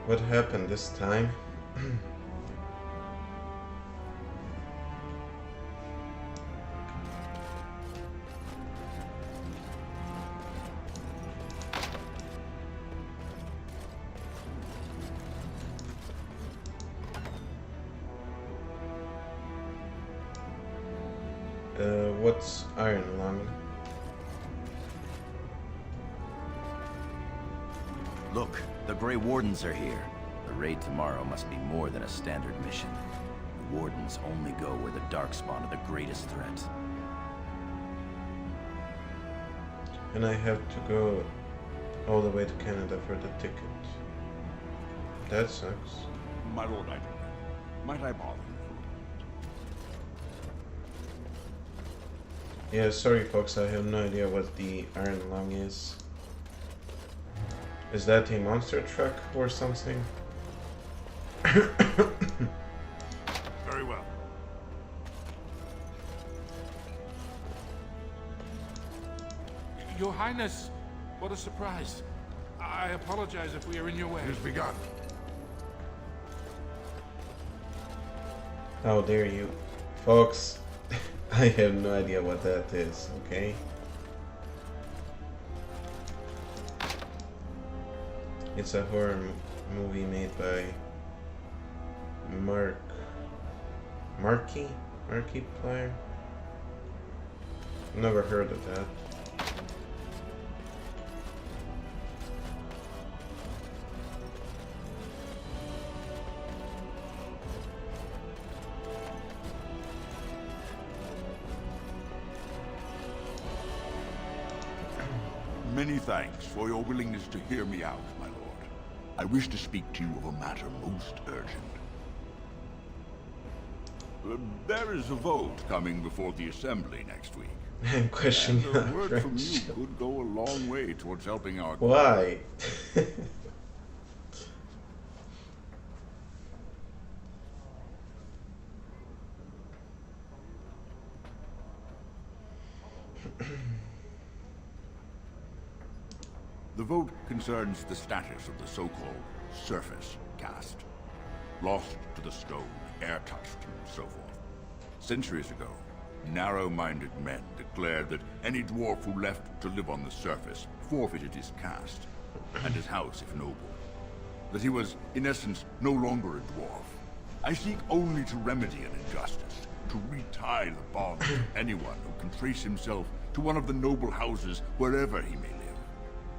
What happened this time? What's Iron Lung? Look, the Grey Wardens are here. The raid tomorrow must be more than a standard mission. The Wardens only go where the Darkspawn are the greatest threat. And I have to go all the way to Canada for the ticket. That sucks. My lord, might I bother you? Yeah, sorry folks, I have no idea what the Iron Lung is. Is that a monster truck or something? Very well. Your Highness, what a surprise. I apologize if we are in your way. It has begun. How dare you. Folks, I have no idea what that is, okay? It's a horror movie made by Markiplier. Never heard of that. Many thanks for your willingness to hear me out, my lord. I wish to speak to you of a matter most urgent. There is a vote coming before the Assembly next week. Question and a word from you could go a long way towards helping our... Why? The vote concerns the status of the so-called surface caste. Lost to the stone, air-touched, and so forth. Centuries ago, narrow-minded men declared that any dwarf who left to live on the surface forfeited his caste, and his house if noble. That he was, in essence, no longer a dwarf. I seek only to remedy an injustice, to retie the bonds of anyone who can trace himself to one of the noble houses wherever he may live.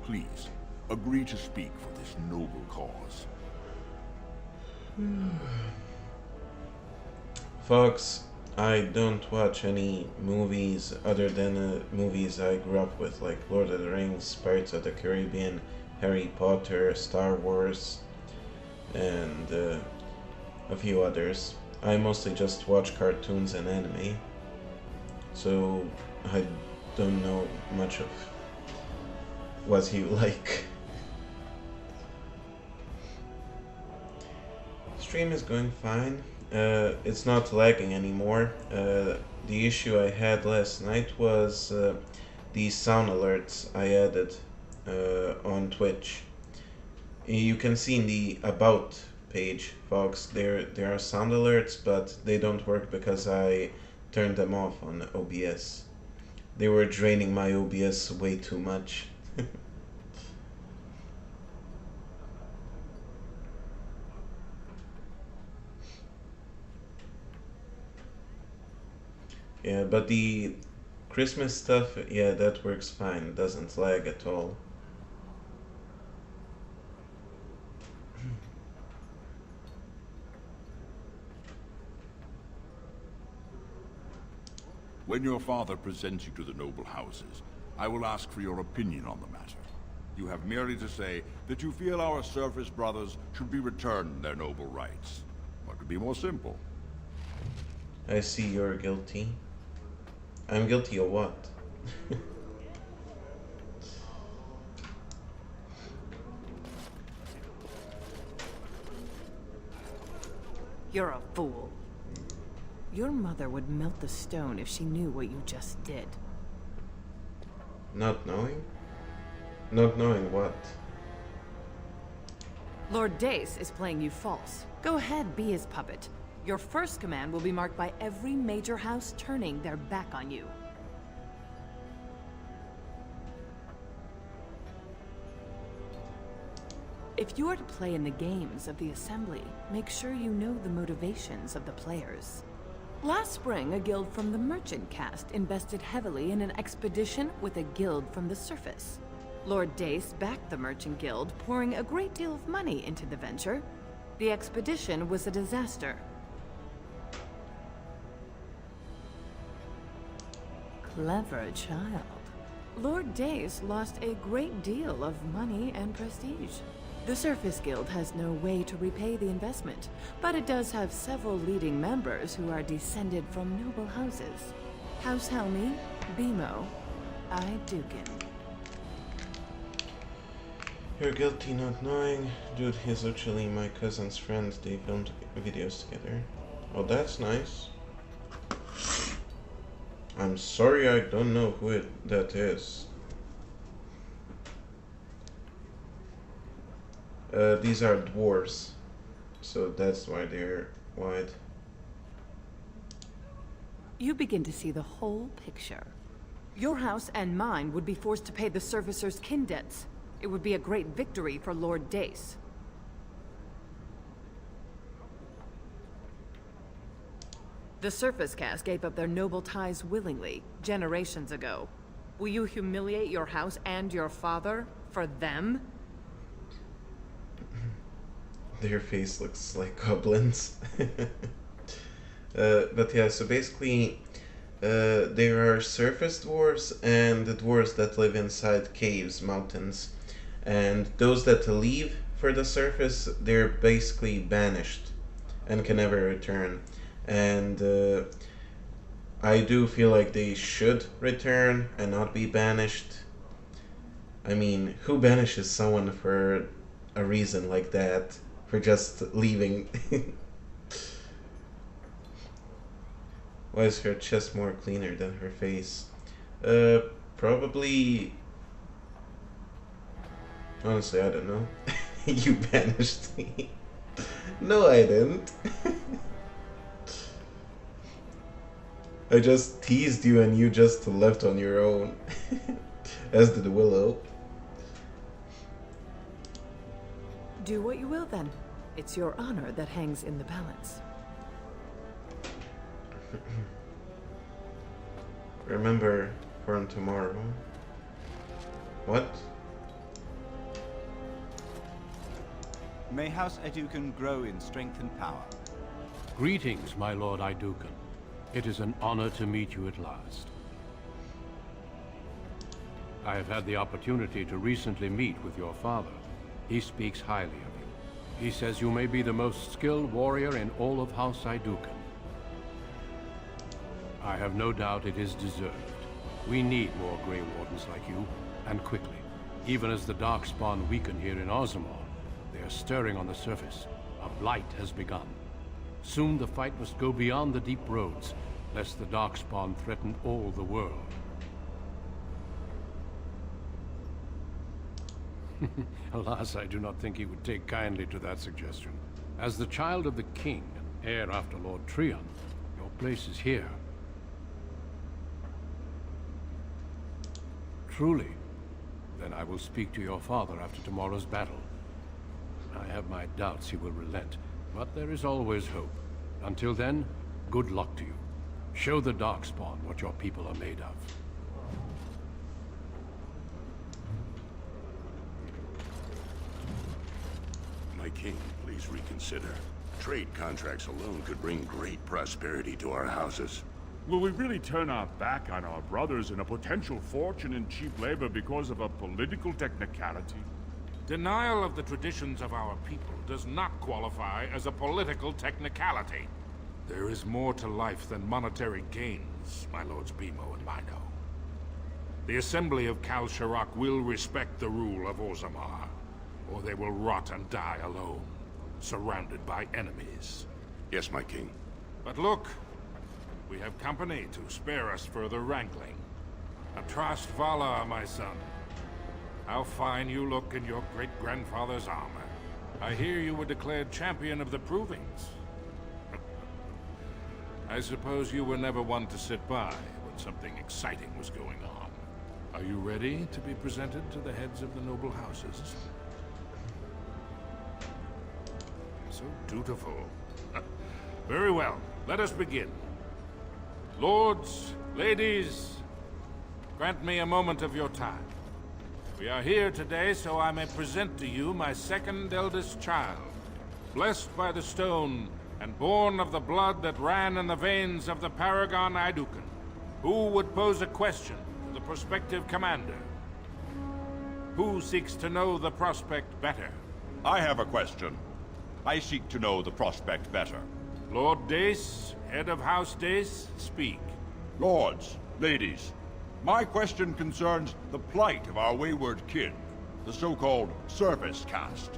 Please, agree to speak for this noble cause. Folks, I don't watch any movies other than movies I grew up with, like Lord of the Rings, Pirates of the Caribbean, Harry Potter, Star Wars, and a few others. I mostly just watch cartoons and anime, so I don't know much of what he like. Stream is going fine. It's not lagging anymore. The issue I had last night was the sound alerts I added on Twitch. You can see in the About page, folks, there are sound alerts, but they don't work because I turned them off on OBS. They were draining my OBS way too much. Yeah, but the Christmas stuff, yeah, that works fine. It doesn't lag at all. When your father presents you to the noble houses, I will ask for your opinion on the matter. You have merely to say that you feel our surface brothers should be returned their noble rights. What could be more simple? I see you're guilty. I'm guilty of what? You're a fool. Your mother would melt the stone if she knew what you just did. Not knowing? Not knowing what? Lord Dace is playing you false. Go ahead, be his puppet. Your first command will be marked by every major house turning their back on you. If you are to play in the games of the Assembly, make sure you know the motivations of the players. Last spring, a guild from the Merchant caste invested heavily in an expedition with a guild from the surface. Lord Dace backed the Merchant Guild, pouring a great deal of money into the venture. The expedition was a disaster. Clever child. Lord Dace lost a great deal of money and prestige. The Surface Guild has no way to repay the investment, but it does have several leading members who are descended from noble houses. House Helmi, Bimo, Dukin. You're guilty not knowing. Dude, he's actually my cousin's friend. They filmed videos together. Oh, that's nice. I'm sorry, I don't know who that is. These are dwarves, so that's why they're white. You begin to see the whole picture. Your house and mine would be forced to pay the Surfacer's kin debts. It would be a great victory for Lord The surface caste gave up their noble ties willingly, generations ago. Will you humiliate your house and your father for them? Their face looks like goblins. But yeah, so basically, there are surface dwarves and the dwarves that live inside caves, mountains. And those that leave for the surface, they're basically banished and can never return. And I do feel like they should return and not be banished. I mean, who banishes someone for a reason like that? For just leaving? Why is her chest more cleaner than her face? Probably... Honestly, I don't know. You banished me. No, I didn't. I just teased you and you just left on your own. As did Willow. Do what you will then. It's your honor that hangs in the balance. Remember, from tomorrow. What? May House Educan grow in strength and power. Greetings, my Lord Idukan. It is an honor to meet you at last. I have had the opportunity to recently meet with your father. He speaks highly of you. He says you may be the most skilled warrior in all of House Idukan. I have no doubt it is deserved. We need more Grey Wardens like you, and quickly. Even as the Darkspawn weaken here in Orzammar, they are stirring on the surface. A blight has begun. Soon the fight must go beyond the deep roads, lest the Darkspawn threaten all the world. Alas, I do not think he would take kindly to that suggestion. As the child of the king and heir after Lord Trion, your place is here. Truly? Then I will speak to your father after tomorrow's battle. I have my doubts he will relent, but there is always hope. Until then, good luck to you. Show the Darkspawn what your people are made of. My king, please reconsider. Trade contracts alone could bring great prosperity to our houses. Will we really turn our back on our brothers and a potential fortune in cheap labor because of a political technicality? Denial of the traditions of our people does not qualify as a political technicality. There is more to life than monetary gains, my lords Bimo and Mino. The Assembly of Kal Sharrak will respect the rule of Orzammar, or they will rot and die alone, surrounded by enemies. Yes, my king. But look, we have company to spare us further wrangling. Atrast Vala, my son. How fine you look in your great-grandfather's armor. I hear you were declared champion of the Provings. I suppose you were never one to sit by when something exciting was going on. Are you ready to be presented to the heads of the noble houses? So dutiful. Very well, let us begin. Lords, ladies, grant me a moment of your time. We are here today so I may present to you my second eldest child, blessed by the stone and born of the blood that ran in the veins of the Paragon Idukan. Who would pose a question to the prospective commander? Who seeks to know the prospect better? I have a question. I seek to know the prospect better. Lord Dace, head of House Dace, speak. Lords, ladies, my question concerns the plight of our wayward kin, the so-called service caste.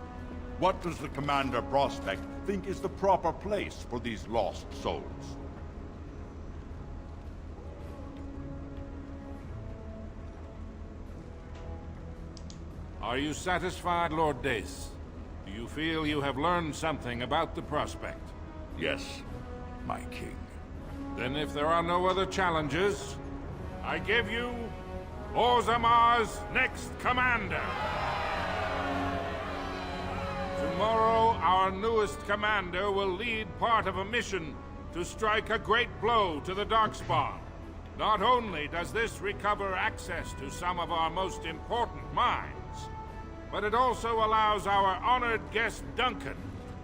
What does the Commander Prospect think is the proper place for these lost souls? Are you satisfied, Lord Dace? Do you feel you have learned something about the prospect? Yes, my king. Then if there are no other challenges, I give you Orzammar's next commander. Tomorrow, our newest commander will lead part of a mission to strike a great blow to the Darkspawn. Not only does this recover access to some of our most important mines, but it also allows our honored guest Duncan,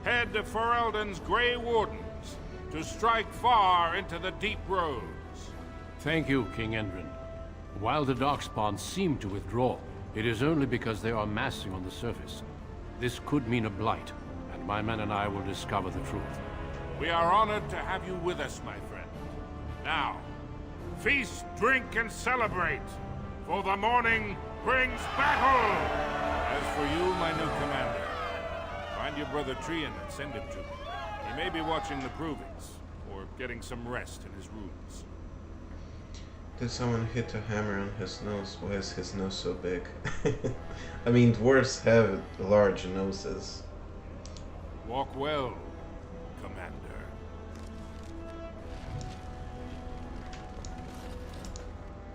head of Ferelden's Grey Wardens, to strike far into the deep roads. Thank you, King Endrin. While the Darkspawn seem to withdraw, it is only because they are massing on the surface. This could mean a blight, and my men and I will discover the truth. We are honored to have you with us, my friend. Now, feast, drink, and celebrate, for the morning brings battle! As for you, my new commander, find your brother Trian and send him to me. He may be watching the provings, or getting some rest in his rooms. Did someone hit a hammer on his nose? Why is his nose so big? I mean, dwarves have large noses. Walk well, Commander.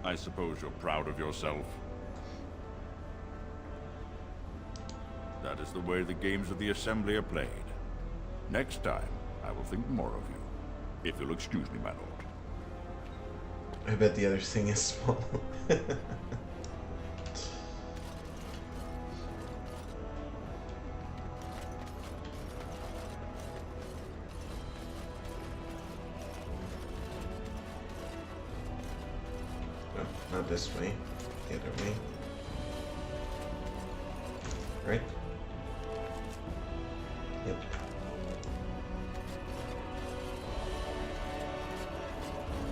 I suppose you're proud of yourself. That is the way the games of the Assembly are played. Next time, I will think more of you. If you'll excuse me, my lord. I bet the other thing is small. No, not this way. The other way. Right? Yep.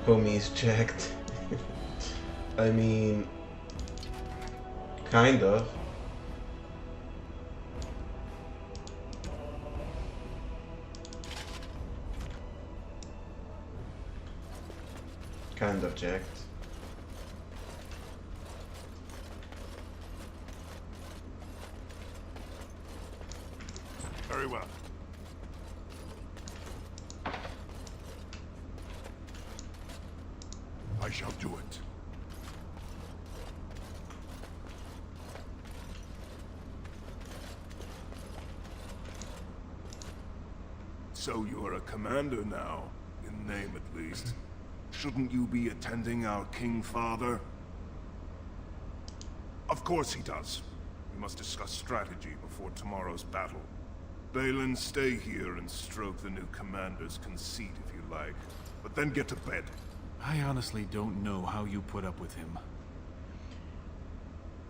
Homie's jacked. I mean, kind of. Kind of jacked. Very well. I shall do it. So you're a commander now, in name at least. Shouldn't you be attending our King Father? Of course he does. We must discuss strategy before tomorrow's battle. Balin, stay here and stroke the new commander's conceit if you like. But then get to bed. I honestly don't know how you put up with him.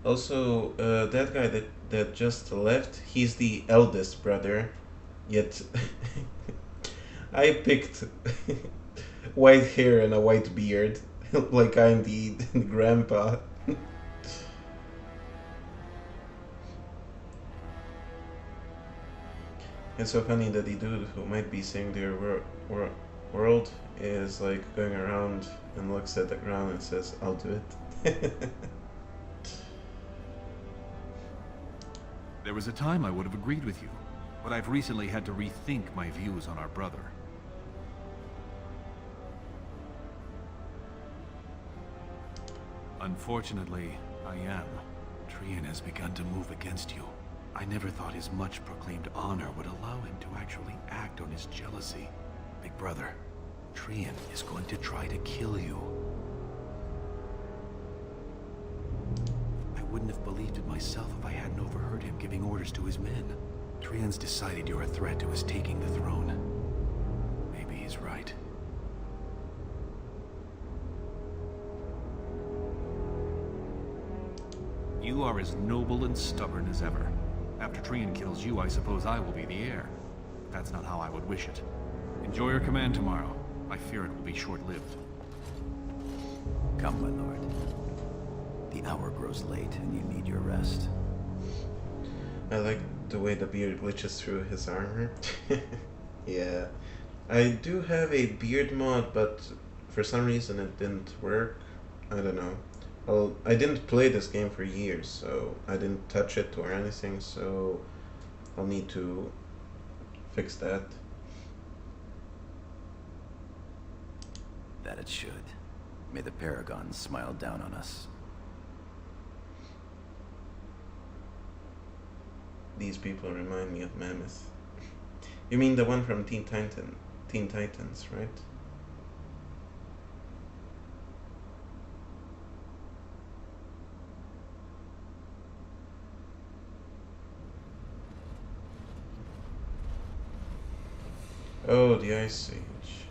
Also, that guy that just left, he's the eldest brother. Yet, I picked white hair and a white beard, like I'm the grandpa. It's so funny that the dude who might be seeing their world is like going around and looks at the ground and says, "I'll do it." There was a time I would have agreed with you, but I've recently had to rethink my views on our brother. Unfortunately, I am. Trian has begun to move against you. I never thought his much proclaimed honor would allow him to actually act on his jealousy. Big brother, Trian is going to try to kill you. I wouldn't have believed it myself if I hadn't overheard him giving orders to his men. Trian's decided you're a threat to his taking the throne. Maybe he's right. You are as noble and stubborn as ever. After Trian kills you, I suppose I will be the heir. But that's not how I would wish it. Enjoy your command tomorrow. I fear it will be short-lived. Come, my lord. The hour grows late, and you need your rest. I like the way the beard glitches through his armor. Yeah. I do have a beard mod, but for some reason it didn't work. I don't know. Well, I didn't play this game for years, so I didn't touch it or anything, so I'll need to fix that. That it should. May the Paragons smile down on us. These people remind me of Mammoth. You mean the one from Teen Teen Titans, right? Oh, the Ice Age.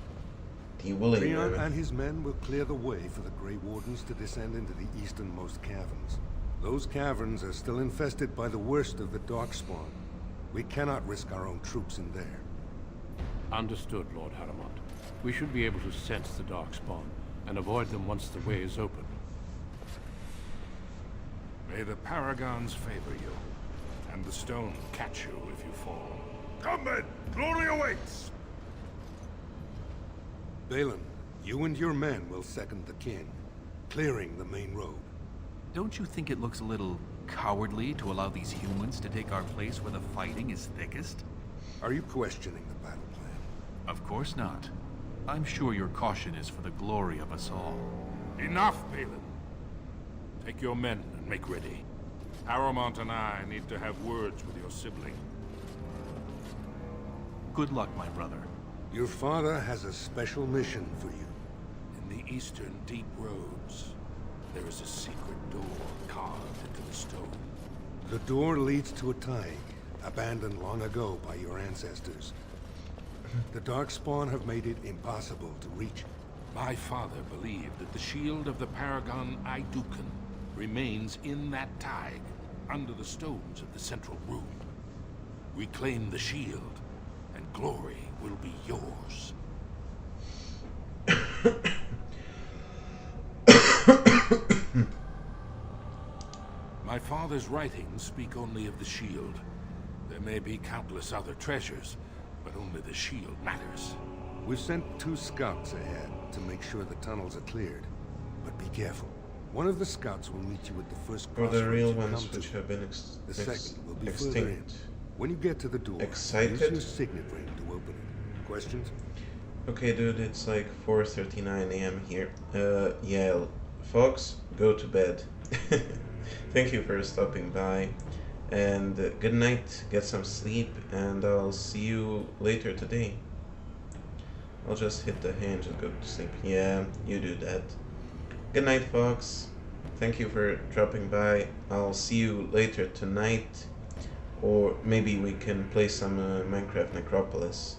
The Woolly Trion Mammoth. and his men will clear the way for the Grey Wardens to descend into the easternmost caverns. Those caverns are still infested by the worst of the Darkspawn. We cannot risk our own troops in there. Understood, Lord Haramond. We should be able to sense the Darkspawn and avoid them once the way is open. May the Paragons favor you, and the stone catch you if you fall. Come men! Glory awaits! Balin, you and your men will second the king, clearing the main road. Don't you think it looks a little cowardly to allow these humans to take our place where the fighting is thickest? Are you questioning the battle plan? Of course not. I'm sure your caution is for the glory of us all. Enough, Balin. Take your men and make ready. Haramond and I need to have words with your sibling. Good luck, my brother. Your father has a special mission for you. In the eastern deep roads, there is a secret door carved into the stone. The door leads to a Taig, abandoned long ago by your ancestors. The Darkspawn have made it impossible to reach. My father believed that the shield of the Paragon Idukan remains in that Taig, under the stones of the central room. Reclaim the shield, and glory will be yours. My father's writings speak only of the shield. There may be countless other treasures, but only the shield matters. We've sent 2 scouts ahead to make sure the tunnels are cleared. But be careful. One of the scouts will meet you at the first Or crossroads the real you ones come which to. have been The second will be further in. extinct. When you get to the door, Excited? use your signet ring to open it. Questions? Okay, dude, it's like 4:39 a.m. here. Yeah, folks, go to bed. Thank you for stopping by, and good night, get some sleep, and I'll see you later today. I'll just hit the hinge and go to sleep. Yeah, you do that. Good night, folks. Thank you for dropping by. I'll see you later tonight, or maybe we can play some Minecraft Necropolis.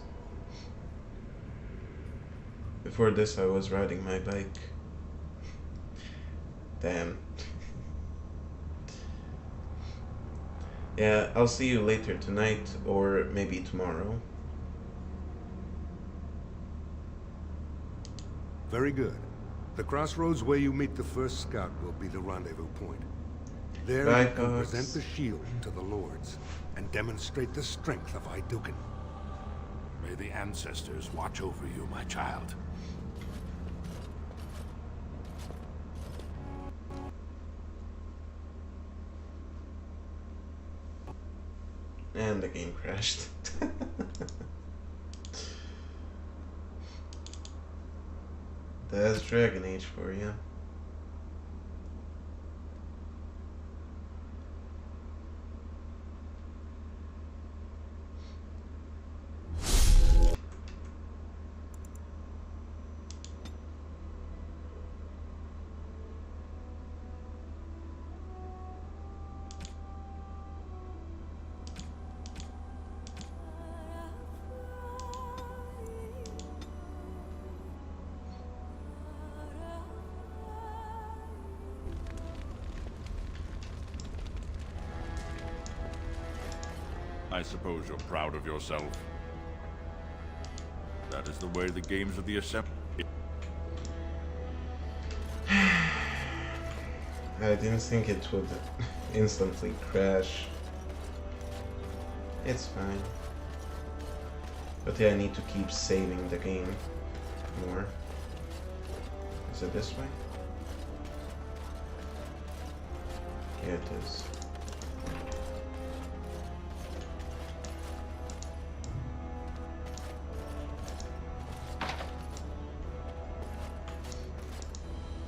Before this, I was riding my bike. Damn. Yeah, I'll see you later tonight, or maybe tomorrow. Very good. The crossroads where you meet the first scout will be the rendezvous point. There Bye, you can folks. present the shield to the lords and demonstrate the strength of Idukan. May the ancestors watch over you, my child. And the game crashed. That's Dragon Age for you. I suppose you're proud of yourself. That is the way the games of the Assembly... I didn't think it would instantly crash. It's fine. But yeah, I need to keep saving the game more. Is it this way? Yeah, it is.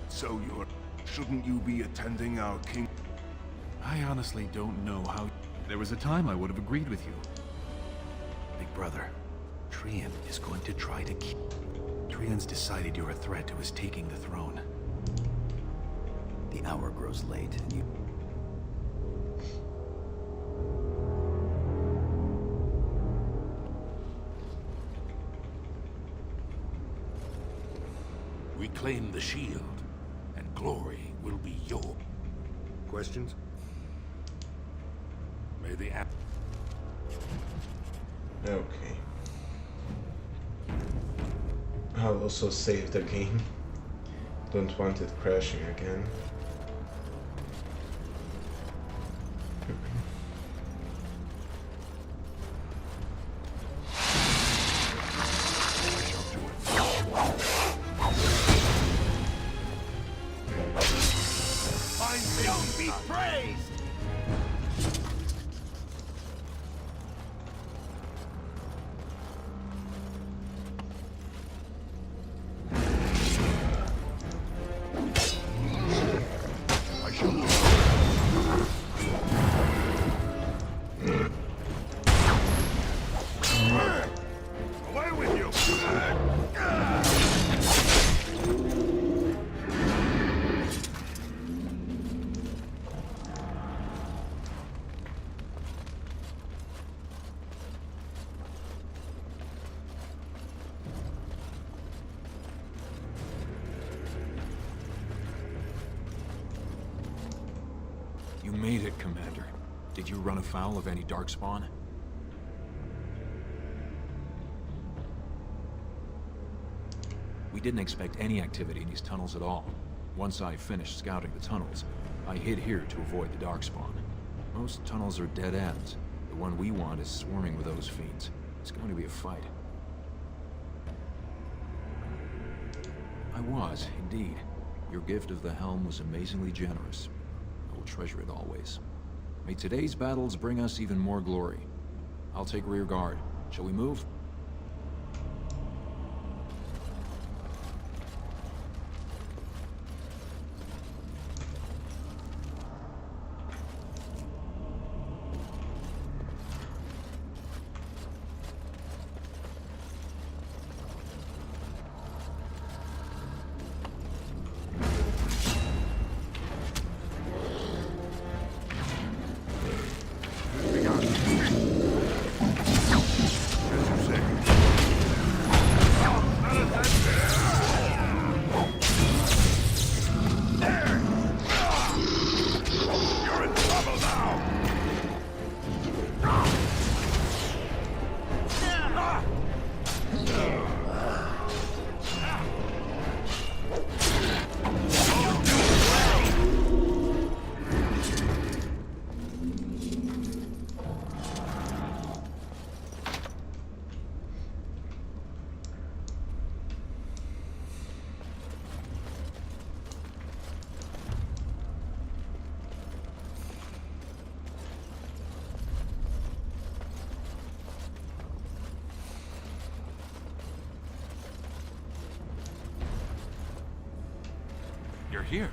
So shouldn't you be attending our king? I honestly don't know how... There was a time I would have agreed with you. Big brother, Trian is going to try to keep... Trian's decided you're a threat to his taking the throne. The hour grows late, and you... Reclaim the shield, and glory will be yours. Questions? May the app... Okay. I'll also save the game. Don't want it crashing again. Away with you! You made it, Commander. Did you run afoul of any darkspawn? We didn't expect any activity in these tunnels at all. Once I finished scouting the tunnels, I hid here to avoid the darkspawn. Most tunnels are dead ends. The one we want is swarming with those fiends. It's going to be a fight. I was, indeed. Your gift of the helm was amazingly generous. I will treasure it always. May today's battles bring us even more glory. I'll take rear guard. Shall we move? You're here.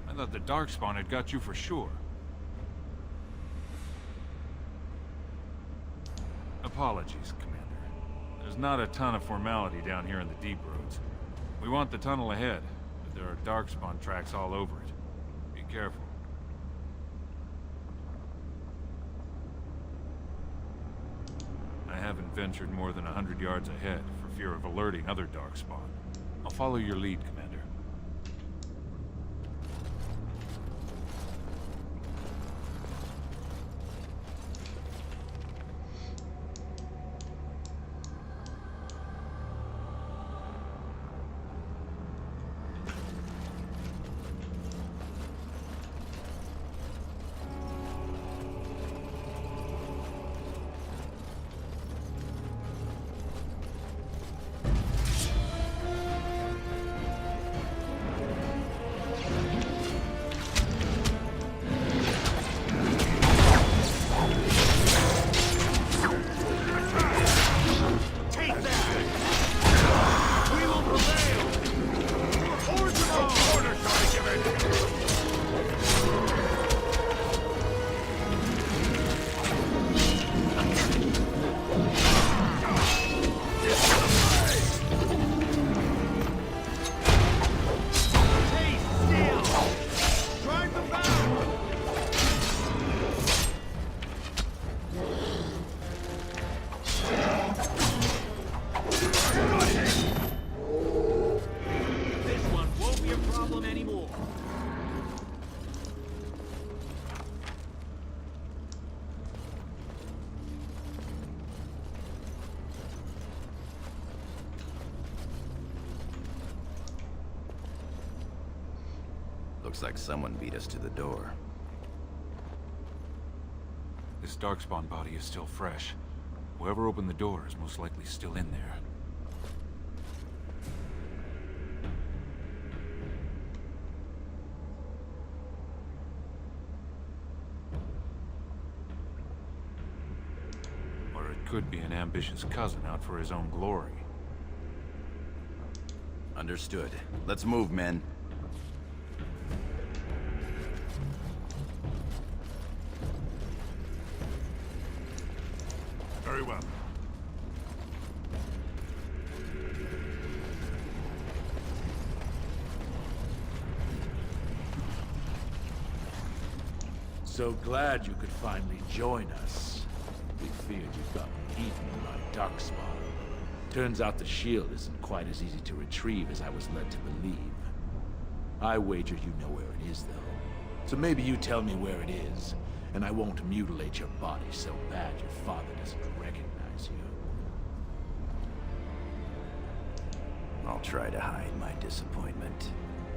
I thought the Darkspawn had got you for sure. Apologies, Commander. There's not a ton of formality down here in the deep roads. We want the tunnel ahead, but there are Darkspawn tracks all over it. Be careful. I haven't ventured more than 100 yards ahead for fear of alerting other Darkspawn. I'll follow your lead, Commander. Looks like someone beat us to the door. This Darkspawn body is still fresh. Whoever opened the door is most likely still in there. Or it could be an ambitious cousin out for his own glory. Understood. Let's move, men. Very well. So glad you could finally join us. We feared you'd gotten eaten by Darkspawn. Turns out the shield isn't quite as easy to retrieve as I was led to believe. I wager you know where it is, though. So maybe you tell me where it is, and I won't mutilate your body so bad your father doesn't recognize you. I'll try to hide my disappointment.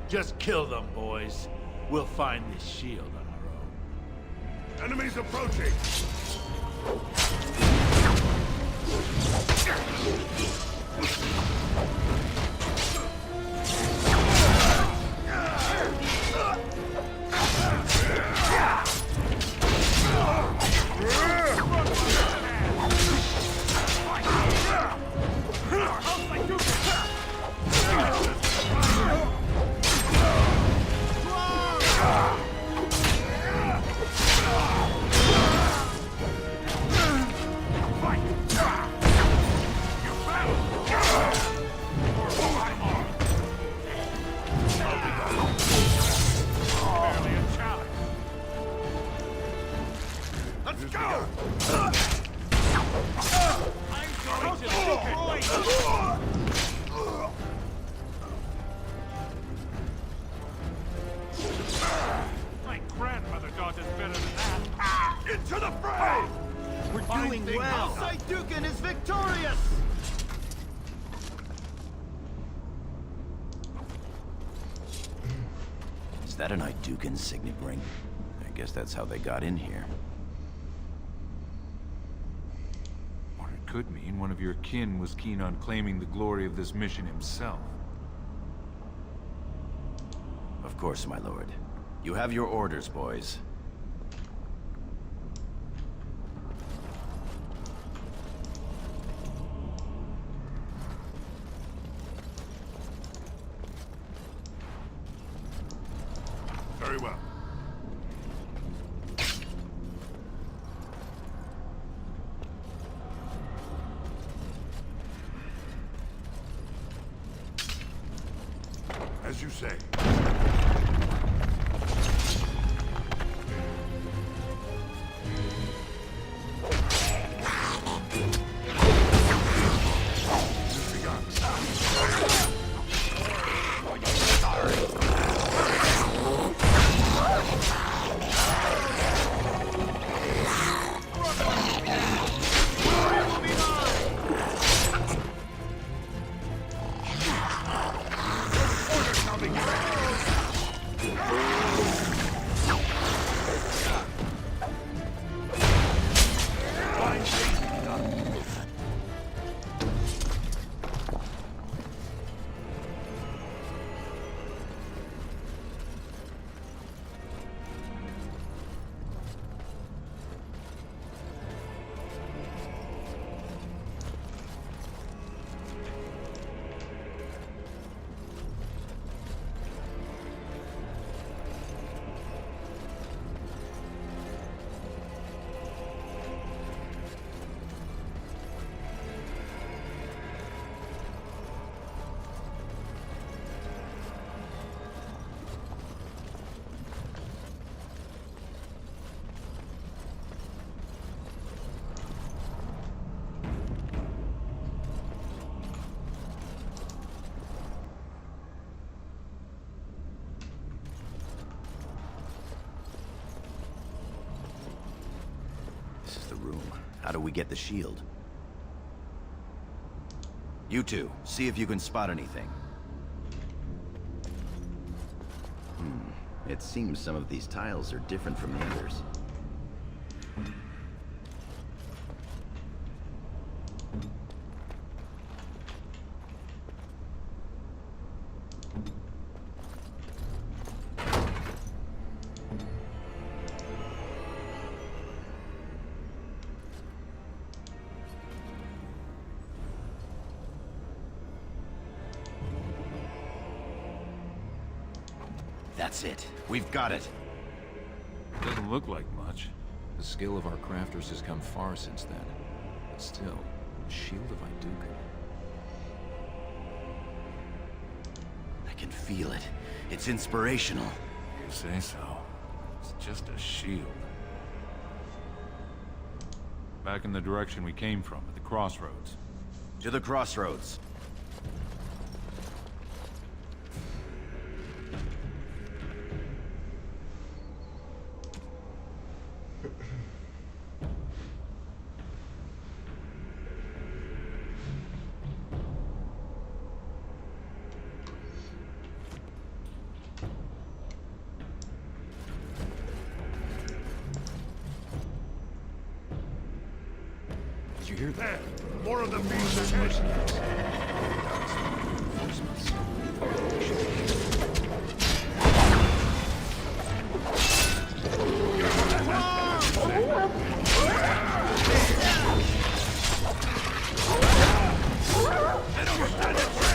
Just kill them, boys. We'll find this shield on our own. Enemies approaching! My grandmother got us better than that. Into the fray! We're doing well! Dukin is victorious! Is that an Idukan signet ring? I guess that's how they got in here. Or it could mean one of your kin was keen on claiming the glory of this mission himself. Of course, my lord. You have your orders, boys. Very well. As you say. How do we get the shield? You two, see if you can spot anything. It seems some of these tiles are different from the others. That's it. We've got it. Doesn't look like much. The skill of our crafters has come far since then. But still, the Shield of Iduken. I can feel it. It's inspirational. You say so. It's just a shield. Back in the direction we came from, at the crossroads. To the crossroads. Did you hear that? More of the beasts ahead!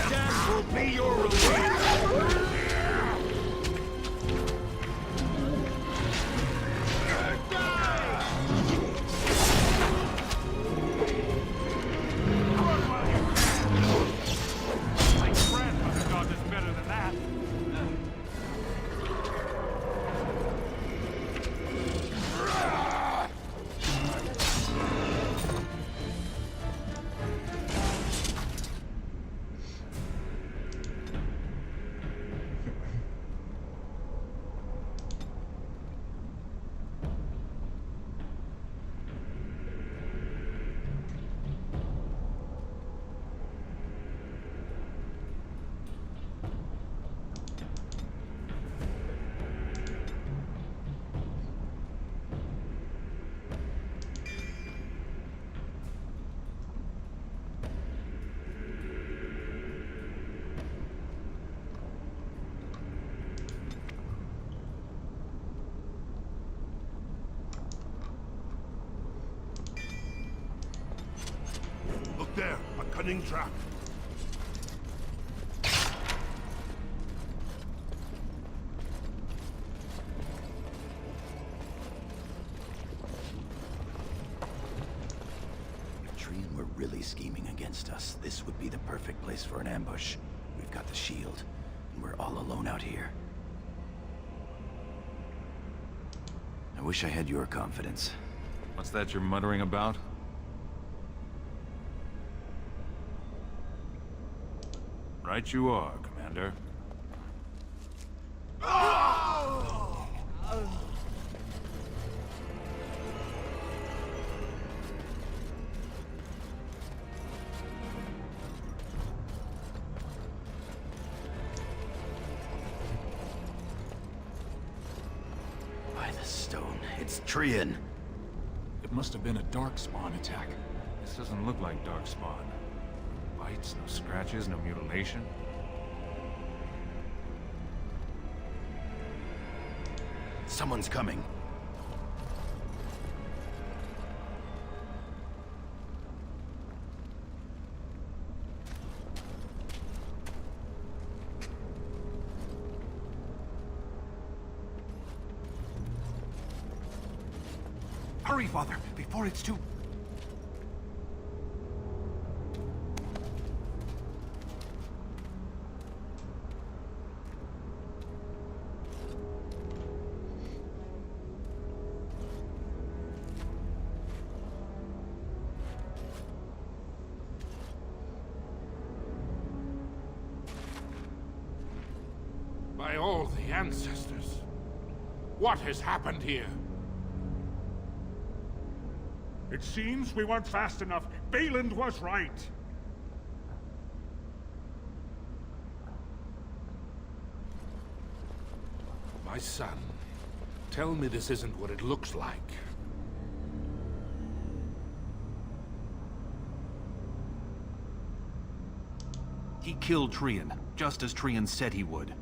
Death will be your reward! Look there, a cunning trap. If Trian were really scheming against us, this would be the perfect place for an ambush. We've got the shield, and we're all alone out here. I wish I had your confidence. What's that you're muttering about? Right you are, Commander. By the stone, it's Trian. It must have been a Darkspawn attack. This doesn't look like Darkspawn. No bites, no scratches, no mutilation. Someone's coming. Hurry, Father, before it's too... By all the ancestors, what has happened here? It seems we weren't fast enough. Bayland was right. My My son, tell me this isn't what it looks like. He killed Trian, just as Trian said he would.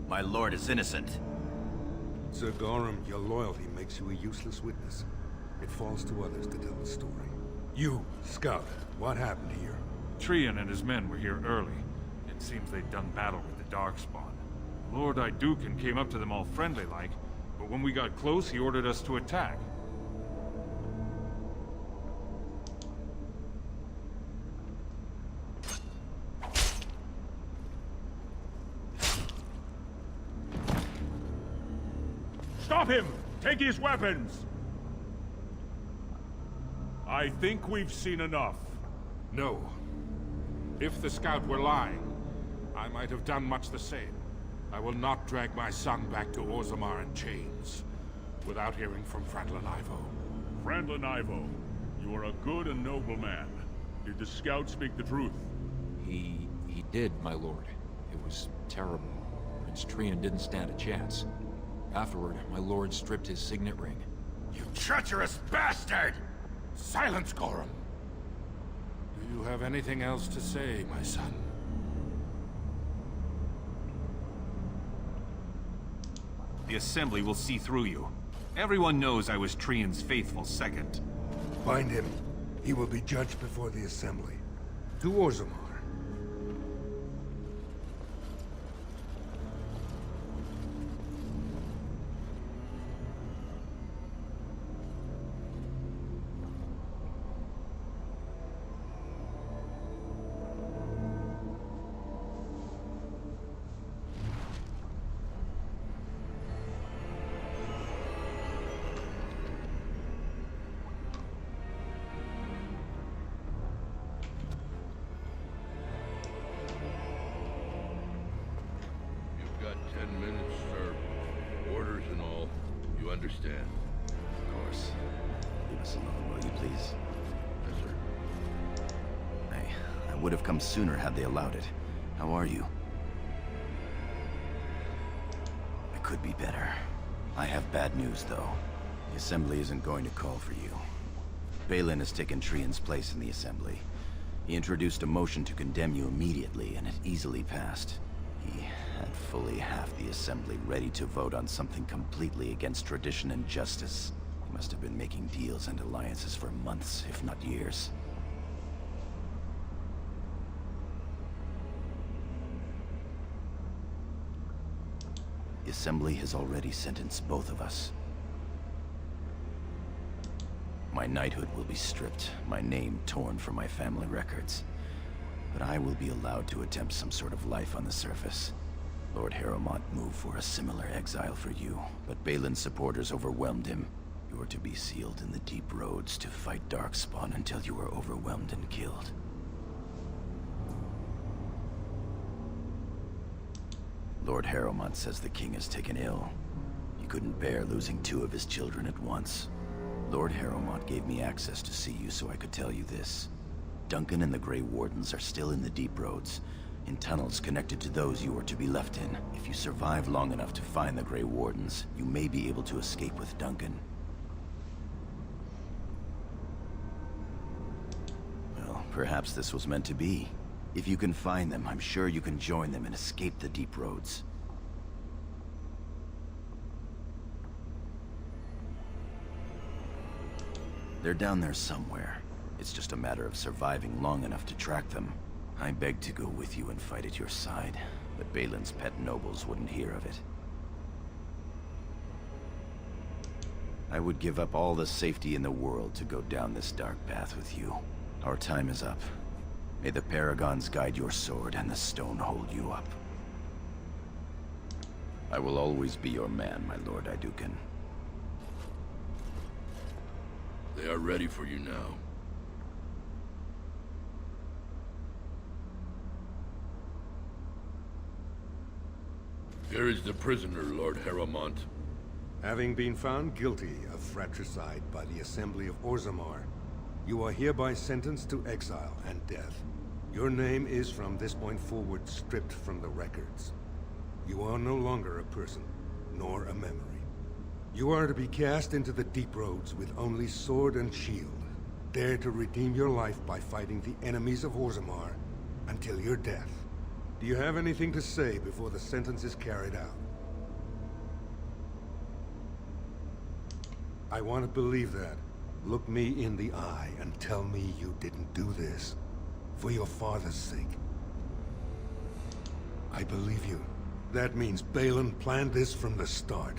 My lord is innocent. Sir Gorham, your loyalty makes you a useless witness. It falls to others to tell the story. You, Scout, what happened here? Trian and his men were here early. It seems they'd done battle with the Darkspawn. Lord Iduken came up to them all friendly-like, but when we got close, he ordered us to attack. Stop him! Take his weapons! I think we've seen enough. No. If the scout were lying, I might have done much the same. I will not drag my son back to Orzammar in chains without hearing from Franklin Ivo. Franklin Ivo, you are a good and noble man. Did the scout speak the truth? He did, my lord. It was terrible. Prince Trian didn't stand a chance. Afterward, my lord stripped his signet ring. You treacherous bastard! Silence, Gorham! Do you have anything else to say, my son? The Assembly will see through you. Everyone knows I was Trian's faithful second. Find him. He will be judged before the Assembly. To Orzammar. You've got 10 minutes, sir. Orders and all. You understand? Of course. Leave us alone, will you please? Yes, sir. I would have come sooner had they allowed it. How are you? I could be better. I have bad news, though. The Assembly isn't going to call for you. Balin has taken Trian's place in the Assembly. He introduced a motion to condemn you immediately, and it easily passed. He had fully half the Assembly ready to vote on something completely against tradition and justice. He must have been making deals and alliances for months, if not years. The Assembly has already sentenced both of us. My knighthood will be stripped, my name torn from my family records. But I will be allowed to attempt some sort of life on the surface. Lord Harrowmont moved for a similar exile for you, but Balin's supporters overwhelmed him. You are to be sealed in the deep roads to fight Darkspawn until you are overwhelmed and killed. Lord Harrowmont says the king is taken ill. He couldn't bear losing 2 of his children at once. Lord Harrowmont gave me access to see you so I could tell you this. Duncan and the Grey Wardens are still in the deep roads, in tunnels connected to those you are to be left in. If you survive long enough to find the Grey Wardens, you may be able to escape with Duncan. Well, perhaps this was meant to be. If you can find them, I'm sure you can join them and escape the deep roads. They're down there somewhere. It's just a matter of surviving long enough to track them. I begged to go with you and fight at your side, but Balin's pet nobles wouldn't hear of it. I would give up all the safety in the world to go down this dark path with you. Our time is up. May the Paragons guide your sword and the stone hold you up. I will always be your man, my Lord Iduken. They are ready for you now. Here is the prisoner, Lord Harrowmont. Having been found guilty of fratricide by the Assembly of Orzammar, you are hereby sentenced to exile and death. Your name is from this point forward stripped from the records. You are no longer a person, nor a memory. You are to be cast into the deep roads with only sword and shield. Dare to redeem your life by fighting the enemies of Orzammar until your death. Do you have anything to say before the sentence is carried out? I want to believe that. Look me in the eye and tell me you didn't do this for your father's sake. I believe you. That means Balin planned this from the start.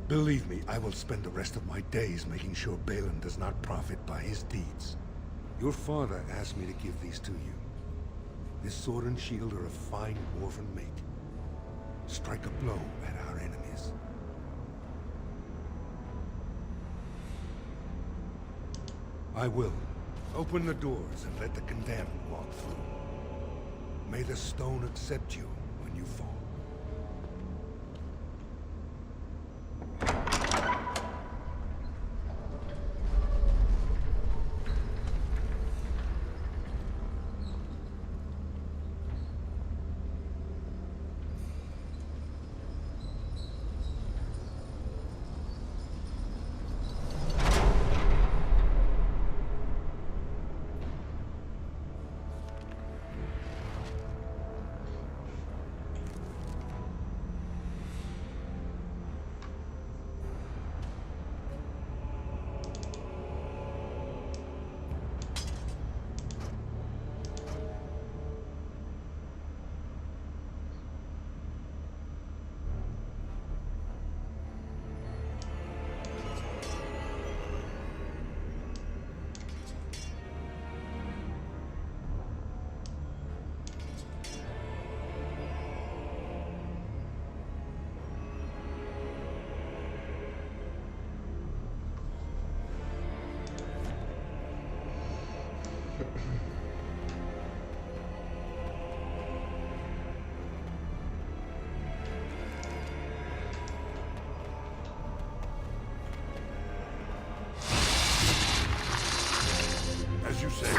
Believe me, I will spend the rest of my days making sure Balin does not profit by his deeds. Your father asked me to give these to you. This sword and shield are a fine dwarven make. Strike a blow at our enemies. I will. Open the doors and let the condemned walk through. May the stone accept you when you fall. As you say.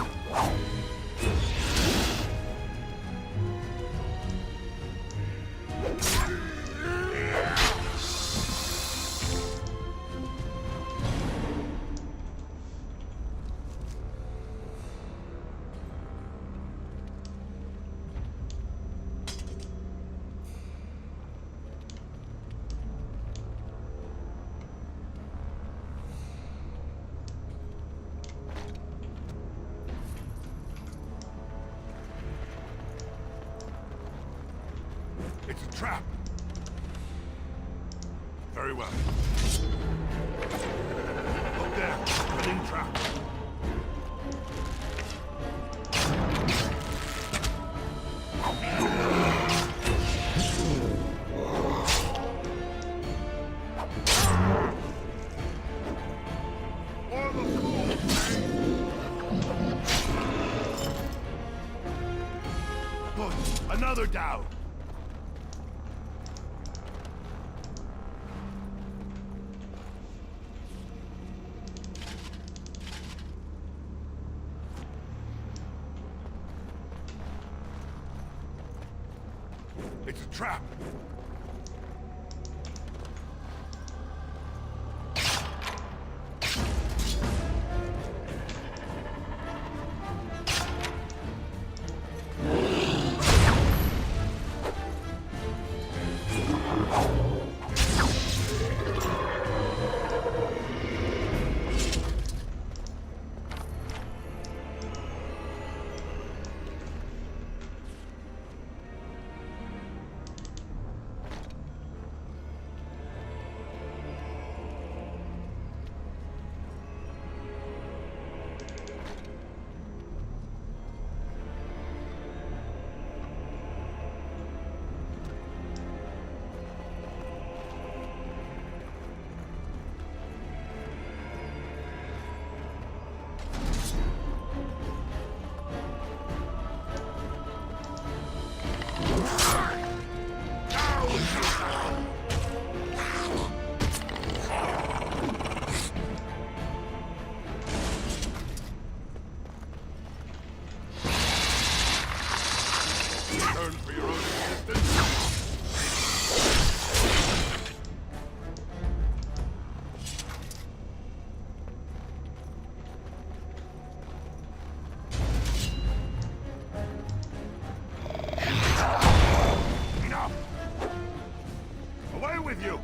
It's a trap. Very well. Look there, cunning trap. Good. Another down. It's a trap. you!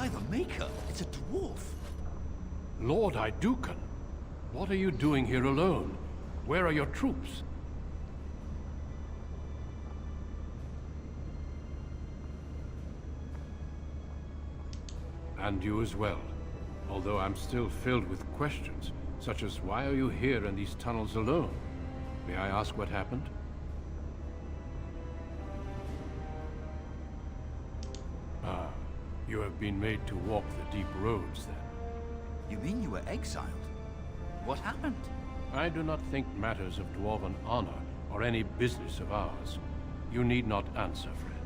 By the Maker, it's a dwarf. Lord Idukan, what are you doing here alone? Where are your troops? And you as well. Although I'm still filled with questions, such as why are you here in these tunnels alone? May I ask what happened? Ah, you have been made to walk the deep roads, then. You mean you were exiled? What happened? I do not think matters of dwarven honor are any business of ours. You need not answer, friend.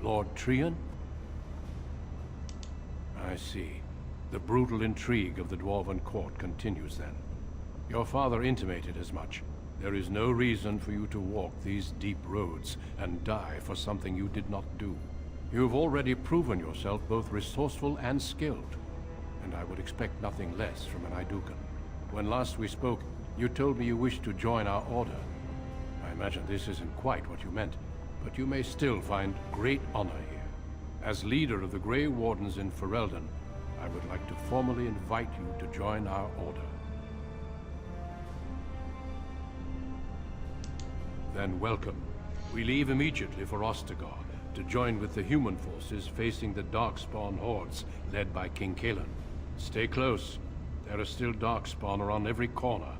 Lord Trian? I see. The brutal intrigue of the Dwarven court continues then. Your father intimated as much. There is no reason for you to walk these deep roads and die for something you did not do. You've already proven yourself both resourceful and skilled, and I would expect nothing less from an Idukan. When last we spoke, you told me you wished to join our order. I imagine this isn't quite what you meant, but you may still find great honor here. As leader of the Grey Wardens in Ferelden, I would like to formally invite you to join our order. Then welcome. We leave immediately for Ostagar, to join with the human forces facing the Darkspawn hordes led by King Kaelan. Stay close. There are still Darkspawn around every corner.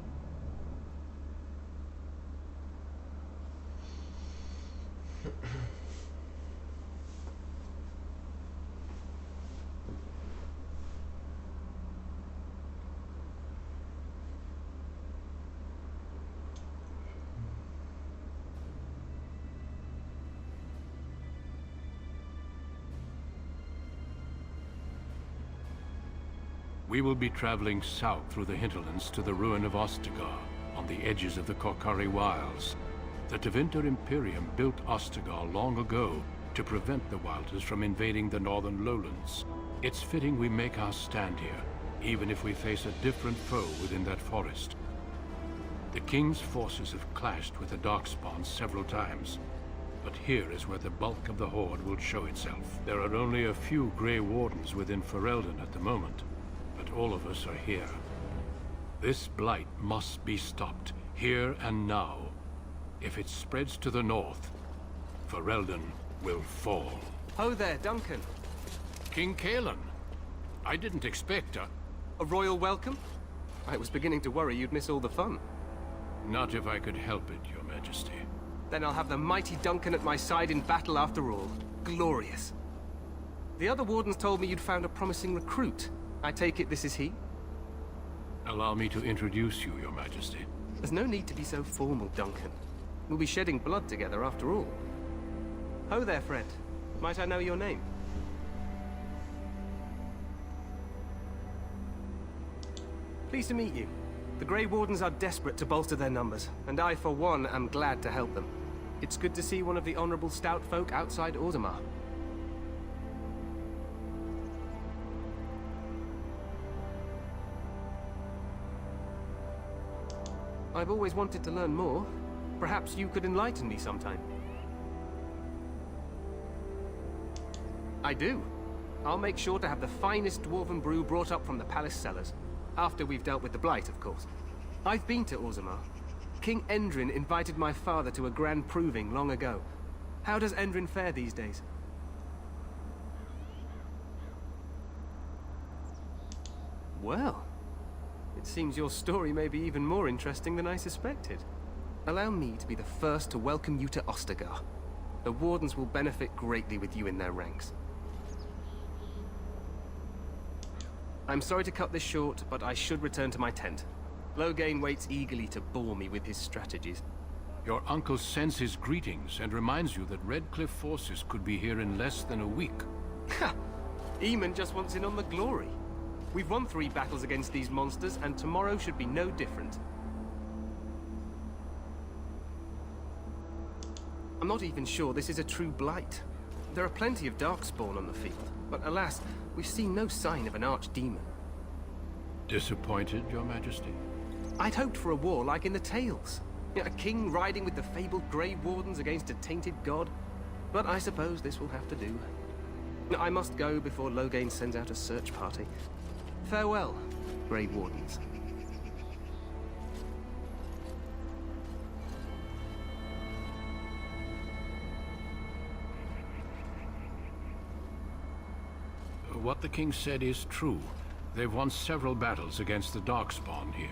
We will be traveling south through the hinterlands to the ruin of Ostagar, on the edges of the Korcari Wilds. The Tevinter Imperium built Ostagar long ago to prevent the Wilders from invading the northern lowlands. It's fitting we make our stand here, even if we face a different foe within that forest. The King's forces have clashed with the Darkspawn several times, but here is where the bulk of the Horde will show itself. There are only a few Grey Wardens within Ferelden at the moment, but all of us are here. This blight must be stopped, here and now. If it spreads to the north, Ferelden will fall. Ho there, Duncan. King Kaelan. I didn't expect a royal welcome? I was beginning to worry you'd miss all the fun. Not if I could help it, Your Majesty. Then I'll have the mighty Duncan at my side in battle after all. Glorious. The other wardens told me you'd found a promising recruit. I take it this is he? Allow me to introduce you, Your Majesty. There's no need to be so formal, Duncan. We'll be shedding blood together after all. Ho there, friend. Might I know your name? Pleased to meet you. The Grey Wardens are desperate to bolster their numbers, and I, for one, am glad to help them. It's good to see one of the honorable stout folk outside Orzammar. I've always wanted to learn more. Perhaps you could enlighten me sometime. I do. I'll make sure to have the finest dwarven brew brought up from the palace cellars. After we've dealt with the blight, of course. I've been to Orzammar. King Endrin invited my father to a grand proving long ago. How does Endrin fare these days? Well, it seems your story may be even more interesting than I suspected. Allow me to be the first to welcome you to Ostagar. The Wardens will benefit greatly with you in their ranks. I'm sorry to cut this short, but I should return to my tent. Loghain waits eagerly to bore me with his strategies. Your uncle sends his greetings and reminds you that Redcliffe forces could be here in less than a week. Ha! Eamon just wants in on the glory. We've won 3 battles against these monsters, and tomorrow should be no different. I'm not even sure this is a true blight. There are plenty of Darkspawn on the field, but alas, we've seen no sign of an archdemon. Disappointed, Your Majesty? I'd hoped for a war like in the tales. A king riding with the fabled Grey Wardens against a tainted god. But I suppose this will have to do. I must go before Loghain sends out a search party. Farewell, Grey Wardens. What the king said is true. They've won several battles against the Darkspawn here.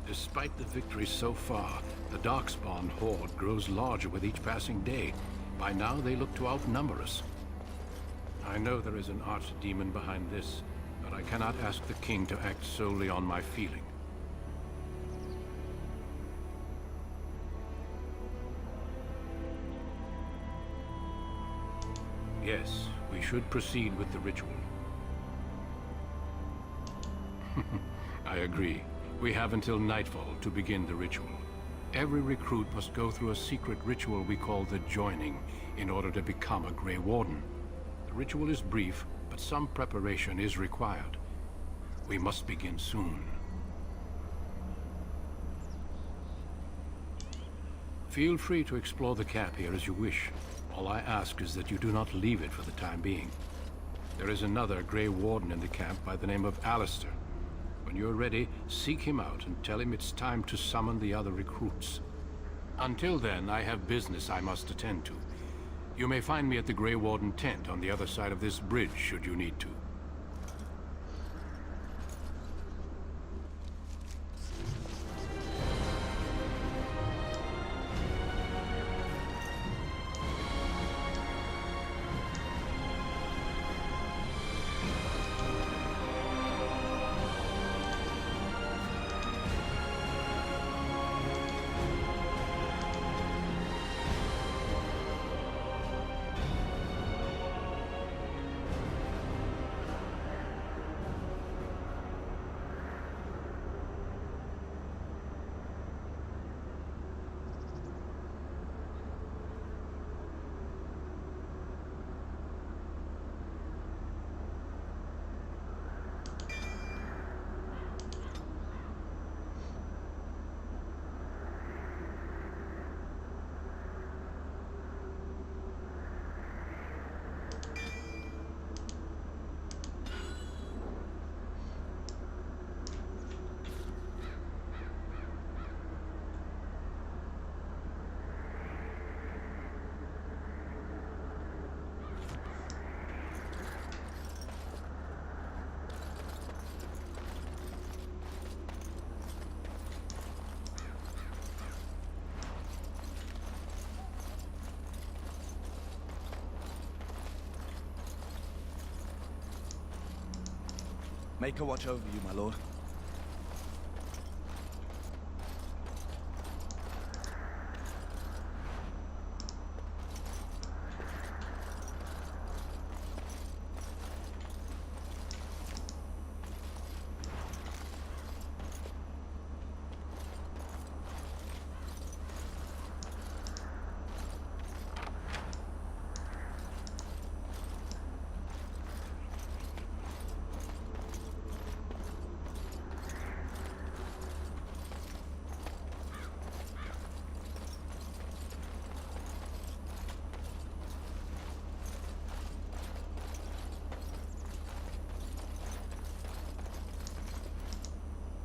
Despite the victory so far, the Darkspawn horde grows larger with each passing day. By now, they look to outnumber us. I know there is an archdemon behind this, but I cannot ask the king to act solely on my feeling. Yes, we should proceed with the ritual. I agree. We have until nightfall to begin the ritual. Every recruit must go through a secret ritual we call the Joining in order to become a Grey Warden. The ritual is brief, but some preparation is required. We must begin soon. Feel free to explore the camp here as you wish. All I ask is that you do not leave it for the time being. There is another Grey Warden in the camp by the name of Alistair. When you're ready, seek him out and tell him it's time to summon the other recruits. Until then, I have business I must attend to. You may find me at the Grey Warden tent on the other side of this bridge, should you need to. Make her watch over you, my lord.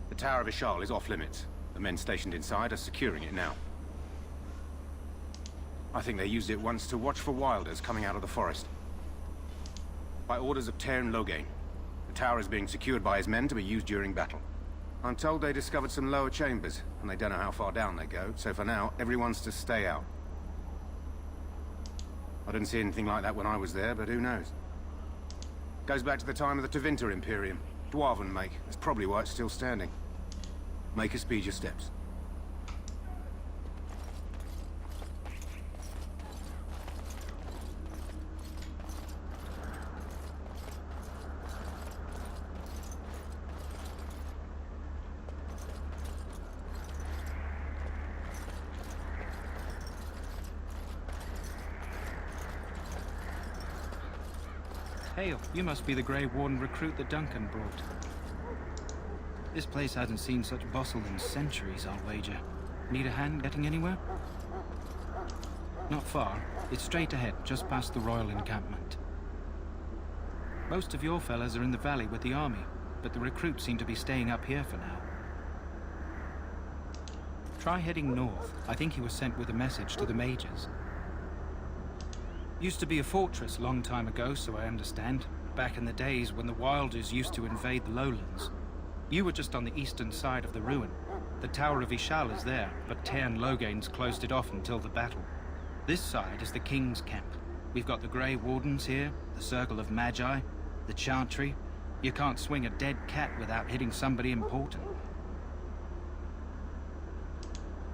The Tower of Ishal is off limits. The men stationed inside are securing it now. I think they used it once to watch for wilders coming out of the forest. By orders of Tairn Loghain, the tower is being secured by his men to be used during battle. I'm told they discovered some lower chambers, and they don't know how far down they go, so for now, everyone's to stay out. I didn't see anything like that when I was there, but who knows? Goes back to the time of the Tevinter Imperium. Dwarven make. That's probably why it's still standing. Make her speed your steps. Hail, you must be the Grey Warden recruit that Duncan brought. This place hasn't seen such bustle in centuries, I'll wager. Need a hand getting anywhere? Not far. It's straight ahead, just past the royal encampment. Most of your fellas are in the valley with the army, but the recruits seem to be staying up here for now. Try heading north. I think he was sent with a message to the mages. Used to be a fortress a long time ago, so I understand. Back in the days when the Wilders used to invade the lowlands. You were just on the eastern side of the ruin. The Tower of Ishal is there, but Tairn Loghain's closed it off until the battle. This side is the King's camp. We've got the Grey Wardens here, the Circle of Magi, the Chantry. You can't swing a dead cat without hitting somebody important.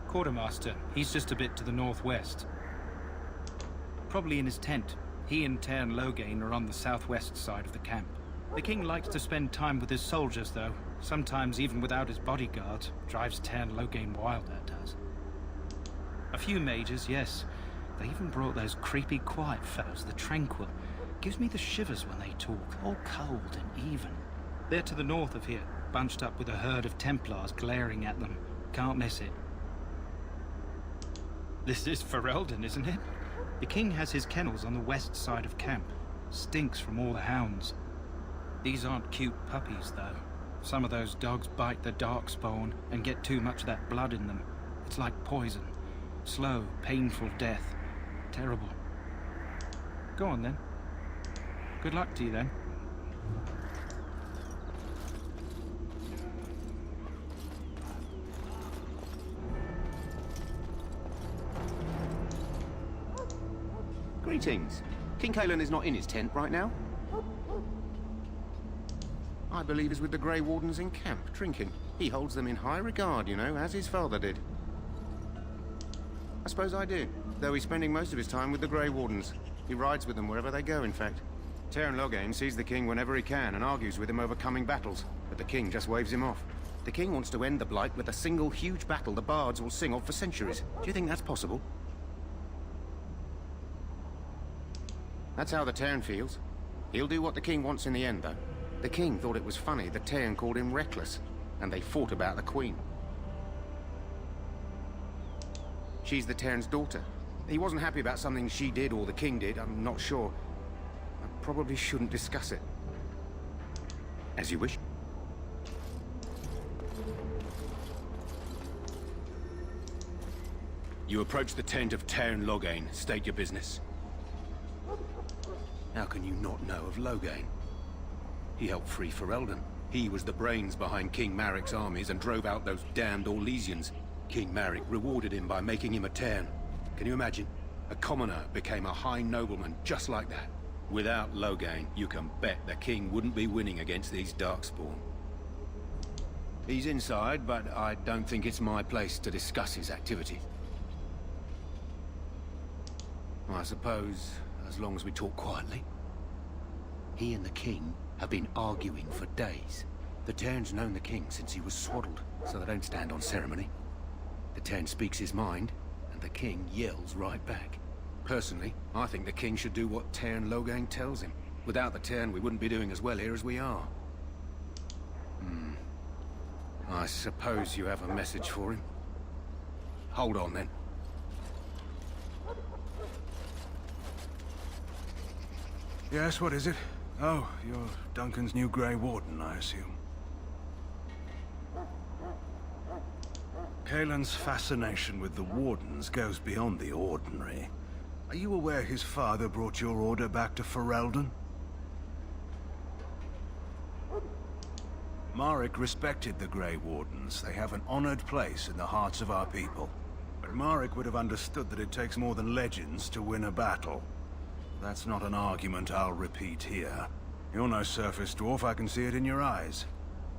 Quartermaster, he's just a bit to the northwest. Probably in his tent. He and Tairn Loghain are on the southwest side of the camp. The king likes to spend time with his soldiers, though. Sometimes even without his bodyguards. Drives Tairn Loghain wild, that does. A few mages, yes. They even brought those creepy quiet fellows, the Tranquil. Gives me the shivers when they talk, all cold and even. They're to the north of here, bunched up with a herd of Templars glaring at them. Can't miss it. This is Ferelden, isn't it? The king has his kennels on the west side of camp. Stinks from all the hounds. These aren't cute puppies, though. Some of those dogs bite the darkspawn and get too much of that blood in them. It's like poison. Slow, painful death. Terrible. Go on then. Good luck to you then. Greetings. King Kalen is not in his tent right now. I believe he's with the Grey Wardens in camp, drinking. He holds them in high regard, you know, as his father did. I suppose I do, though he's spending most of his time with the Grey Wardens. He rides with them wherever they go, in fact. Teyrn Loghain sees the king whenever he can and argues with him over coming battles, but the king just waves him off. The king wants to end the Blight with a single huge battle the bards will sing of for centuries. Do you think that's possible? That's how the Teyrn feels. He'll do what the king wants in the end, though. The king thought it was funny that Teyrn called him reckless, and they fought about the queen. She's the Teyrn's daughter. He wasn't happy about something she did or the king did, I'm not sure. I probably shouldn't discuss it. As you wish. You approach the tent of Teyrn Loghain. State your business. How can you not know of Loghain? He helped free Ferelden. He was the brains behind King Maric's armies and drove out those damned Orlesians. King Maric rewarded him by making him a Teyrn. Can you imagine? A commoner became a high nobleman just like that. Without Loghain, you can bet the king wouldn't be winning against these Darkspawn. He's inside, but I don't think it's my place to discuss his activity. I suppose, as long as we talk quietly. He and the king have been arguing for days. The Teyrn's known the king since he was swaddled, so they don't stand on ceremony. The Teyrn speaks his mind, and the king yells right back. Personally, I think the king should do what Teyrn Loghain tells him. Without the Teyrn, we wouldn't be doing as well here as we are. I suppose you have a message for him. Hold on, then. Yes, what is it? Oh, you're Duncan's new Grey Warden, I assume. Kalen's fascination with the Wardens goes beyond the ordinary. Are you aware his father brought your order back to Ferelden? Maric respected the Grey Wardens. They have an honored place in the hearts of our people. But Maric would have understood that it takes more than legends to win a battle. That's not an argument I'll repeat here. You're no surface dwarf, I can see it in your eyes.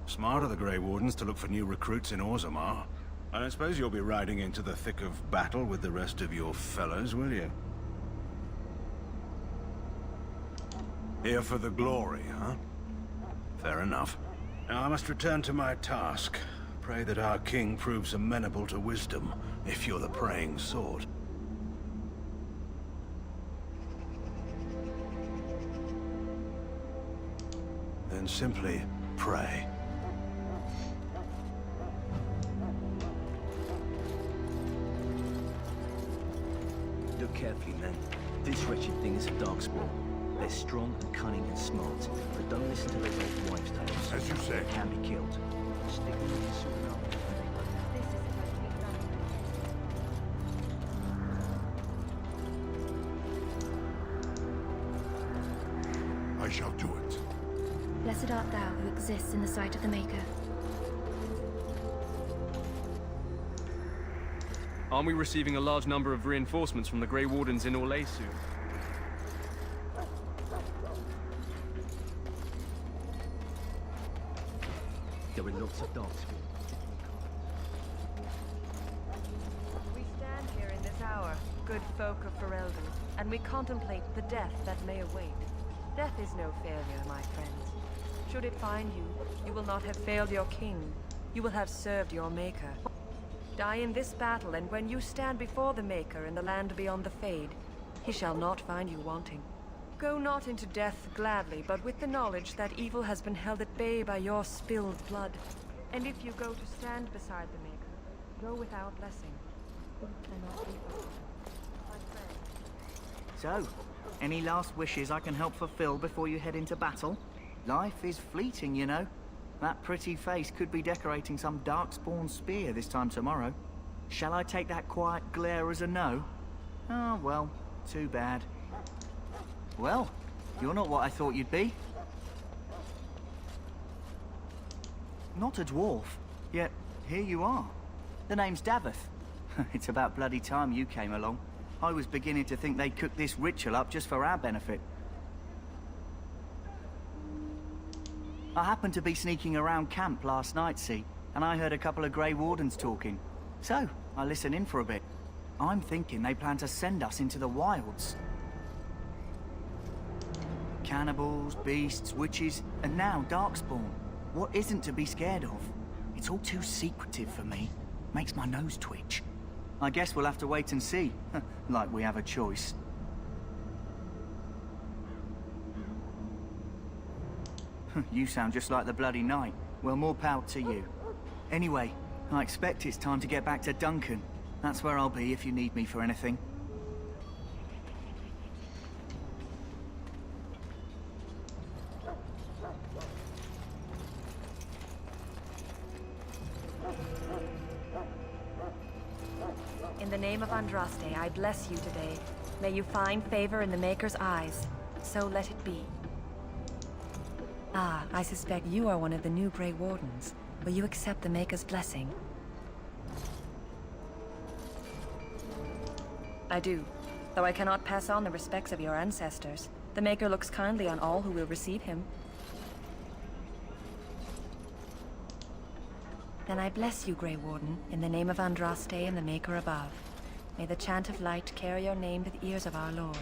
Smart of the Grey Wardens to look for new recruits in Orzammar. I don't suppose you'll be riding into the thick of battle with the rest of your fellows, will you? Here for the glory, huh? Fair enough. Now I must return to my task. Pray that our king proves amenable to wisdom, if you're the praying sort. Then simply pray. Look carefully, men. This wretched thing is a darkspawn. They're strong and cunning and smart, but don't listen to those old wives' tales. As you say. They can be killed. Stick with me soon enough. I shall do it. Blessed art thou who exists in the sight of the Maker. Aren't we receiving a large number of reinforcements from the Grey Wardens in Orlais soon? There are lots of darkspawn. We stand here in this hour, good folk of Ferelden, and we contemplate the death that may await. Death is no failure, my friends. Should it find you, you will not have failed your king. You will have served your Maker. Die in this battle, and when you stand before the Maker in the land beyond the Fade, he shall not find you wanting. Go not into death gladly, but with the knowledge that evil has been held at bay by your spilled blood. And if you go to stand beside the Maker, go without blessing. It cannot be So, any last wishes I can help fulfill before you head into battle? Life is fleeting, you know. That pretty face could be decorating some darkspawn spear this time tomorrow. Shall I take that quiet glare as a no? Oh, well, too bad. Well, you're not what I thought you'd be. Not a dwarf, yet here you are. The name's Daveth. It's about bloody time you came along. I was beginning to think they'd cook this ritual up just for our benefit. I happened to be sneaking around camp last night, see, and I heard a couple of Grey Wardens talking. So, I listened in for a bit. I'm thinking they plan to send us into the wilds. Cannibals, beasts, witches, and now Darkspawn. What isn't to be scared of? It's all too secretive for me. Makes my nose twitch. I guess we'll have to wait and see. Like we have a choice. You sound just like the bloody knight. Well, more power to you. Anyway, I expect it's time to get back to Duncan. That's where I'll be if you need me for anything. In the name of Andraste, I bless you today. May you find favor in the Maker's eyes. So let it be. Ah, I suspect you are one of the new Grey Wardens. Will you accept the Maker's blessing? I do, though I cannot pass on the respects of your ancestors. The Maker looks kindly on all who will receive him. Then I bless you, Grey Warden, in the name of Andraste and the Maker above. May the chant of light carry your name to the ears of our Lord.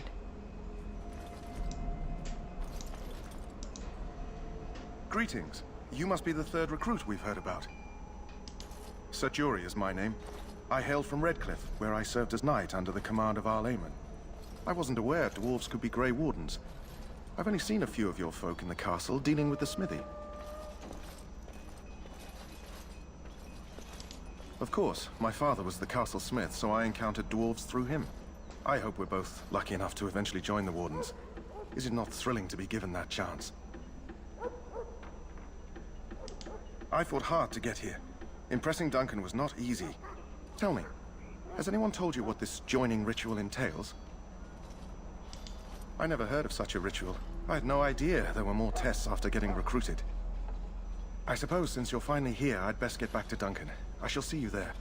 Greetings. You must be the third recruit we've heard about. Sir Jury is my name. I hail from Redcliffe, where I served as knight under the command of Arl Eamon. I wasn't aware dwarves could be Grey Wardens. I've only seen a few of your folk in the castle dealing with the smithy. Of course, my father was the castle smith, so I encountered dwarves through him. I hope we're both lucky enough to eventually join the Wardens. Is it not thrilling to be given that chance? I fought hard to get here. Impressing Duncan was not easy. Tell me, has anyone told you what this joining ritual entails? I never heard of such a ritual. I had no idea there were more tests after getting recruited. I suppose since you're finally here, I'd best get back to Duncan. I shall see you there.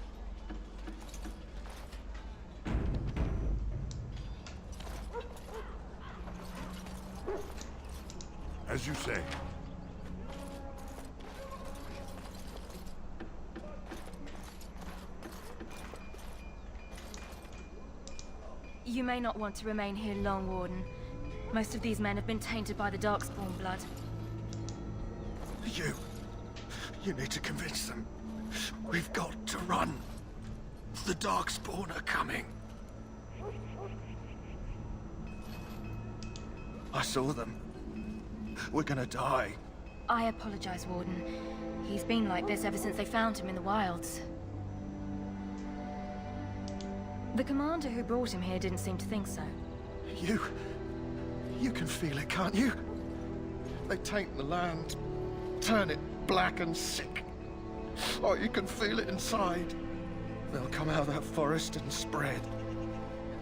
As you say. You may not want to remain here long, Warden. Most of these men have been tainted by the Darkspawn blood. You need to convince them. We've got to run. The Darkspawn are coming. I saw them. We're gonna die. I apologize, Warden. He's been like this ever since they found him in the wilds. The commander who brought him here didn't seem to think so. You can feel it, can't you? They taint the land, turn it black and sick. Oh, you can feel it inside. They'll come out of that forest and spread.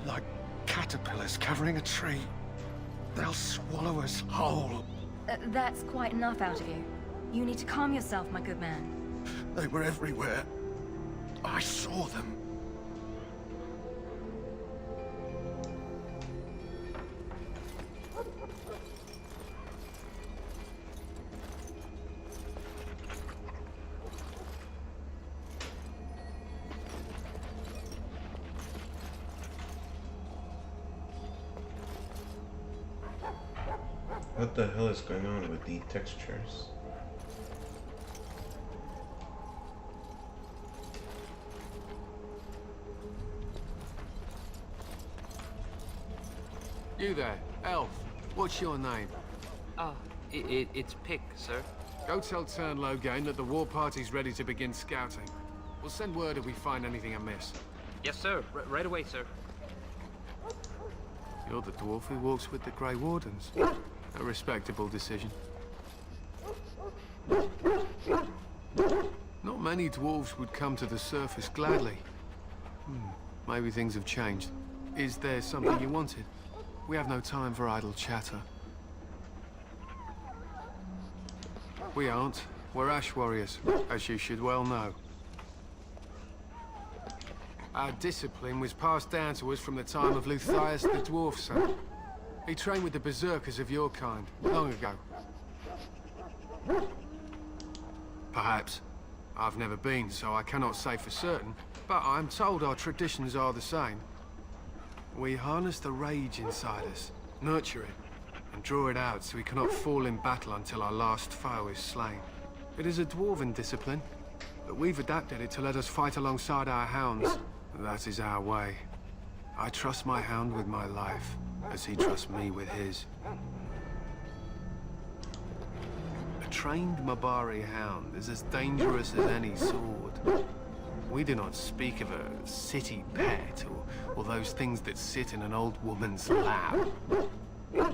Like caterpillars covering a tree. They'll swallow us whole. That's quite enough out of you. You need to calm yourself, my good man. They were everywhere. I saw them. What the hell is going on with the textures? You there, elf. What's your name? It's Pick, sir. Go tell Tern Logain that the war party's ready to begin scouting. We'll send word if we find anything amiss. Yes, sir. Right away, sir. You're the dwarf who walks with the Grey Wardens. A respectable decision. Not many dwarves would come to the surface gladly. Maybe things have changed. Is there something you wanted? We have no time for idle chatter. We aren't. We're Ash Warriors, as you should well know. Our discipline was passed down to us from the time of Luthias the Dwarf Son. He trained with the berserkers of your kind, long ago. Perhaps. I've never been, so I cannot say for certain, but I'm told our traditions are the same. We harness the rage inside us, nurture it, and draw it out so we cannot fall in battle until our last foe is slain. It is a dwarven discipline, but we've adapted it to let us fight alongside our hounds. That is our way. I trust my hound with my life, as he trusts me with his. A trained Mabari hound is as dangerous as any sword. We do not speak of a city pet, or those things that sit in an old woman's lap. To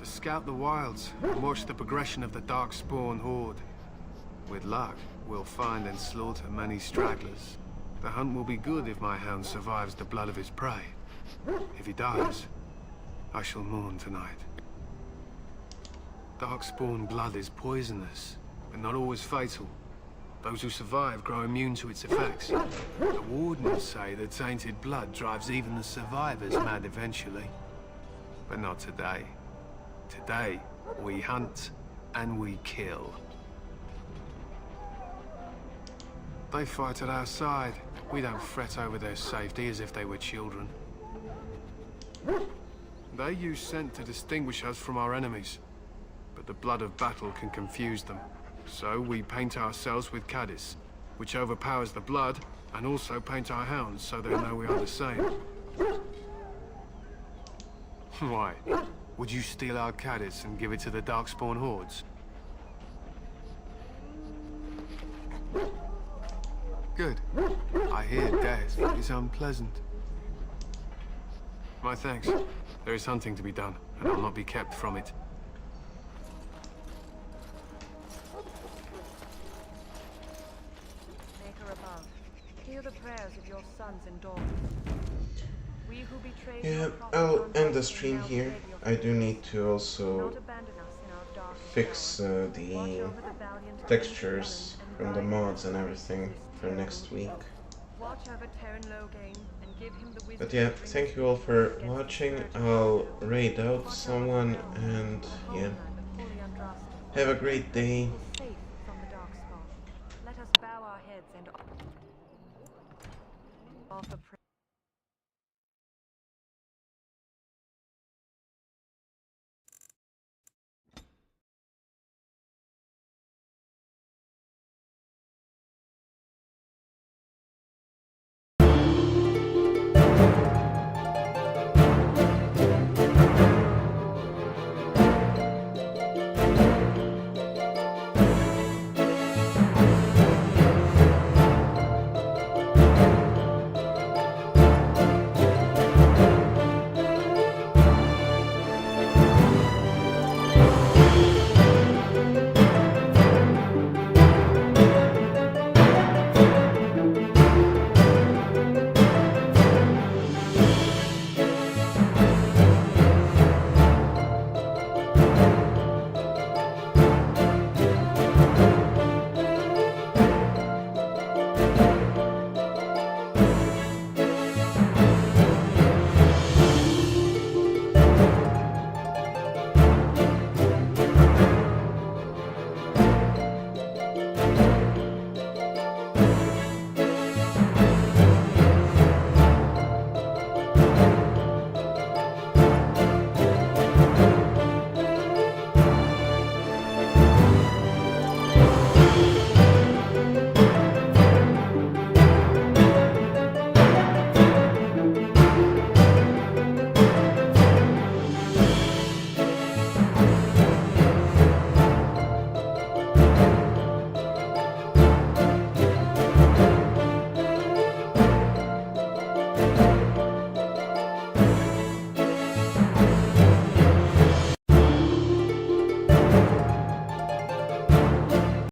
scout the wilds and watch the progression of the Darkspawn horde. With luck, we'll find and slaughter many stragglers. The hunt will be good if my hound survives the blood of his prey. If he dies, I shall mourn tonight. Darkspawn blood is poisonous, but not always fatal. Those who survive grow immune to its effects. The wardens say that tainted blood drives even the survivors mad eventually. But not today. Today, we hunt and we kill. They fight at our side. We don't fret over their safety as if they were children. They use scent to distinguish us from our enemies, but the blood of battle can confuse them. So we paint ourselves with Caddis, which overpowers the blood, and also paint our hounds so they know we are the same. Why? Would you steal our Caddis and give it to the Darkspawn hordes? Good. I hear death is unpleasant. My thanks. There is hunting to be done, and I'll not be kept from it. Maker above, hear the prayers of your sons and daughters. We who betrayed Yeah, I'll end the stream here. I do need to also fix the textures from the mods and everything for next week. But yeah, thank you all for watching. I'll raid out someone and yeah, have a great day. Let us bow our heads and offer prayer.